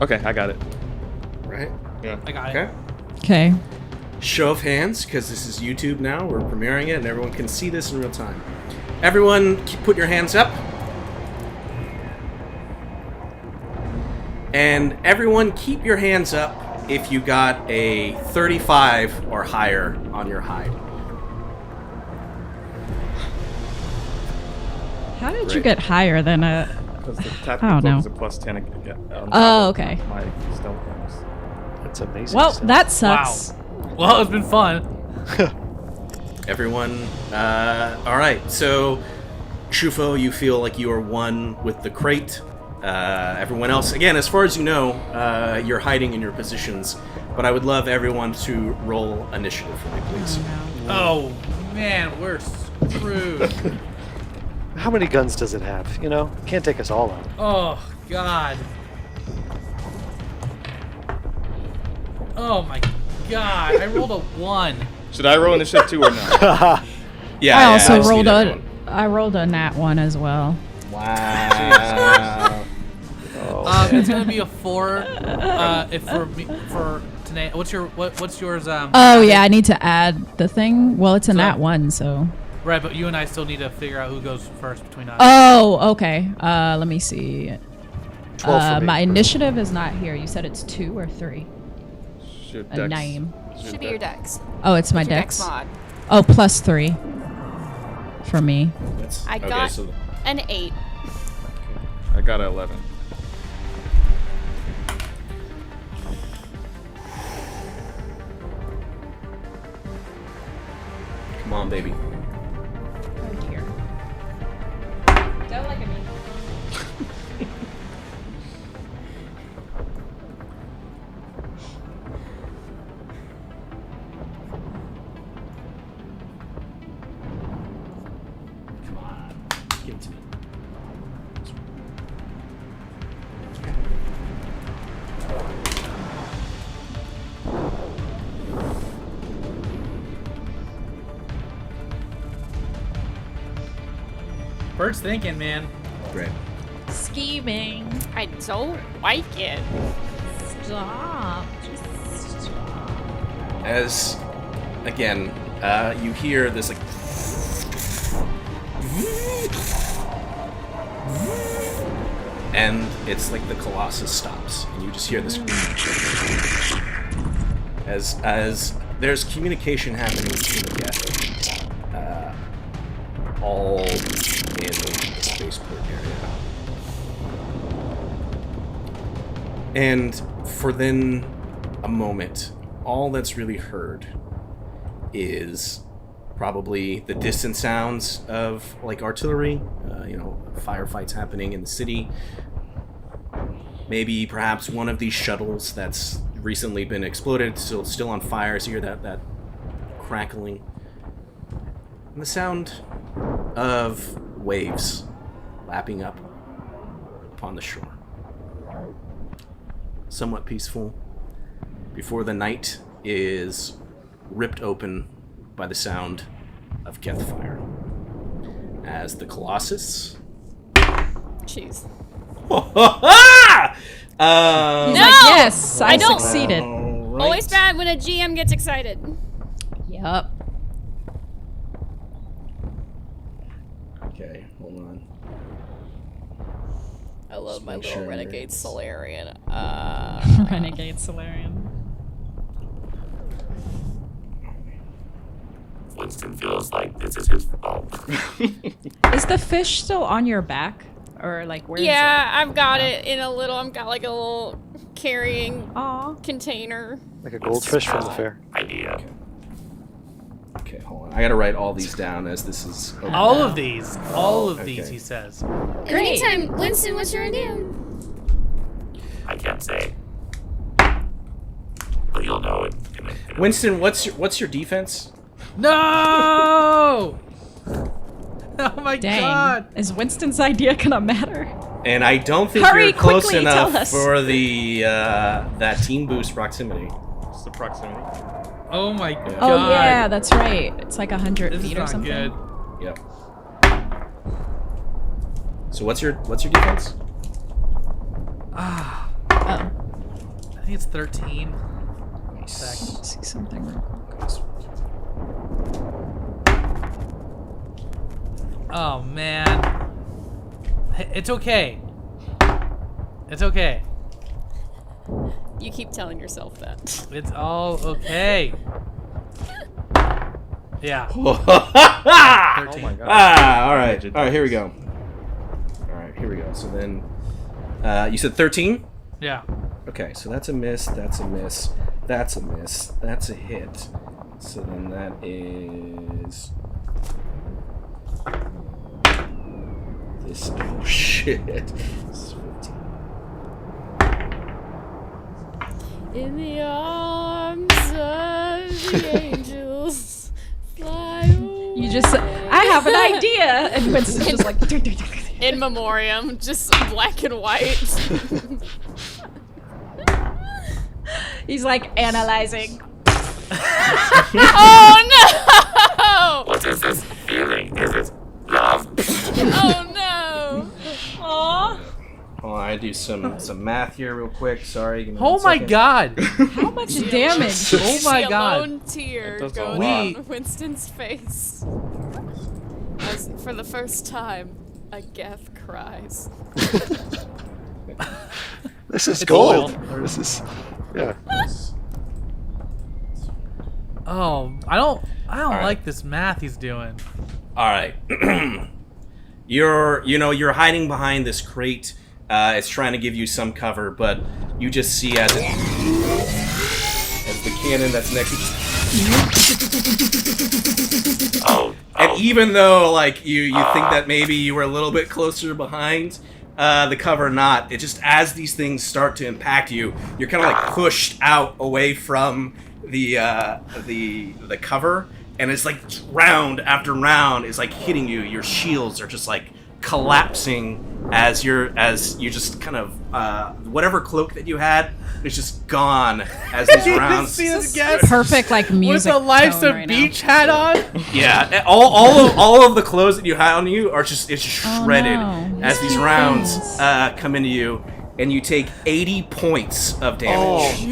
Okay, I got it. Right? Yeah. I got Okay. it. Okay. Show of hands, because this is YouTube now. We're premiering it, and everyone can see this in real time. Everyone, put your hands up. And everyone, keep your hands up if you got a 35 or higher on your hide. How did you get higher than a... Because the attack I don't the cloak know. is a plus 10 again. Oh, okay. My stealth bonus. That's amazing. Well, stuff. that sucks. Wow. Well, it's been fun. Everyone, all right. So, Shufo, you feel like you are one with the crate. Everyone else, again, as far as you know, you're hiding in your positions. But I would love everyone to roll initiative for me, please. Oh man, we're screwed. How many guns does it have? Can't take us all out. Oh god. Oh my god, I rolled a 1. Should I roll initiative too or not? Yeah. I also just rolled need everyone. I rolled a nat 1 as well. Wow. It's gonna be a 4. If for Tanea, what's yours? Oh yeah, I need to add the thing. Well, it's a nat 1, so. Right, but you and I still need to figure out who goes first between us. Oh, okay. Let me see. 12 for me. My initiative is not here. You said it's 2 or 3. Should A name. Should be your dex. Oh, it's my Your dex. mod. Oh, +3 for me. That's I got an 8. I got an 11. come on, baby. Oh dear. Don't look at me. Come on, give it to me. Bird's thinking, man. Great. Scheming. I don't like it. Stop. Just stop. As again, you hear this like, and it's like the Colossus stops, and you just hear this. As there's communication happening between the guests, all in the spaceport area. And for then a moment, all that's really heard is probably the distant sounds of like artillery, firefights happening in the city. Maybe perhaps one of these shuttles that's recently been exploded, still on fire, so you hear that crackling. And the sound of waves lapping up upon the shore. Somewhat peaceful, before the night is ripped open by the sound of Geth fire. As the Colossus... Jeez. No! Yes, I succeeded. Right. Always bad when a GM gets excited. Yup. Okay, hold on. I love my make little sure renegade Solarian. Renegade Solarian. Winston feels like this is his fault. Is the fish still on your back? Or like where Yeah, I've got it in a little. I've got like a little carrying Aw. container. Like a goldfish from the fair. Idea. Okay, hold on. I gotta write all these down as this is... All of these, Okay. he says. Great. Anytime, Winston, what's your idea? I can't say. But you'll know it. Winston, what's your defense? No! Oh my Dang. god! Is Winston's idea gonna matter? And I don't think Hurry, you're close quickly, enough tell us. for the that team boost proximity. It's the proximity. Oh my god. Oh yeah, that's right. It's like 100 This is feet or not something. good. Yep. So what's your defense? Ah, Oh, I think it's 13. let's see something real quick. Oh man. It's okay. It's okay. You keep telling yourself that. It's all okay. Yeah. 13. Oh my god. All right, here we go. All right, here we go. So then, you said 13. Yeah. Okay, so that's a miss. That's a miss. That's a miss. That's a hit. So then that is. This. Oh shit. This is 15. In the arms of the angels, fly away. You just, I have an idea, and Winston's just like. In memoriam, just black and white. He's like analyzing. Oh no! What is this feeling? Is it love? Oh no! Aww. Hold on, I do some math here real quick. Sorry. Give me Oh one my second. god. How much damage? Oh my The god. lone tear That does a goes lot. on Winston's face. As for the first time, a Geth cries. This is It's gold. oil. This is, yeah. Oh, I don't right. like this math he's doing. All right. You're hiding behind this crate. It's trying to give you some cover, but you just see as the cannon that's next to Oh. And even though, like, you think that maybe you were a little bit closer behind the cover or not, it just, as these things start to impact you, you're kind of, like, pushed out away from the cover, and it's, like, round after round is, like, hitting you. Your shields are just, like, collapsing as you just kind of, whatever cloak that you had is just gone as these rounds. Perfect, like, music. With the Life's tone a right Beach hat on? Yeah, all of the clothes that you had on you are just shredded as these rounds come into you, and you take 80 points of damage.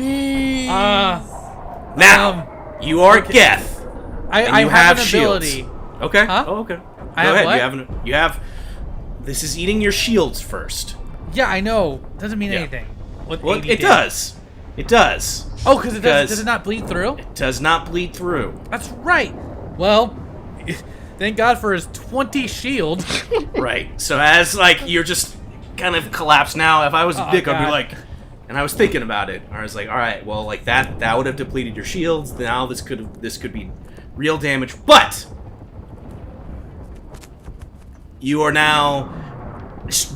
Now you are Geth. I you have an shields. ability. Okay. Huh? Oh, okay. I Go have ahead. what? You have. This is eating your shields first. Yeah, I know. Doesn't mean Yeah. anything. With Well, 80 it does. It does. Oh, because it does it not bleed through? It does not bleed through. That's right. Well, thank God for his 20 shield. Right. So as like you're just kind of collapsed now. If I was Dick, I'd be God. like, and I was thinking about it. I was like, all right, well, like that would have depleted your shields. Now this could be real damage, but you are now.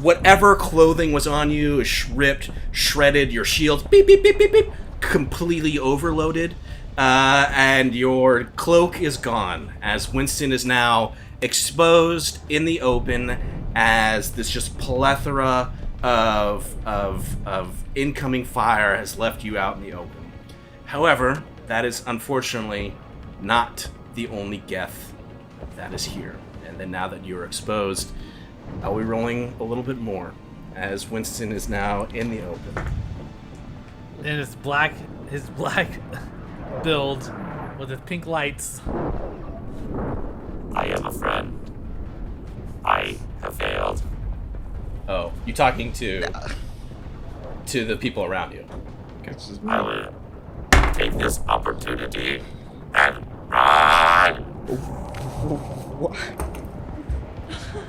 Whatever clothing was on you is ripped, shredded. Your shields, beep, beep, beep, beep, beep, completely overloaded, and your cloak is gone. As Winston is now exposed in the open, as this just plethora of incoming fire has left you out in the open. However, that is unfortunately not the only Geth that is here. And then now that you're exposed, I'll be rolling a little bit more, as Winston is now in the open. And his black build with his pink lights. I am a friend. I have failed. Oh, you talking to the people around you? Okay. I will take this opportunity and run.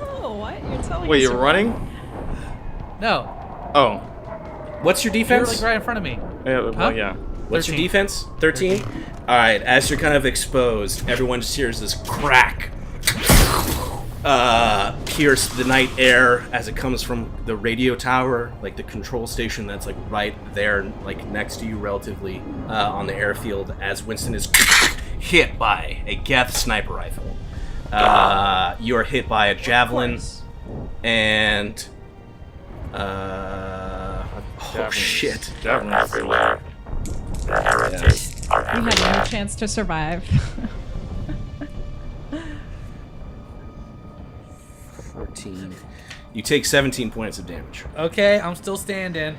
Oh, what? You're telling Wait, us you're running? No, Oh. What's your you're defense? like right in front of me. Yeah, well, Huh? yeah. What's your 13. defense? 13? Alright, as you're kind of exposed, everyone just hears this crack pierce the night air as it comes from the radio tower, like the control station that's like right there, like next to you relatively on the airfield, as Winston is hit by a Geth sniper rifle. You are hit by a javelin and oh shit. They're everywhere. The heretics are We had everywhere. no chance to survive. 14. You take 17 points of damage. Okay, I'm still standing.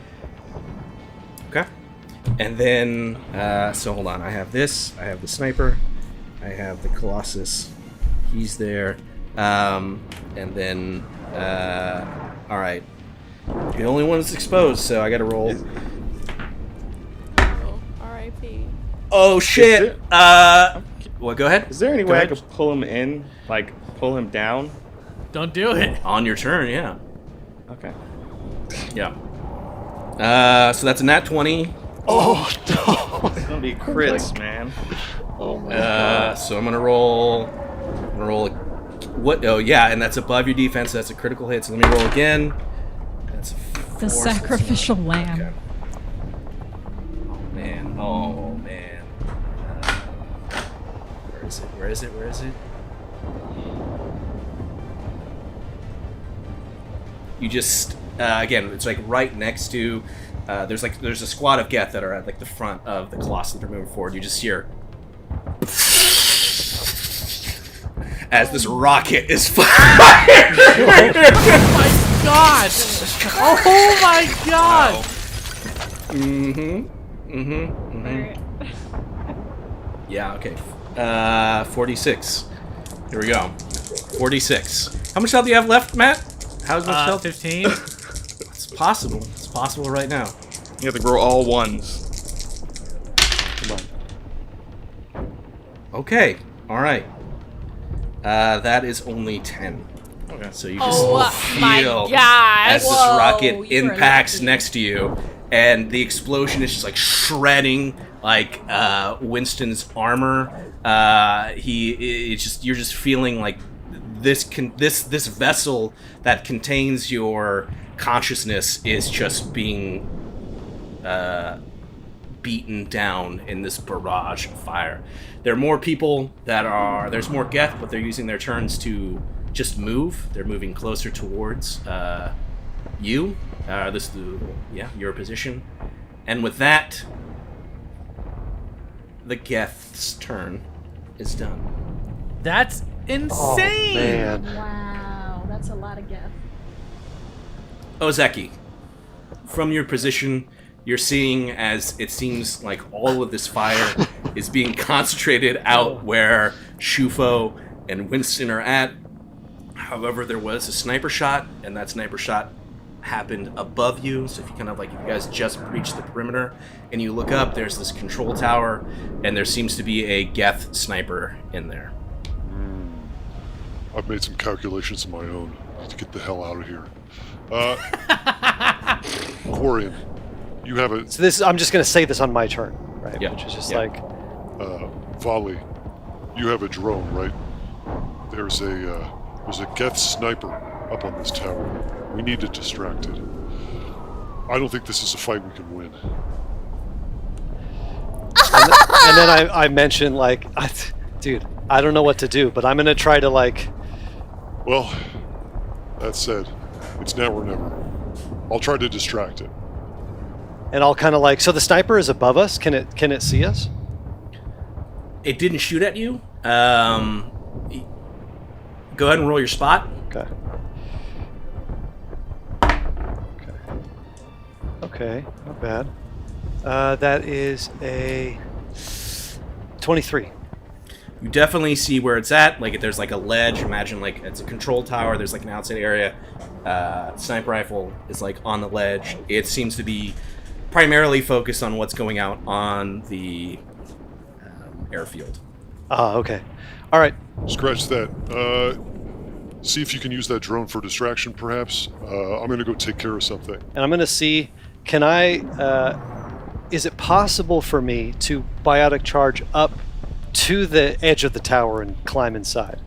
Okay. And then, so hold on. I have this. I have the sniper. I have the Colossus. He's there. And then, all right. The only one that's exposed, so I got to roll. Oh, R.I.P. Oh shit. Is Well, go ahead. Is there any Go way ahead. I could pull him in? Like, pull him down? Don't do it. On your turn, yeah. Okay. Yeah. So that's a nat 20. Oh no! It's gonna be crits, man. Oh my So I'm gonna roll. What? Oh yeah, and that's above your defense. So that's a critical hit. So let me roll again. That's a 4. The sacrificial lamb. Okay. Man. Oh man. Where is it? Where is it? Where is it? You just again, it's like right next to. There's a squad of Geth that are at like the front of the Colossus that are moving forward. You just hear as this rocket is fired. Oh my god! Oh my god! Yeah. Okay. 46. Here we go. 46. How much health do you have left, Matt? How's much health? 15. It's possible. It's possible right now. You have to grow all ones. Come on. Okay. All right. That is only 10. Okay. So you just my feel gosh. as this Whoa, rocket you were impacts lucky. next to you, and the explosion is just like shredding like Winston's armor. You're just feeling like this vessel that contains your consciousness is just being beaten down in this barrage of fire. There are more people there's more Geth, but they're using their turns to just move. They're moving closer towards you, your position. And with that, the Geth's turn is done. That's insane. Man. Wow, that's a lot of Geth. Ozeki, from your position, you're seeing as it seems like all of this fire is being concentrated out where Shufo and Winston are at. However, there was a sniper shot, and that sniper shot happened above you. So if you guys just breached the perimeter and you look up, there's this control tower, and there seems to be a Geth sniper in there. I've made some calculations of my own to get the hell out of here. Quarian, you have a... So this, I'm just going to say this on my turn, right? Yeah. Which is just Yeah. like... Volley, you have a drone, right? There's a Geth sniper up on this tower. We need to distract it. I don't think this is a fight we can win. And then I mentioned, like, dude, I don't know what to do, but I'm going to try to, like... Well, that said, it's now or never. I'll try to distract it. And I'll kind of like... So the sniper is above us? Can it see us? It didn't shoot at you. Go ahead and roll your spot. Okay. Okay, not bad. That is a 23. You definitely see where it's at. Like, there's like a ledge. Imagine like it's a control tower. There's like an outside area. Sniper rifle is like on the ledge. It seems to be primarily focused on what's going out on the airfield. Okay. All right. Scratch that. See if you can use that drone for distraction, perhaps. I'm going to go take care of something. And I'm going to see, can I, is it possible for me to biotic charge up to the edge of the tower and climb inside?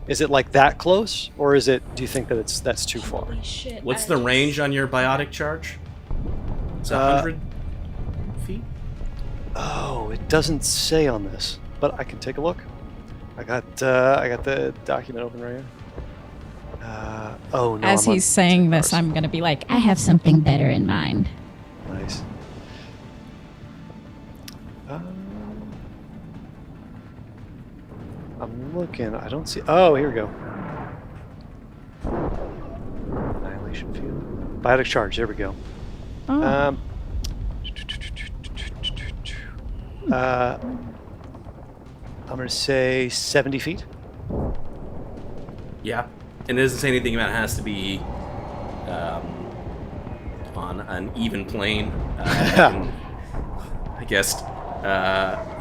Is it like that close, or is it, do you think that that's too far? Holy shit. What's the range on your biotic charge? It's 100 feet? Oh, it doesn't say on this, but I can take a look. I got the document open right here. Oh no! As he's saying this, I'm gonna be like, I have something better in mind. Nice. I'm looking. I don't see. Oh, here we go. Annihilation field. Biotic charge. There we go. Oh. I'm gonna say 70 feet. Yeah. And it doesn't say anything about it has to be on an even plane. I guess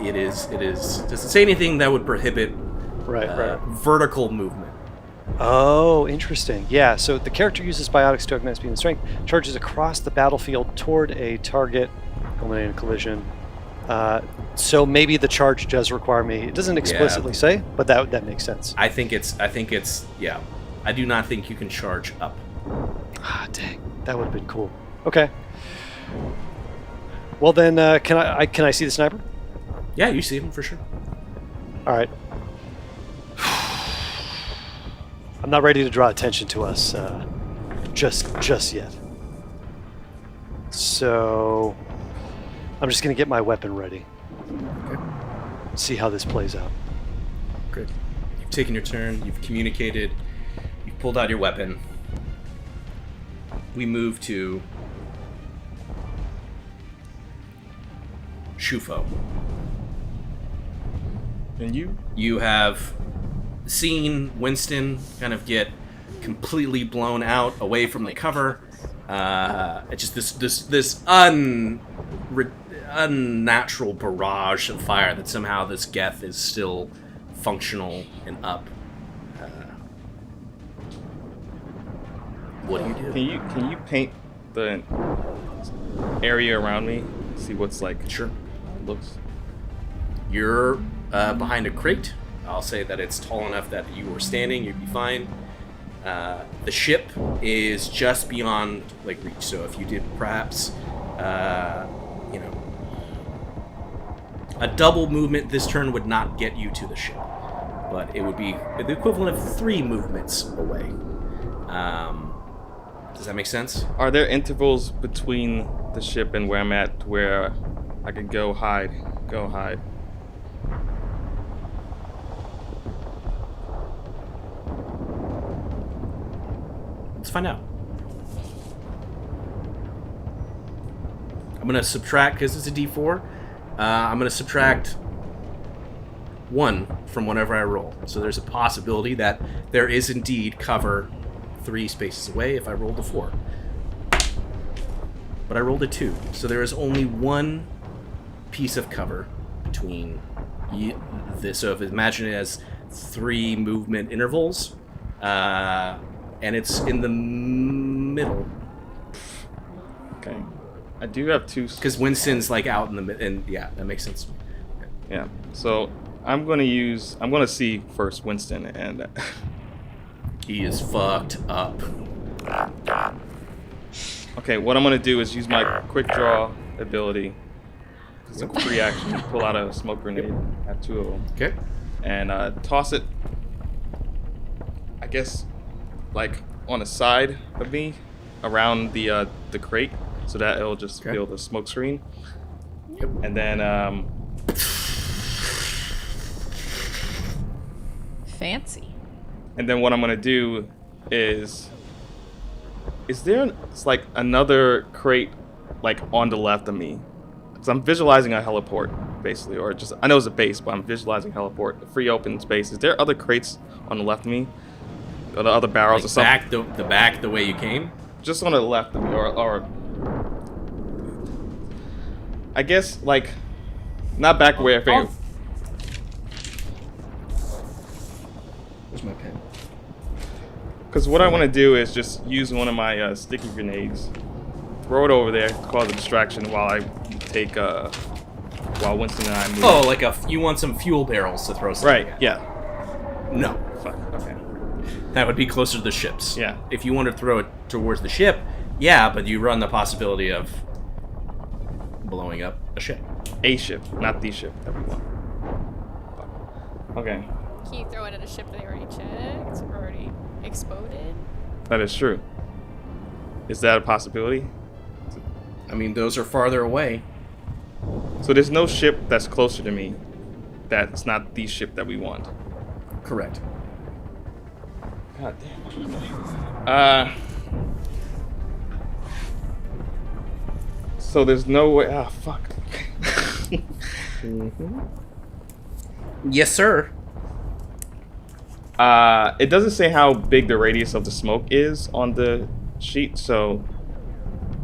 it is. Doesn't say anything that would prohibit Right. vertical movement. Oh, interesting. Yeah, so the character uses biotics to augment speed and strength, charges across the battlefield toward a target, culminating in a collision. So maybe the charge does require me. It doesn't explicitly say, but that makes sense. I think it's yeah. I do not think you can charge up. Ah, dang, that would have been cool. Okay. Well then, can I see the sniper? Yeah, you see him for sure. All right. I'm not ready to draw attention to us just yet. So I'm just gonna get my weapon ready. Okay. See how this plays out. Good. You've taken your turn. You've communicated. You've pulled out your weapon. We move to Shufo. And you? You have seen Winston kind of get completely blown out away from the cover. It's just this unnatural barrage of fire that somehow this Geth is still functional and up. What do you do? Can you paint the area around me? See what's like. Sure. Looks. You're behind a crate. I'll say that it's tall enough that you were standing, you'd be fine. The ship is just beyond like reach. So if you did perhaps, a double movement this turn would not get you to the ship, but it would be the equivalent of 3 movements away. Does that make sense? Are there intervals between the ship and where I'm at where I could go hide? Let's find out. I'm going to subtract, because it's a D4, I'm going to subtract 1 from whenever I roll. So there's a possibility that there is indeed cover 3 spaces away if I rolled a 4. But I rolled a 2. So there is only 1 piece of cover between this. So if imagine it as 3 movement intervals, and it's in the middle. Okay. I do have 2. Because Winston's like out in the middle, and yeah, that makes sense. Yeah. So I'm gonna see first Winston, and he is fucked up. Okay, what I'm gonna do is use my quick draw ability. It's a free action. Pull out a smoke grenade. I have 2 of them. Okay. And toss it. I guess, like on the side of me, around the crate, so that it'll just fill the smoke screen. Yep. And then Fancy. And then what I'm gonna do is there like another crate like on the left of me? Because I'm visualizing a heliport basically, or just I know it's a base, but I'm visualizing heliport, a free open space. Is there other crates on the left of me, or the other barrels like or something? The back the way you came? Just on the left of me, or I guess like not back where I figured. Where's my pen? Because what I want to do is just use one of my sticky grenades, throw it over there, cause a distraction while I take while Winston and I move. Oh, like you want some fuel barrels to throw something right? Yeah. No. Fuck. Okay. That would be closer to the ships. Yeah. If you want to throw it towards the ship, yeah, but you run the possibility of blowing up a ship. A ship, not the ship that we want. Okay. Can you throw it at a ship that they already checked or already exploded? That is true. Is that a possibility? I mean, those are farther away. So there's no ship that's closer to me that's not the ship that we want. Correct. God damn. So there's no way. Ah, fuck. Yes, sir. It doesn't say how big the radius of the smoke is on the sheet, so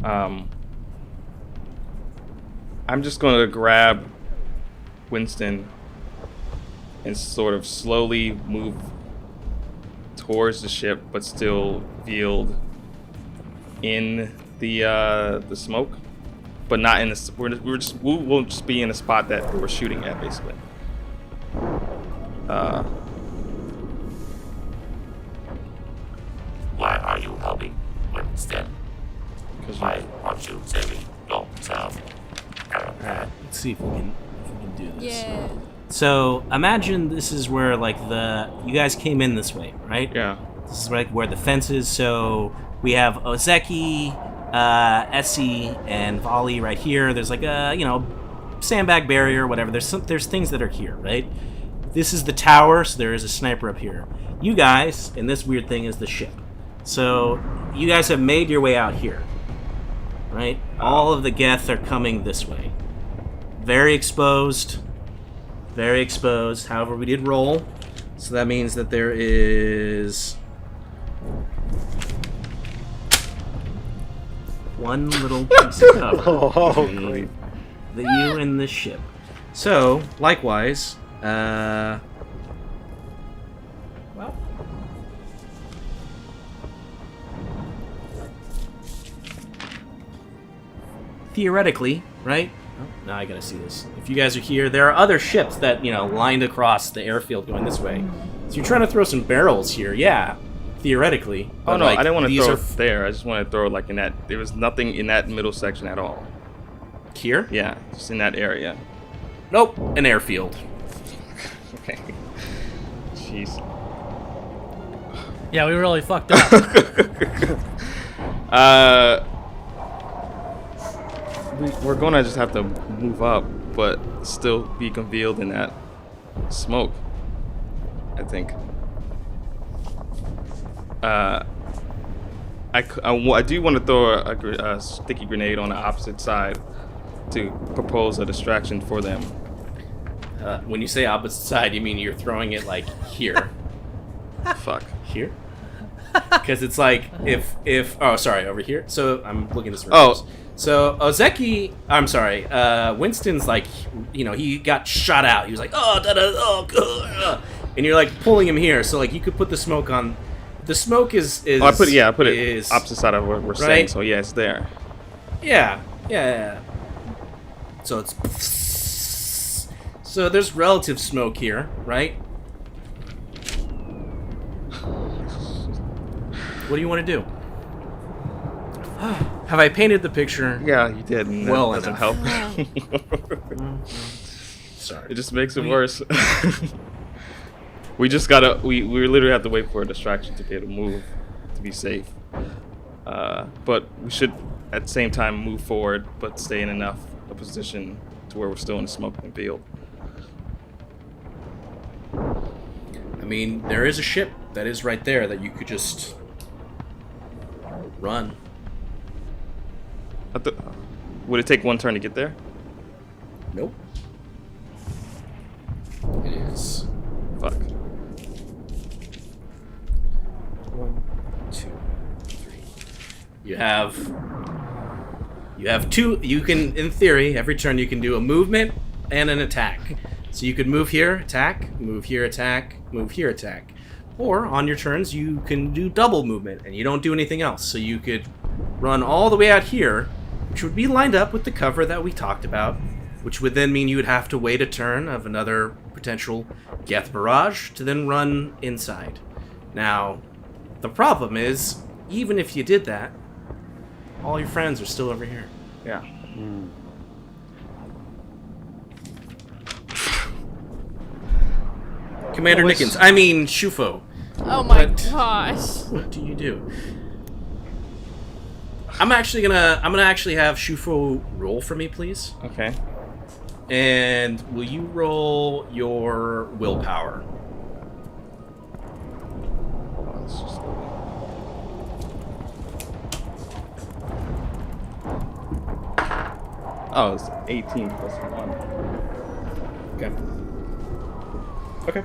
I'm just gonna grab Winston and sort of slowly move towards the ship, but still veiled in the smoke, but not in the. We'll just be in a spot that we're shooting at, basically. Why are you helping Winston? Why aren't you saving yourself? Alright, let's see if we can do this. Yeah. So imagine this is where like you guys came in this way, right? Yeah. This is like where the fence is. So we have Ozeki, Essie, and Volley right here. There's like a sandbag barrier, whatever. There's things that are here, right? This is the tower, so there is a sniper up here. You guys, and this weird thing is the ship. So you guys have made your way out here, right? All of the Geth are coming this way. Very exposed. Very exposed. However, we did roll, so that means that there is one little piece of cover. Oh, great. you and the ship. So, likewise, well, theoretically, right? Oh, now I gotta see this. If you guys are here, there are other ships that, lined across the airfield going this way. So you're trying to throw some barrels here, yeah, theoretically. Oh but, no, like, I didn't want to these throw are it there. I just want to throw it like in that. There was nothing in that middle section at all. Here? Yeah, just in that area. Nope, an airfield. Okay. Jeez. Yeah, we really fucked up. We're gonna just have to move up, but still be concealed in that smoke, I think. I do want to throw a sticky grenade on the opposite side to propose a distraction for them. When you say opposite side, you mean you're throwing it like here? Fuck. Here? Because it's like if oh sorry, over here. So I'm looking at this. Oh. So Ozeki, I'm sorry. Winston's like, he got shot out. He was like, and you're like pulling him here. So like you could put the smoke on. The smoke is. I put it opposite side of what we're saying. So yeah, it's there. Yeah. So it's. So there's relative smoke here, right? What do you want to do? Have I painted the picture? Yeah, you did. And well, that doesn't help. Sorry. It just makes it worse. We just gotta. We literally have to wait for a distraction to be able to move, to be safe. But we should, at the same time, move forward, but stay in enough a position to where we're still in the smoking field. I mean, there is a ship that is right there that you could just run. Would it take one turn to get there? Nope. It is. Fuck. 1, 2, 3. You have two. You can, in theory, every turn you can do a movement and an attack. So you could move here, attack, move here, attack, move here, attack. Or on your turns, you can do double movement and you don't do anything else. So you could run all the way out here, which would be lined up with the cover that we talked about, which would then mean you would have to wait a turn of another potential Geth barrage to then run inside. Now, the problem is, even if you did that, all your friends are still over here. Yeah. Commander Nickens, I mean Shufo. Oh my gosh. What do you do? I'm gonna actually have Shufo roll for me, please. Okay. And will you roll your willpower? Oh, it's 18 plus 1. Okay.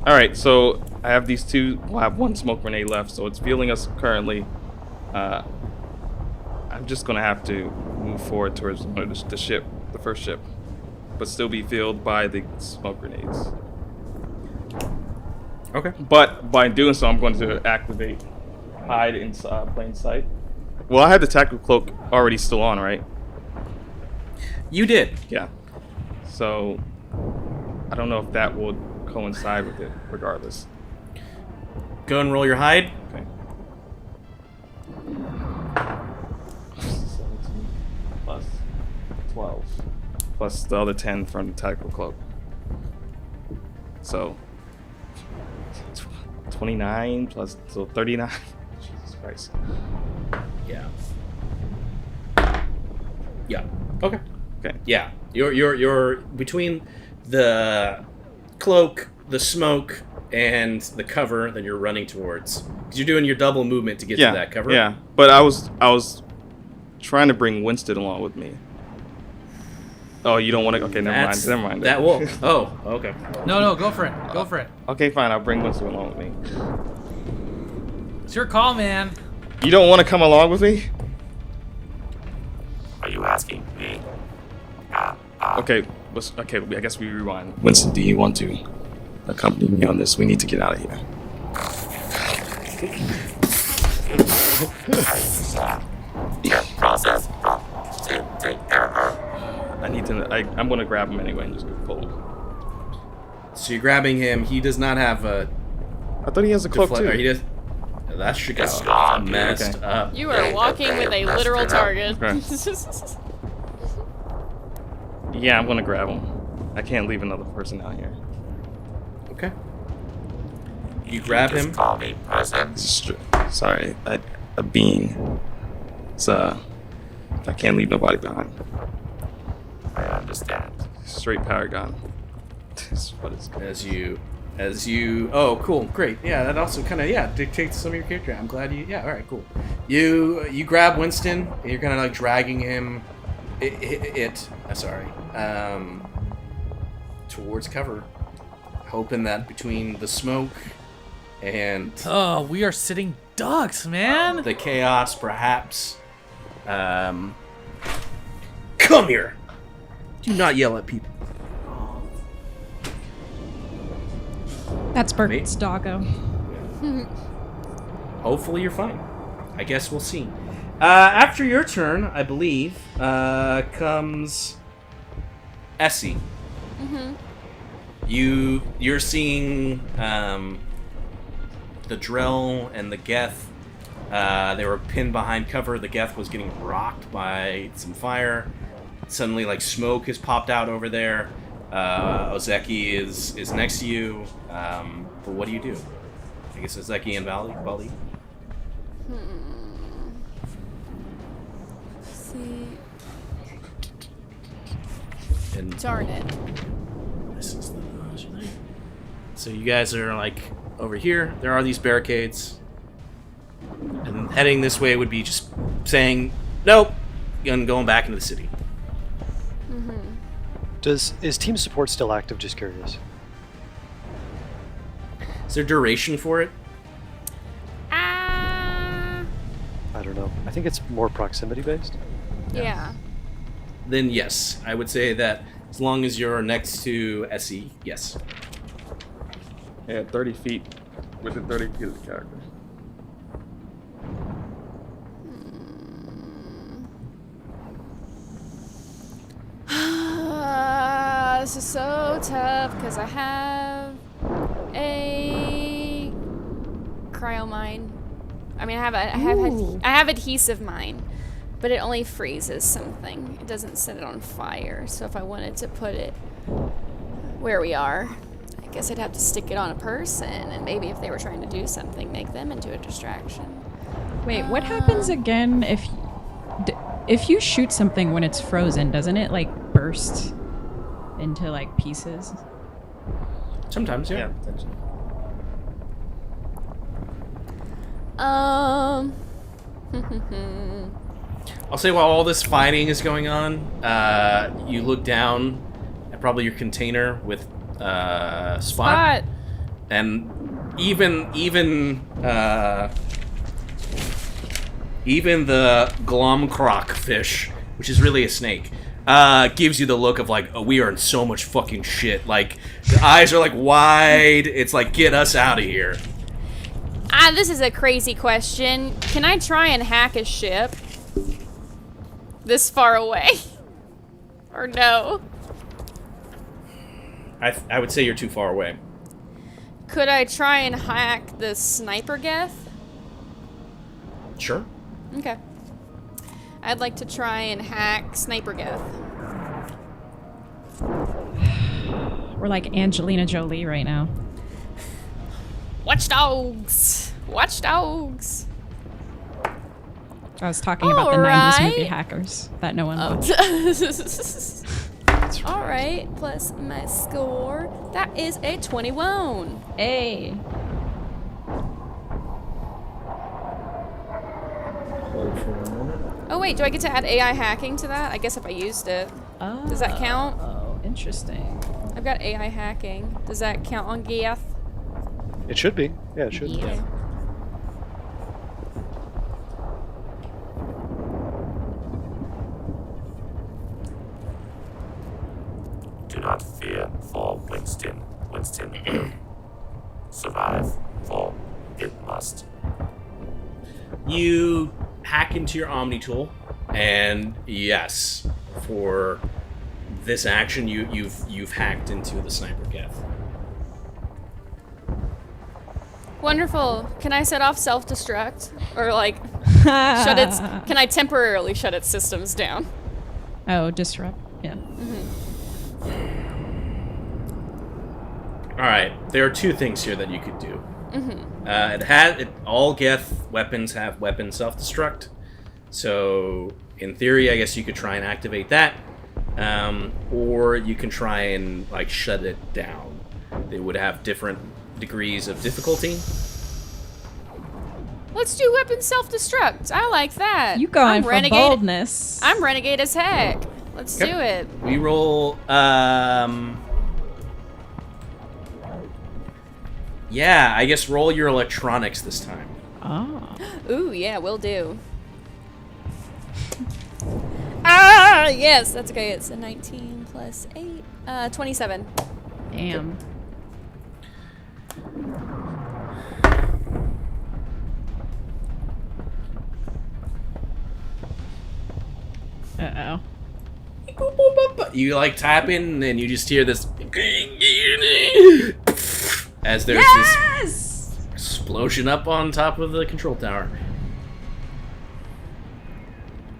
Alright, so I have these two. We'll have one smoke grenade left, so it's fueling us currently. I'm just gonna have to move forward towards the ship, the first ship, but still be fueled by the smoke grenades. Okay. But by doing so, I'm going to activate hide in plain sight. Well, I had the tactical cloak already still on, right? You did. Yeah. So I don't know if that will coincide with it, regardless. Go and roll your hide. Okay. 17 plus 12 plus the other 10 from the tactical cloak. So 29 plus 39. Jesus Christ. Yeah. Yeah. Okay. Okay. Yeah. You're between the cloak, the smoke, and the cover that you're running towards. Because you're doing your double movement to get to that cover. Yeah. But I was trying to bring Winston along with me. Oh, you don't want to? Okay, never mind. That will. Oh, okay. No, go for it. Go for it. Okay, fine. I'll bring Winston along with me. It's your call, man. You don't want to come along with me? Are you asking me? Okay, I guess we rewind. Winston, do you want to accompany me on this? We need to get out of here. Process. Take care of her. I'm gonna grab him anyway and just go pull him. So you're grabbing him. He does not have a. I thought he has a cloak too. He does. That shit got gone, messed okay. up. You are walking with a literal target. Okay. Yeah, I'm gonna grab him. I can't leave another person out here. Okay. You grab him. Just call me person. Sorry, a being. So I can't leave nobody behind. I understand. Straight power gun. That's what it's called. As you. Oh, cool, great. Yeah, that also kind of dictates some of your character. I'm glad you. Yeah, all right, cool. You grab Winston and you're kind of like dragging him. Towards cover, hoping that between the smoke and Oh, we are sitting ducks, man. the chaos, perhaps. Come here. Do not yell at people. That's Bert's doggo. Hopefully you're fine. I guess we'll see. After your turn, I believe, comes Essie. Mm-hmm. You're seeing the drill and the Geth. They were pinned behind cover. The Geth was getting rocked by some fire. Suddenly, like, smoke has popped out over there. Ozeki is next to you. But what do you do? I guess Ozeki and Bali. See. And Darn it. this is the so you guys are like over here. There are these barricades, and heading this way would be just saying nope, and going back into the city. Is team support still active? Just curious. Is there duration for it? I don't know. I think it's more proximity based. Yeah. Then yes, I would say that as long as you're next to SE, yes. Yeah, 30 feet. Within 30 feet of the character. This is so tough because I have a cryo mine. I mean, I have adhesive mine, but it only freezes something. It doesn't set it on fire. So if I wanted to put it where we are, I guess I'd have to stick it on a person, and maybe if they were trying to do something, make them into a distraction. Wait, what happens again if you shoot something when it's frozen? Doesn't it like burst into like pieces? Sometimes, yeah. Potentially. I'll say while all this fighting is going on, you look down at probably your container with Spot. And even the Glomcroc fish, which is really a snake, gives you the look of like, oh, we are in so much fucking shit. Like, the eyes are like wide. It's like, get us out of here. This is a crazy question. Can I try and hack a ship this far away? Or no? I would say you're too far away. Could I try and hack the sniper Geth? Sure. Okay. I'd like to try and hack sniper Geth. We're like Angelina Jolie right now. Watchdogs! Watchdogs! I was talking about the 90s movie hackers that no one watched. Alright, plus my score. That is a 21. Hey. Hold for a moment. Oh wait, do I get to add AI hacking to that? I guess if I used it. Oh. Does that count? Oh, interesting. I've got AI hacking. Does that count on Geth? It should be. Yeah, it should. Yeah. do not fear for Winston. Winston will survive, for it must. You hack into your Omni tool, and yes, for this action, you've hacked into the sniper Geth. Wonderful. Can I set off self-destruct? Or, like, can I temporarily shut its systems down? Oh, disrupt. Yeah. Alright, there are two things here that you could do. All Geth weapons have weapon self-destruct. So, in theory, I guess you could try and activate that. Or you can try and, like, shut it down. They would have different degrees of difficulty. Let's do weapon self-destruct. I like that. You going for boldness. I'm renegade as heck. Let's do it. We roll, yeah, I guess roll your electronics this time. Oh. Ooh, yeah, will do. Ah, yes, that's okay. It's a 19 plus 8, 27. Damn. Uh-oh. You like tap in, and then you just hear this as there's this explosion up on top of the control tower.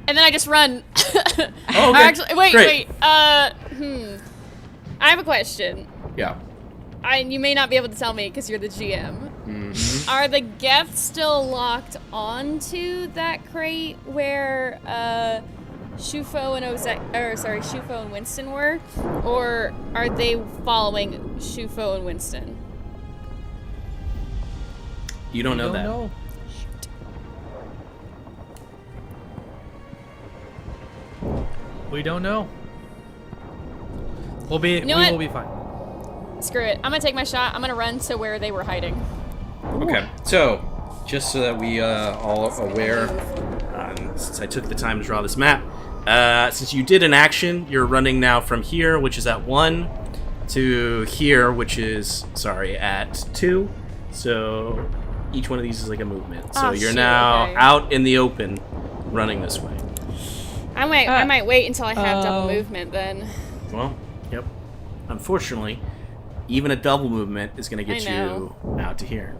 And then I just run. Oh, okay. Actually, wait. Great. I have a question. Yeah. You may not be able to tell me because you're the GM. Mm-hmm. Are the Geth still locked onto that crate where Shufo and Winston were, or are they following Shufo and Winston? You don't know that. Know. We don't know. We will be fine. Screw it. I'm gonna take my shot. I'm gonna run to where they were hiding. Okay, so just so that we all are aware, since I took the time to draw this map, since you did an action, you're running now from here, which is at 1, to here, which is, at 2. So each one of these is like a movement. So you're now out in the open, running this way. I might wait until I have double movement then. Well, yep. Unfortunately, even a double movement is going to get you out to here.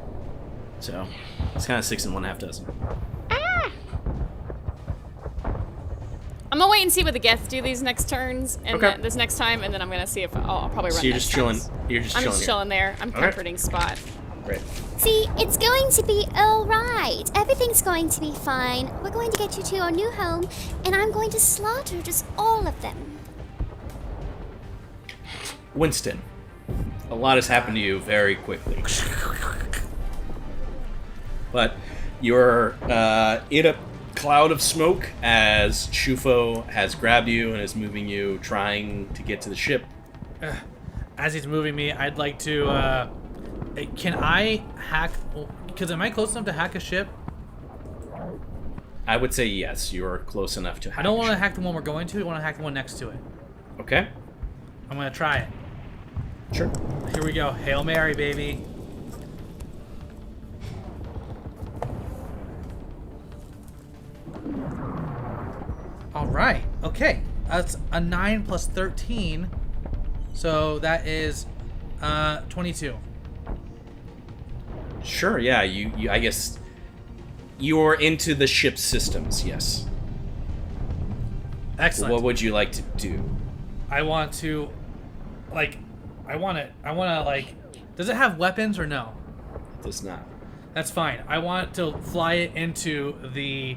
So it's kind of 6 and 1/2 dozen. I'm gonna wait and see what the Geth do these next turns and Okay. this next time, and then I'm gonna see if I'll probably run. So you're next just chilling. time. You're just I'm chilling. just chilling there. I'm comforting Spot. Great. See, it's going to be alright. Everything's going to be fine. We're going to get you to your new home, and I'm going to slaughter just all of them. Winston, a lot has happened to you very quickly. But you're in a cloud of smoke as Shufo has grabbed you and is moving you, trying to get to the ship. As he's moving me, I'd like to, can I hack, because am I close enough to hack a ship? I would say yes, you're close enough to hack. I don't want to hack the one we're going to, I want to hack the one next to it. Okay. I'm going to try it. Sure. Here we go. Hail Mary, baby. All right. Okay. That's a 9 plus 13. So that is 22. Sure, yeah. You I guess you're into the ship's systems, yes. Excellent. What would you like to do? I want to does it have weapons or no? It does not. That's fine. I want to fly it into the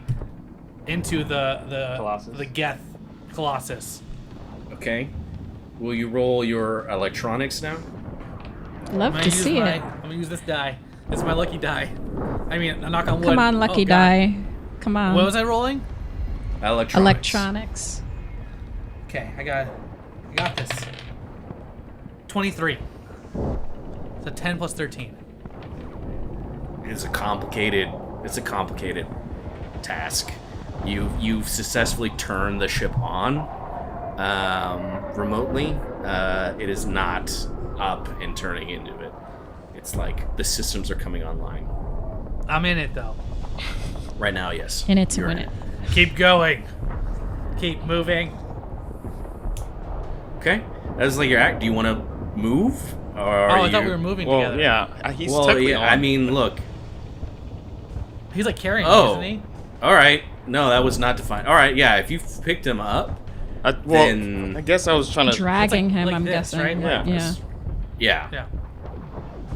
Colossus. the Geth Colossus. Okay. Will you roll your electronics now? Love to see it. I'm gonna use this die. This is my lucky die. I mean, a knock on wood. Come on, lucky die. Come on. What was I rolling? Electronics. Okay, I got this. 23. So 10 plus 13. It's a complicated task. You've successfully turned the ship on. remotely, it is not up and turning into it. It's like the systems are coming online. I'm in it though. Right now, yes. In it to You're win in it. Keep going. Keep moving. Okay. That's like your act. Do you want to move? Or I thought we were moving Well, together. yeah, he's Well, technically yeah, on. I mean, look. He's like carrying me, Oh. isn't he? All right. No, that was not defined. All right, yeah, if you picked him up, then... I guess I was trying to... Dragging him, like I'm this, guessing. right? Yeah. Yeah. Yeah. Yeah.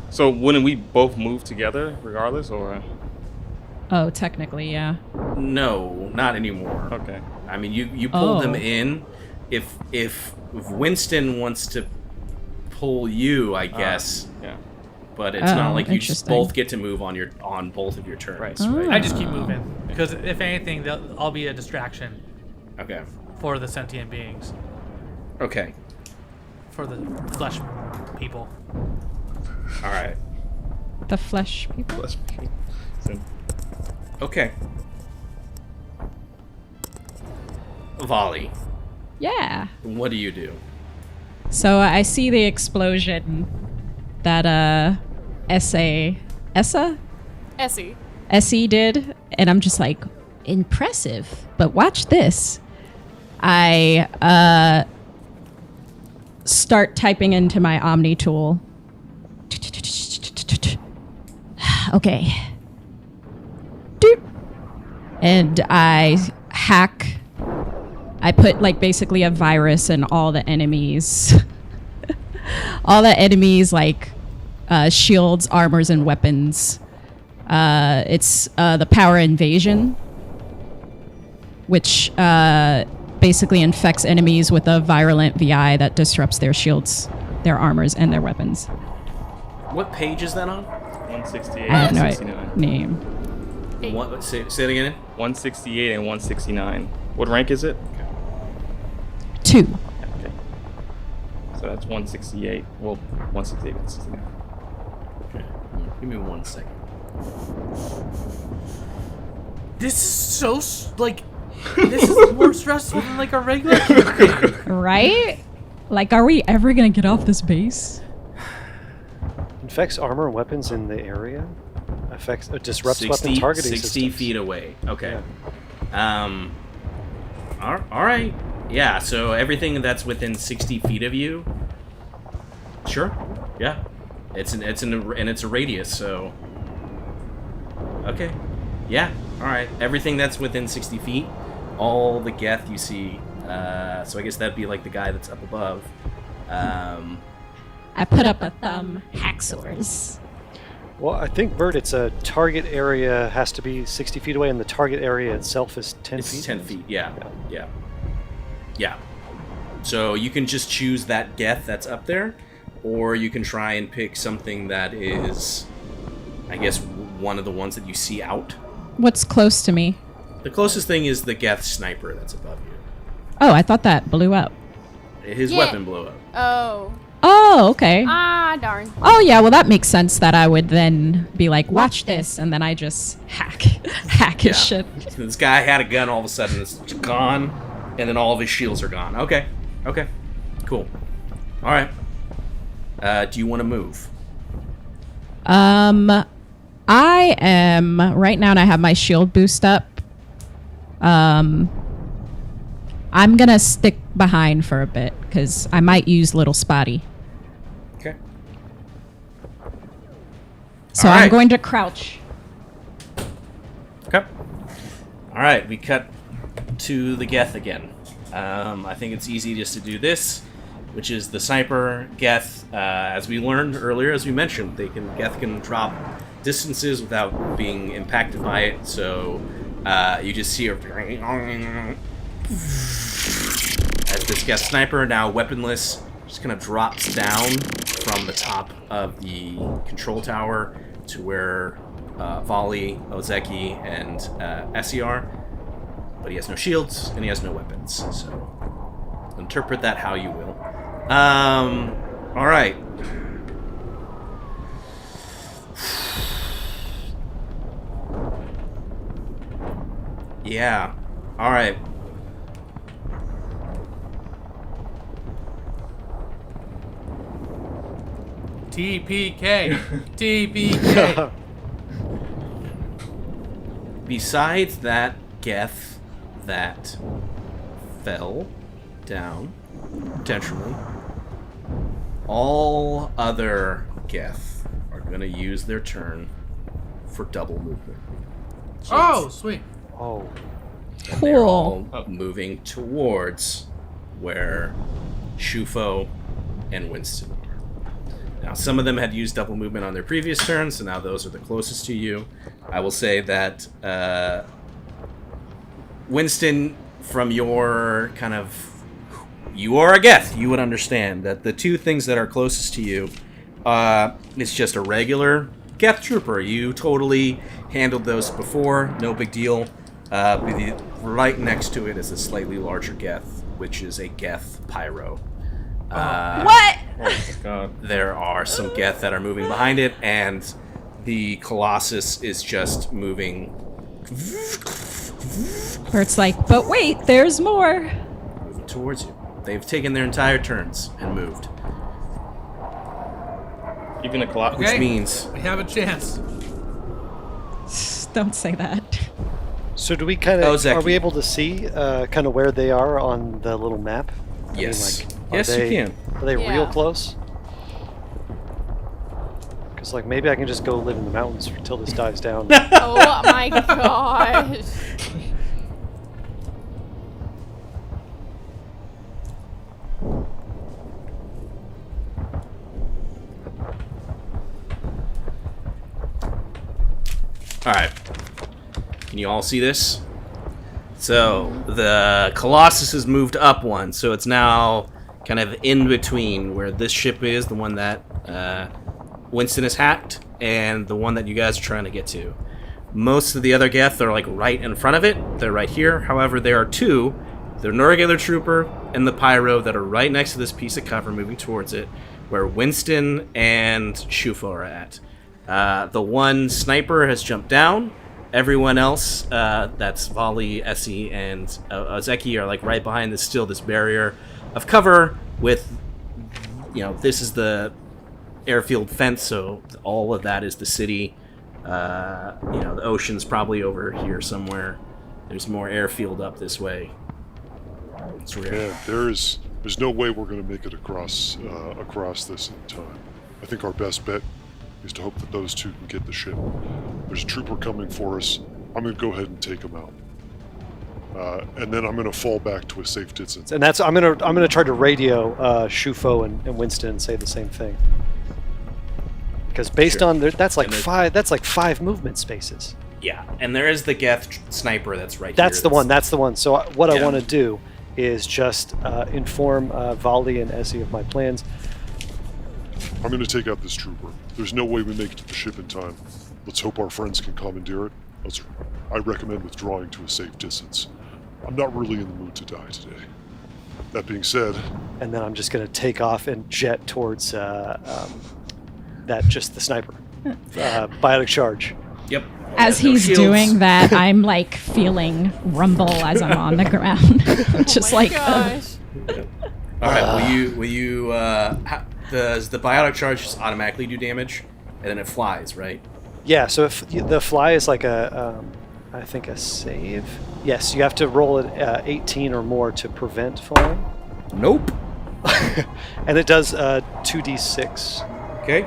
So wouldn't we both move together regardless, or... Oh, technically, yeah. No, not anymore. Okay. I mean, you pulled him Oh. in. If Winston wants to pull you, I guess. Yeah. But it's not Oh, like you just interesting. both get to move on both of your turns, Right. Oh. right? I just keep moving because if anything, I'll be a distraction Okay. for the sentient beings, Okay. for the flesh people. All right. The flesh people. Okay. Volley. Yeah. What do you do? So I see the explosion that Essa Essie. did, and I'm just like, impressive. But watch this. I start typing into my Omni tool. Okay. Doot. And I hack. I put like basically a virus in all the enemies. All the enemies like shields, armors, and weapons. It's the power invasion, which basically infects enemies with a virulent VI that disrupts their shields, their armors, and their weapons. What page is that on? 168 I have and no 169. name. What, say it again. 168 and 169. What rank is it? 2. Okay. So that's 168. Well, 168 and 169. Okay. Give me 1 second. This is so this is more stressful than like a regular campaign. Right? Like, are we ever gonna get off this base? Infects armor and weapons in the area. Disrupts weapon targeting 60 systems. feet away. Okay. All right. Yeah. So everything that's within 60 feet of you. Sure. Yeah. It's a radius. So. Okay. Yeah. All right. Everything that's within 60 feet. All the Geth you see. So I guess that'd be like the guy that's up above. I put up a thumb. Hacksaws. Well, I think, Bert, it's a target area has to be 60 feet away, and the target area itself is 10 It's feet. 10 feet. Yeah. So you can just choose that Geth that's up there, or you can try and pick something that is, I guess, one of the ones that you see out. What's close to me? The closest thing is the Geth sniper that's above you. Oh, I thought that blew up. His Yeah. weapon blew up. Oh. Oh, okay. Ah, darn. Oh, yeah, well, that makes sense that I would then be like, watch this, and then I just hack his shit. So this guy had a gun, all of a sudden it's gone, and then all of his shields are gone. Okay. Cool. All right. Do you want to move? I am right now, and I have my shield boost up. I'm gonna stick behind for a bit because I might use Little Spotty. Okay. So All I'm right. going to crouch. Okay. All right, we cut to the Geth again. I think it's easy just to do this, which is the sniper Geth. As we learned earlier, as we mentioned, Geth can drop distances without being impacted by it. So you just see her as this Geth sniper, now weaponless, just kind of drops down from the top of the control tower to where Volley, Ozeki, and Essie are. But he has no shields and he has no weapons, so interpret that how you will. All right. Yeah. All right. TPK. TPK. Besides that Geth that fell down intentionally, all other Geth are going to use their turn for double movement. Oh, sweet. Oh. And they're all moving towards where Shufo and Winston are. Now, some of them had used double movement on their previous turn, so now those are the closest to you. I will say that Winston, from your kind of... You are a Geth. You would understand that the two things that are closest to you is just a regular Geth trooper. You totally handled those before. No big deal. Right next to it is a slightly larger Geth, which is a Geth Pyro. What? Oh my god. There are some Geth that are moving behind it, and the Colossus is just moving. Bert's like, but wait, there's more. Moving towards you. They've taken their entire turns and moved. Even a clock. Okay. Which means We have a chance. Don't say that. So do we kind of... Zeki. Are we able to see kind of where they are on the little map? yes. Are Yes, they, you can. Are they Yeah. real close? Because, like, maybe I can just go live in the mountains until this dies down. Oh my gosh. Alright. Can you all see this? So, the Colossus has moved up one, so it's now kind of in between where this ship is, the one that Winston has hacked, and the one that you guys are trying to get to. Most of the other Geth are like right in front of it. They're right here. However, there are two, the regular trooper and the Pyro, that are right next to this piece of cover moving towards it, where Winston and Shufo are at. The one sniper has jumped down. Everyone else, that's Volley, Essie, and Zeki, are like right behind this barrier of cover with, this is the airfield fence, so all of that is the city. The ocean's probably over here somewhere. There's more airfield up this way. Yeah, there's no way we're going to make it across this in time. I think our best bet is to hope that those two can get the ship. There's a trooper coming for us. I'm going to go ahead and take him out. And then I'm going to fall back to a safe distance. And I'm gonna try to radio Shufo and Winston and say the same thing. Because based on that's like five movement spaces. Yeah, and there is the Geth sniper that's right That's here. That's the one. So what I Yeah. want to do is just inform Volley and Essie of my plans. I'm going to take out this trooper. There's no way we make it to the ship in time. Let's hope our friends can commandeer it. I recommend withdrawing to a safe distance. I'm not really in the mood to die today. That being said... And then I'm just going to take off and jet towards the sniper. Biotic charge. Yep. As he's doing that, I'm like feeling rumble as I'm on the ground. Just like, Gosh. All right. Will you? Does the biotic charge just automatically do damage, and then it flies, right? Yeah. So if the fly is like I think a save. Yes, you have to roll it 18 or more to prevent flying. Nope. And it does 2d6. Okay.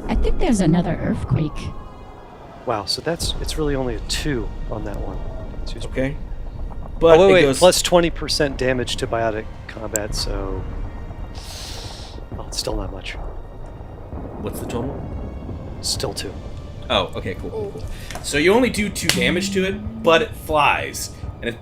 I think there's another earthquake. Wow. So it's really only a 2 on that one. Okay. But wait, it goes plus 20% damage to biotic combat. So it's still not much. What's the total? Still 2. Oh, okay, cool. So you only do 2 damage to it, but it flies, and it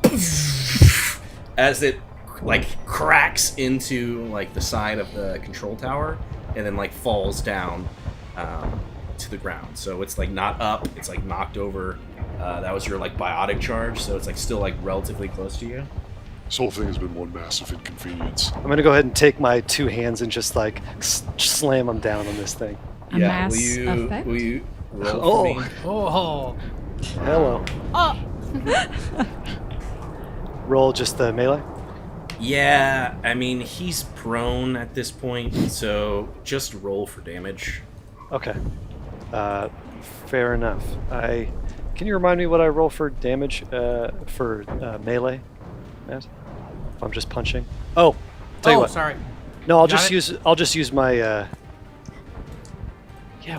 as it like cracks into like the side of the control tower, and then like falls down to the ground. So it's like not up; it's like knocked over. That was your like biotic charge, so it's like still like relatively close to you. This whole thing has been one massive inconvenience. I'm gonna go ahead and take my 2 hands and just like slam them down on this thing. A mass effect? Will you roll for me? Oh. Hello. Oh. Roll just the melee. Yeah, I mean, he's prone at this point, so just roll for damage. Okay. Fair enough. Can you remind me what I roll for damage for melee, Matt? If I'm just punching. Oh, tell you what. Sorry. No, I'll Got just use my. Yeah,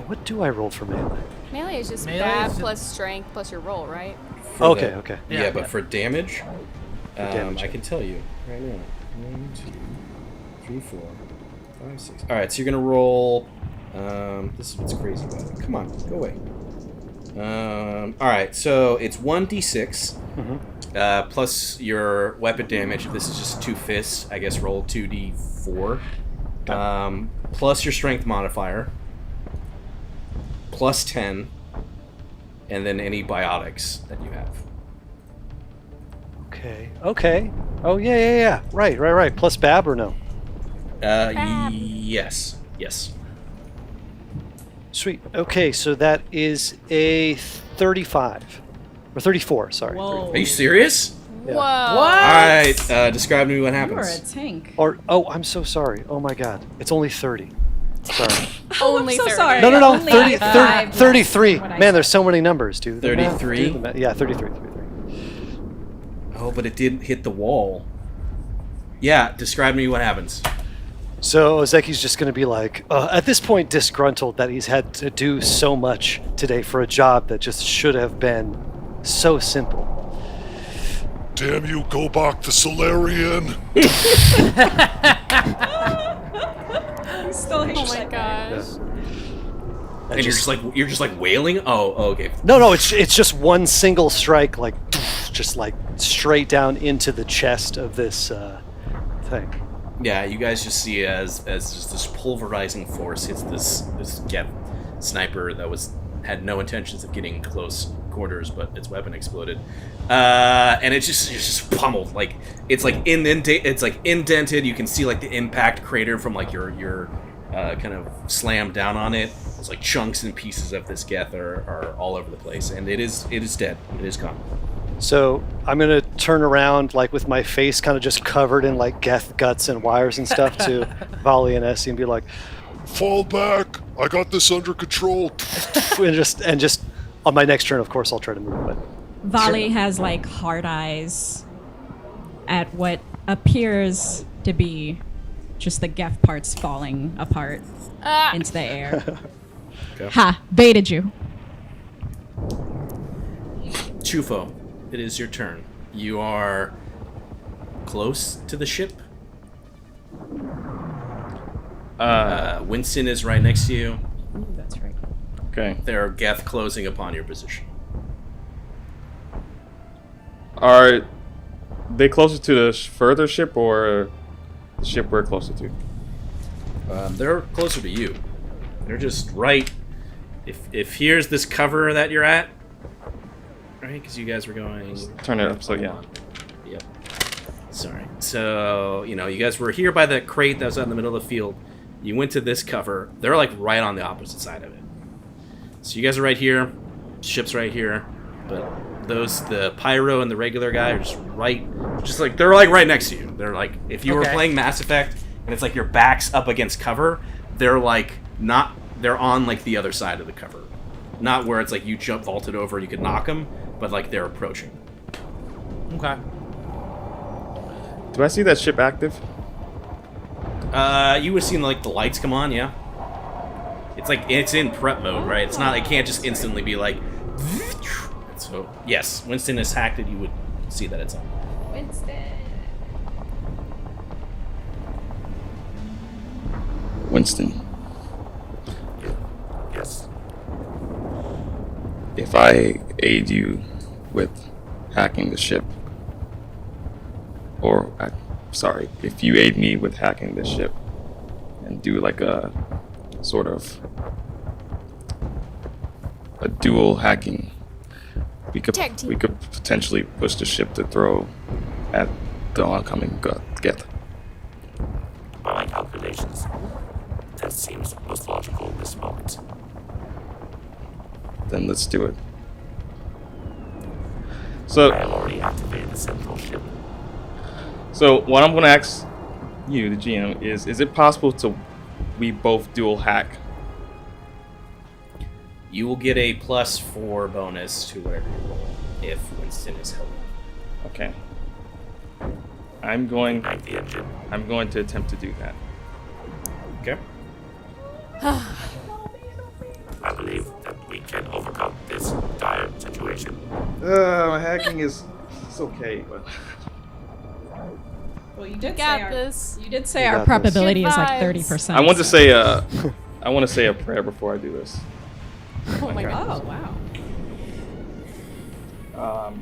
what do I roll for melee? Melee is just Melee bad is just- plus strength plus your roll, right? Okay, okay. Yeah, but for damage, damage. I can tell you right now. 1, 2, 3, 4, 5, 6. All right, so you're gonna roll. This is what's crazy about it. Come on, go away. All right, so it's 1d6 plus your weapon damage. If this is just 2 fists, I guess roll 2d4 plus your strength modifier plus 10, and then any biotics that you have. Okay. Oh yeah. Right. Plus Bab or no? Yes. Sweet. Okay, so that is a 35 or 34. Sorry. Whoa. Are you serious? Yeah. Whoa. All right. Describe to me what You are happens. a tank. Or I'm so sorry. Oh my God, it's only 30. Sorry. Only I'm so 30. sorry. No. Only 30, 5 33. what I Man, said. there's so many numbers, dude. The math- 33? do the math. Yeah, 33. Oh, but it didn't hit the wall. Yeah, describe to me what happens. So Ozeki's just going to be like, at this point, disgruntled that he's had to do so much today for a job that just should have been so simple. Damn you, go back to Solarian! Still Oh my gosh. And you're just like wailing. Oh, okay. No, it's just one single strike, like just like straight down into the chest of this thing. Yeah, you guys just see as just this pulverizing force hits this sniper that had no intentions of getting close quarters, but its weapon exploded, and it's just pummeled. Like it's like indented. You can see like the impact crater from like your kind of slam down on it. It's like chunks and pieces of this geth are all over the place, and it is dead. It is gone. So I'm gonna turn around, like with my face kind of just covered in like geth guts and wires and stuff, to Volley and Essie and be like, Fall back! I got this under control! and just on my next turn, of course, I'll try to move. But Volley has like hard eyes at what appears to be just the Geth parts falling apart into the air. Okay. Ha! Baited you. Chufo, it is your turn. You are close to the ship. Winston is right next to you. Ooh, that's right. Okay. There are Geth closing upon your position. Are they closer to the further ship or the ship we're closer to? They're closer to you. They're just right. If here's this cover that you're at, right? Because you guys were going. Turn it up, so yeah. Yep. Sorry. So you guys were here by the crate that was out in the middle of the field. You went to this cover. They're like right on the opposite side of it. So you guys are right here. Ship's right here. But the pyro and the regular guy are just like they're like right next to you. They're like, if you were playing Mass Effect and it's like your back's up against cover, they're like they're on like the other side of the cover. Not where it's like you vaulted over and you could knock them, but like they're approaching. Okay. Do I see that ship active? You would have seen like the lights come on, yeah. It's like it's in prep mode, right? It's not. It can't just instantly be like. So yes, Winston is hacked, and you would see that it's on. Winston. Yes. If I aid you with hacking the ship, if you aid me with hacking the ship and do like a sort of a dual hacking, we could potentially push the ship to throw at the oncoming Geth. By my calculations, that seems most logical in this moment. Then let's do it. So I have already activated the central ship. So what I'm gonna ask you, the GM, is it possible to we both dual hack? You will get a +4 bonus to whatever you roll if Winston is helping. Okay. I'm going to attempt to do that. Okay. I believe that we can overcome this dire situation. My hacking is it's okay, but Well, you did Got this. You did say You our got probability this. is like Good vibes. 30%. I want to say I want to say a prayer before I do this. Oh my god. Oh wow.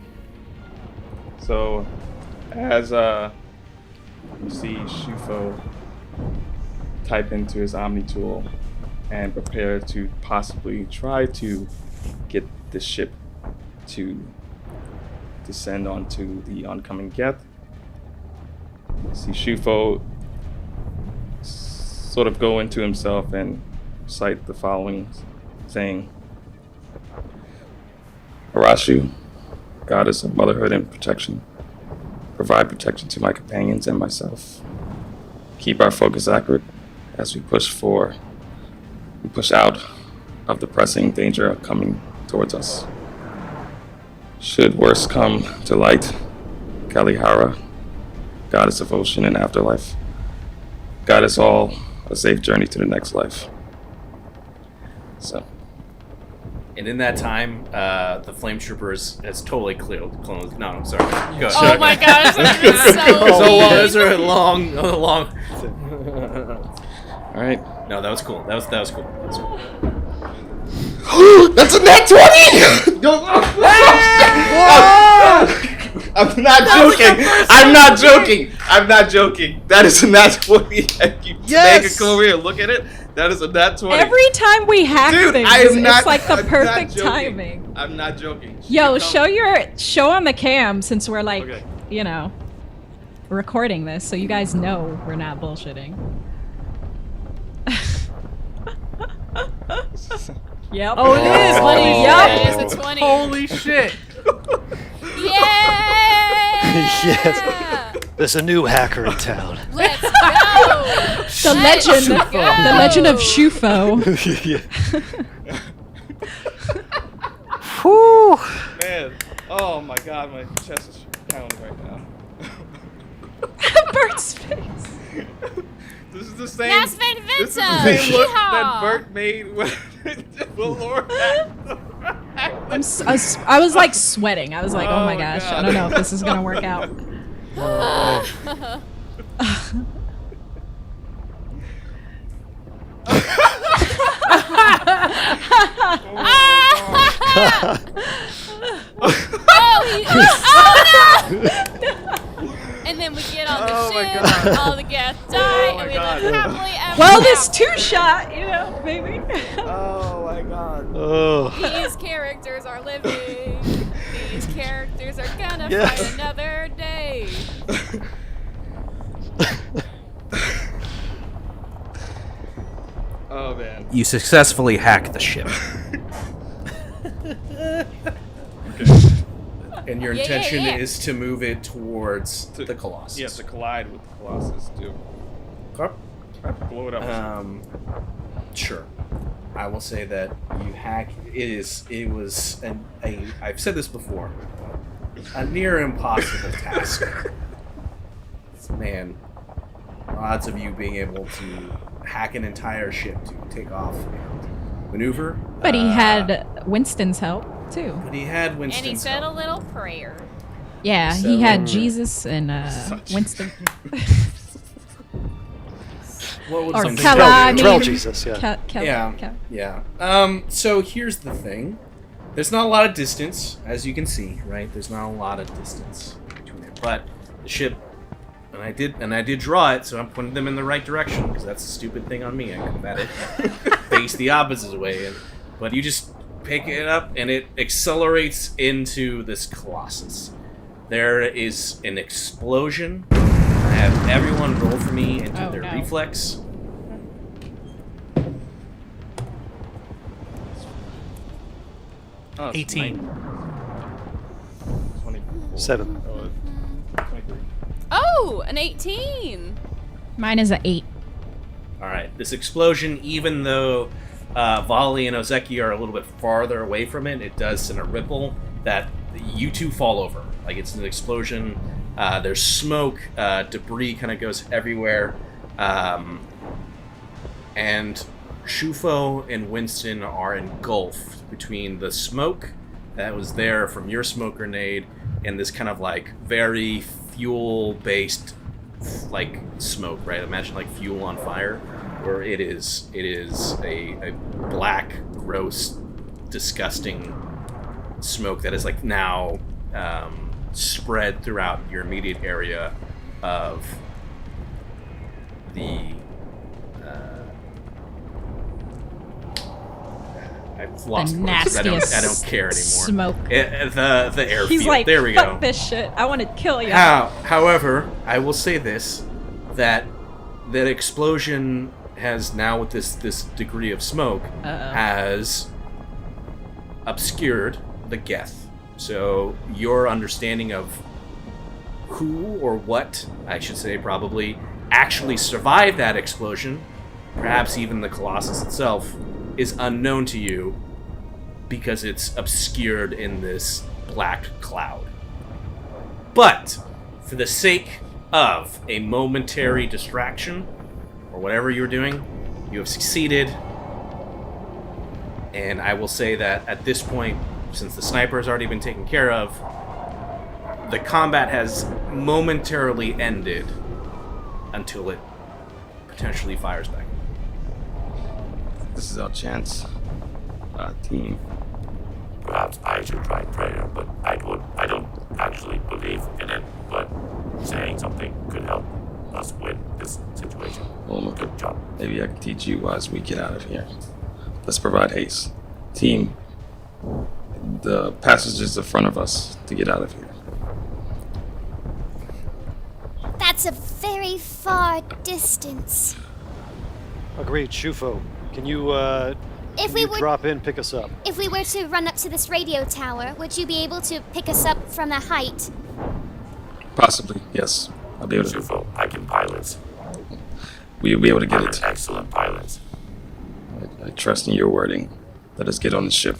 So as you see Shufo type into his Omni tool and prepare to possibly try to get the ship to descend onto the oncoming Geth. See Shufo sort of go into himself and cite the following, saying, Arashu, goddess of motherhood and protection, provide protection to my companions and myself. Keep our focus accurate as we push out of the pressing danger coming towards us. Should worse come to light, Kalihara, goddess of ocean and afterlife, guide us all a safe journey to the next life. So. And in that time, the flame trooper has totally closed. No, I'm sorry. Go. Oh my gosh, that is so mean. Those are long. All right. No, that was cool. That was cool. That was cool. That's a nat 20! I'm not joking. That is a nat 20. You Yes! make a career. Look at it. That is a nat 20. Every time we hack Dude, things, I am not, it's like the I'm not perfect joking. timing. I'm not joking. Yo, show on the cam since we're like, Okay. you know, recording this, so you guys know we're not bullshitting. Yep. Oh, it is. Holy Yup. shit, it is a 20. Holy shit. Yeah! Yes. There's a new hacker in town. Let's go! The legend of Shufo. Whew. Man, oh my god, my chest is pounding right now. Bird's face. This is the same. That's Van This is the Vincent. same look that Yeehaw. Bert made when Valor I was like sweating. I was like, oh my Oh, gosh, God. I don't know if this is gonna work out. Oh no! And then we get on the Oh my ship, God. all the guests die, Oh my and we God. live happily ever Well, this after. two-shot, you know, maybe. Oh my god. Oh. These characters are living. These characters are gonna Yeah. fight another day. Oh man. You successfully hack the ship. And your Yeah, yeah, intention yeah. is to move it towards the Colossus. Yeah, to collide with the Colossus too. Okay. Try to blow it up. Sure. I will say that you hack. It was I've said this before. A near impossible task. Man, odds of you being able to hack an entire ship to take off and maneuver. But he had Winston's help too. But he had Winston's And he said a help. little prayer. Yeah, So- he had Jesus and Winston. What would Or something- Kella, I mean. Trail Jesus, yeah. Yeah. So here's the thing. There's not a lot of distance, as you can see, right? There's not a lot of distance between it. But the ship, and I did draw it, so I'm pointing them in the right direction, because that's a stupid thing on me. I could have had it face the opposite way. But you just pick it up, and it accelerates into this Colossus. There is an explosion. I have everyone roll for me into their reflex. Oh, it's 18. 24. 7. 23. Oh, an 18. Mine is a 8. All right. This explosion, even though Volley and Ozeki are a little bit farther away from it, it does send a ripple that you two fall over. Like, it's an explosion. There's smoke. Debris kind of goes everywhere. And Shufo and Winston are engulfed between the smoke that was there from your smoke grenade and this kind of like very fuel-based like smoke, right? Imagine like fuel on fire, where it is a black, gross, disgusting smoke that is like now spread throughout your immediate area of the I've lost The words. I nastiest don't care anymore. smoke. The airfield. He's like, there we fuck go. this shit. I want to kill you. However, I will say this, that explosion has now, with this degree of smoke, has obscured the Geth. So your understanding of who or what, I should say probably, actually survived that explosion, perhaps even the Colossus itself, is unknown to you because it's obscured in this black cloud. But for the sake of a momentary distraction, or whatever you're doing, you have succeeded. And I will say that at this point, since the sniper has already been taken care of, the combat has momentarily ended until it potentially fires back. This is our chance. Team. Perhaps I should try prayer, but I don't actually believe in it, but saying something could help us win this situation. Well, Good job. maybe I can teach you as we get out of here. Let's provide haste. Team, the passage is in front of us to get out of here. That's a very far distance. Agreed, Shufo. Can you, If we were drop in, pick us up? If we were to run up to this radio tower, would you be able to pick us up from the height? Possibly, yes. I'll be able to. Shufo, I can pilot. We'll be able to get I'm it. an excellent pilot. I trust in your wording. Let us get on the ship.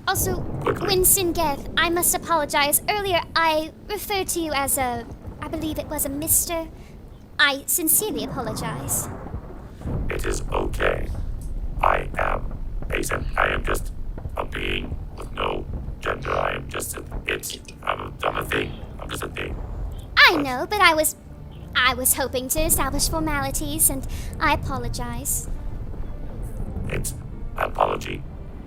Also, Winston Geth, I must apologize. Earlier, I referred to you as I believe it was a mister. I sincerely apologize. It is okay. I am Mason. I am just a being with no gender. I am just I'm a thing. I'm just a thing. I know, but I was hoping to establish formalities, and I apologize. It's apology.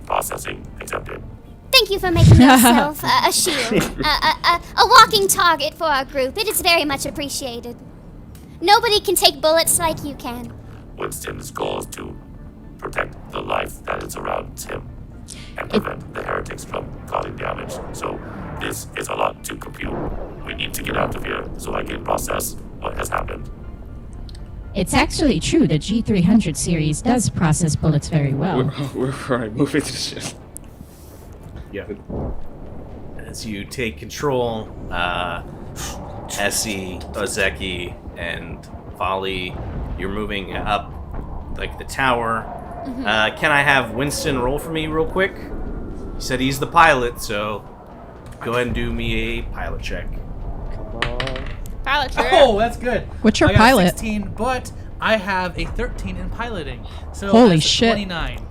Processing accepted. Thank you for making yourself a shield, a walking target for our group. It is very much appreciated. Nobody can take bullets like you can. Winston's goal is to protect the life that surrounds him and prevent the heretics from causing damage. So this is a lot to compute. We need to get out of here so I can process what has happened. It's actually true the G300 series does process bullets very well. We're alright, move into the ship. Yeah. As you take control, Essie, Ozeki, and Volley, you're moving up like the tower. Mm-hmm. Can I have Winston roll for me real quick? He said he's the pilot, so go ahead and do me a pilot check. Pilot check. Oh, that's good. What's your I got a pilot? 16, but I have a 13 in piloting. So Holy that's a shit. 29.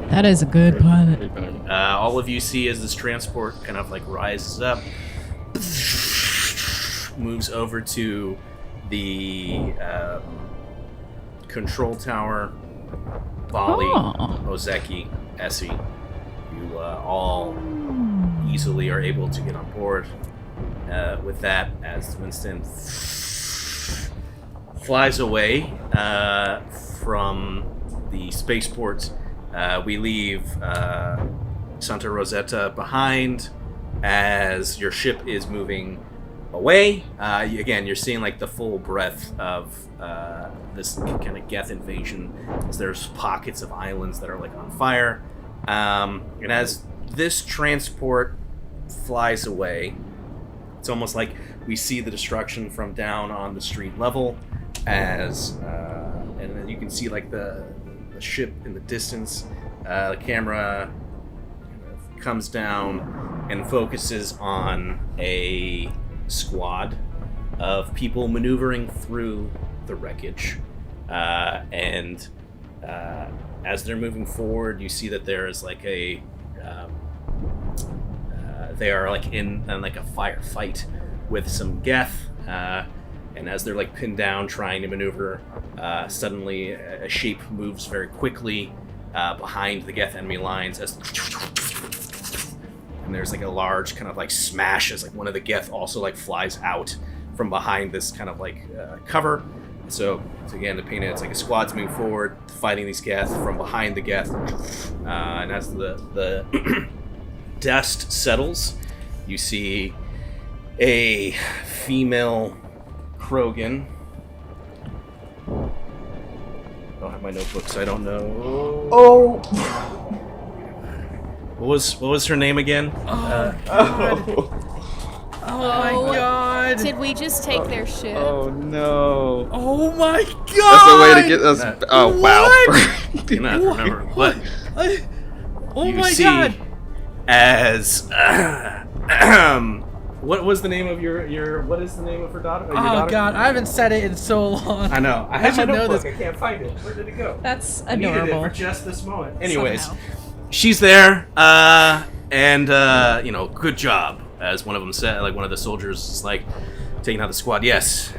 That is a good pilot. All of you see as this transport kind of like rises up, moves over to the control tower. Volley, Oh. Ozeki, Essie, you all easily are able to get on board with that as Winston flies away from the spaceport. We leave Santa Rosetta behind as your ship is moving away. Again, you're seeing like the full breadth of this kind of Geth invasion, as there's pockets of islands that are like on fire. And as this transport flies away, It's almost like we see the destruction from down on the street level, as and then you can see like the ship in the distance. The camera comes down and focuses on a squad of people maneuvering through the wreckage, and as they're moving forward, you see that there is like a they are like in like a firefight with some Geth, and as they're like pinned down trying to maneuver, suddenly a shape moves very quickly behind the Geth enemy lines, and there's like a large kind of like smash as like one of the Geth also like flies out from behind this kind of like cover. So again, to paint it, it's like a squad's moving forward, fighting these Geth from behind the Geth, and as the dust settles, you see a female Krogan. I don't have my notebook, so I don't know. Oh! What was her name again? Oh my god! Did we just take their ship? Oh no! Oh my god! That's the way to get us. Oh wow! Do not remember what. Oh you my see god! As what was the name of your what is the name of her daughter? Your Oh daughter? god, I haven't said it in so long. I know. I have my should know notebook. this. I can't find it. Where did it go? That's I needed it adorable. for just this moment. Anyways, Somehow. she's there, and you know, good job. As one of them said, like one of the soldiers is like taking out the squad. Yes,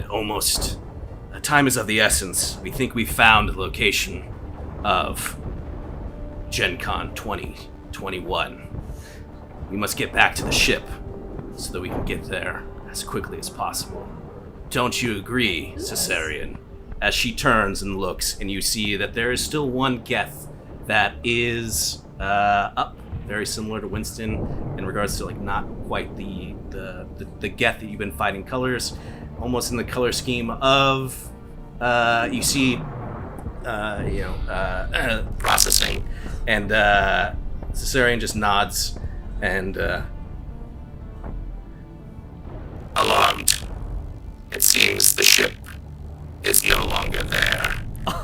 almost. Time is of the essence. We think we found the location of GenCon 2021. We must get back to the ship so that we can get there as quickly as possible. Don't you agree, Caesarian? As she turns and looks, and you see that there is still one Geth that is up, very similar to Winston in regards to like not quite the Geth that you've been fighting colors, almost in the color scheme of you see processing, and Caesarian just nods and Alarmed. It seems the ship is no longer there.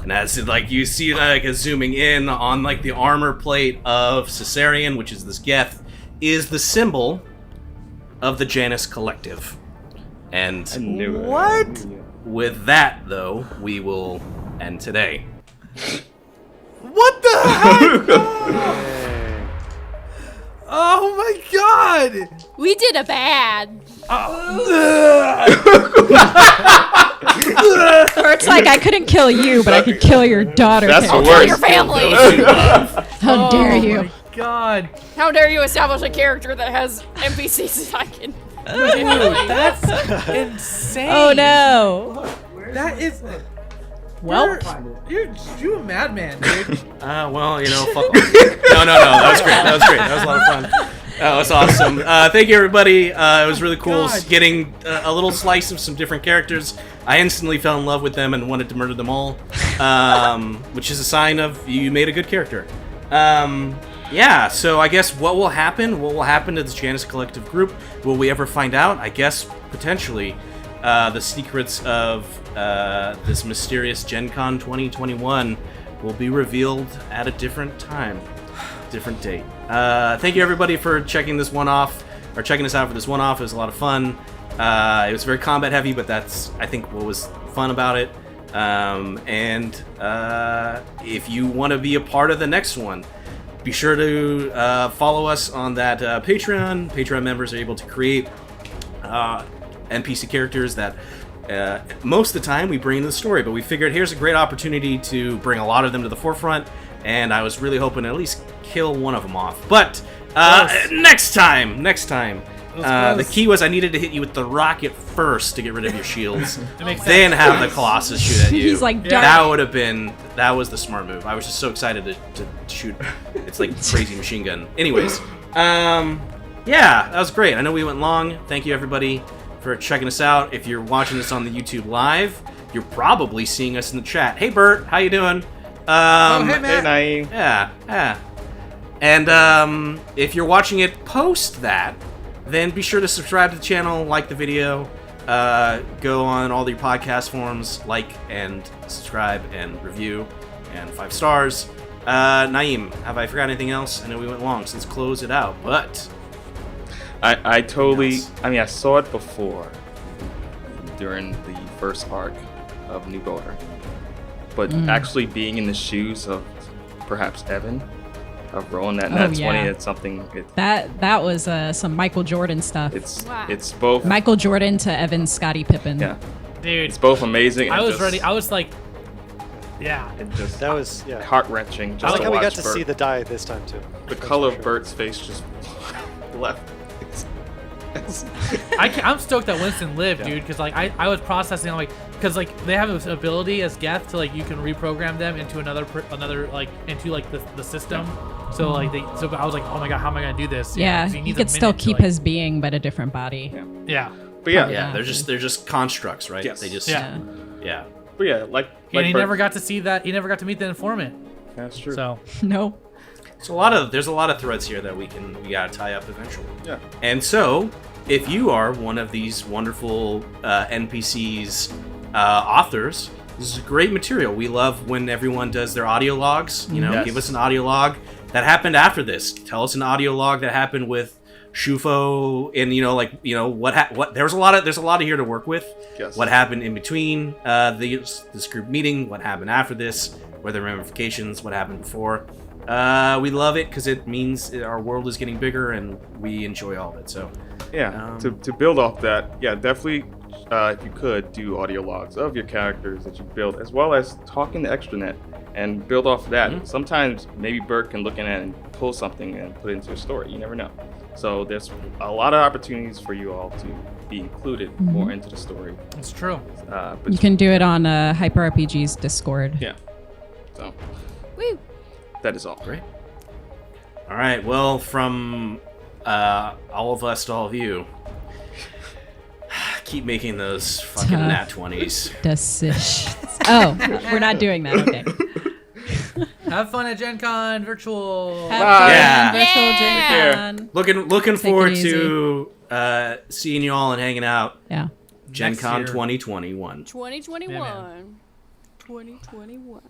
and as like you see like a zooming in on like the armor plate of Caesarian, which is this Geth, is the symbol of the Janus Collective. And I knew it. What? with that though, we will end today. What the heck? Oh my god! We did a bad. Or it's like I couldn't kill you, but I could kill your daughter. That's the Kill worst. Your family. How dare Oh you? my god! How dare you establish a character that has NPCs that I can. Dude, that's insane. Oh no! That is. Well, You're a madman, dude. Well, you know, fuck off. No, that was great. That was a lot of fun. That was awesome. Thank you, everybody. It was really cool God. getting a little slice of some different characters. I instantly fell in love with them and wanted to murder them all, which is a sign of you made a good character. Yeah, so I guess what will happen? What will happen to this Janus Collective group? Will we ever find out? I guess potentially the secrets of this mysterious GenCon 2021 will be revealed at a different time, different date. Thank you everybody for checking this one off, or checking us out for this one off. It was a lot of fun. It was very combat heavy, but that's I think what was fun about it. And if you want to be a part of the next one, be sure to follow us on that Patreon. Patreon members are able to create NPC characters that most of the time we bring into the story, but we figured here's a great opportunity to bring a lot of them to the forefront, and I was really hoping to at least kill one of them off. But next time. The key was I needed to hit you with the rocket first to get rid of your shields, then have the Colossus shoot at you. He's like, that was the smart move. I was just so excited to shoot. It's like crazy machine gun. Anyways, yeah, that was great. I know we went long. Thank you everybody for checking us out. If you're watching this on the YouTube live, you're probably seeing us in the chat. Hey Bert, how you doing? Hey Matt. Hey, Naeem. Yeah. And if you're watching it post that, then be sure to subscribe to the channel, like the video, go on all your podcast forums, like and subscribe and review, and 5 stars. Naeem, have I forgot anything else? I know we went long, so let's close it out, but... I totally... I mean, I saw it before, during the first arc of New Order. But actually being in the shoes of perhaps Evan, of rolling that nat 20, it's something... That was some Michael Jordan stuff. It's both... Michael Jordan to Evan Scottie Pippen. Yeah. Dude. It's both amazing. I and was just, ready. I was like... Yeah. It just That was heart-wrenching. I like how we got to Bert. see the die this time too. The color of Bert's face just left. I'm stoked that Winston lived, dude, because like I was processing like because like they have this ability as Geth to like you can reprogram them into another like into like the system. So like so I was like, oh my god, how am I gonna do this? Yeah, he he could still keep his being, but a different body. Yeah. But yeah, yeah, they're just constructs, right? Yes. They just yeah. But yeah, like And he Bert, never got to see that. He never got to meet the informant. That's true. So No. So there's a lot of threads here that we gotta tie up eventually. Yeah. And so, if you are one of these wonderful NPCs authors, this is great material. We love when everyone does their audio logs. You know, Yes. give us an audio log that happened after this. Tell us an audio log that happened with Shufo, and what there's a lot here to work with. Yes. What happened in between this group meeting? What happened after this? What are the ramifications? What happened before? We love it because it means our world is getting bigger and we enjoy all of it. So yeah, to build off that, yeah, definitely, if you could do audio logs of your characters that you build, as well as talking to Extranet and build off of that. Sometimes maybe Bert can look in it and pull something and put it into a story. You never know. So there's a lot of opportunities for you all to be included more into the story. it's true. But You can do it on Hyper RPG's Discord. yeah. So Woo. that is all. great. All right. Well, from all of us to all of you, keep making those fucking Tough nat 20s. Decisions. Oh, we're not doing that. Okay. Have fun at GenCon virtual. Have fun. Yeah. Virtual care. Gen-Con. Looking Take forward it easy. to seeing you all and hanging out. Yeah. Gen Next Con year. 2021. 2021. Yeah, man. 2021.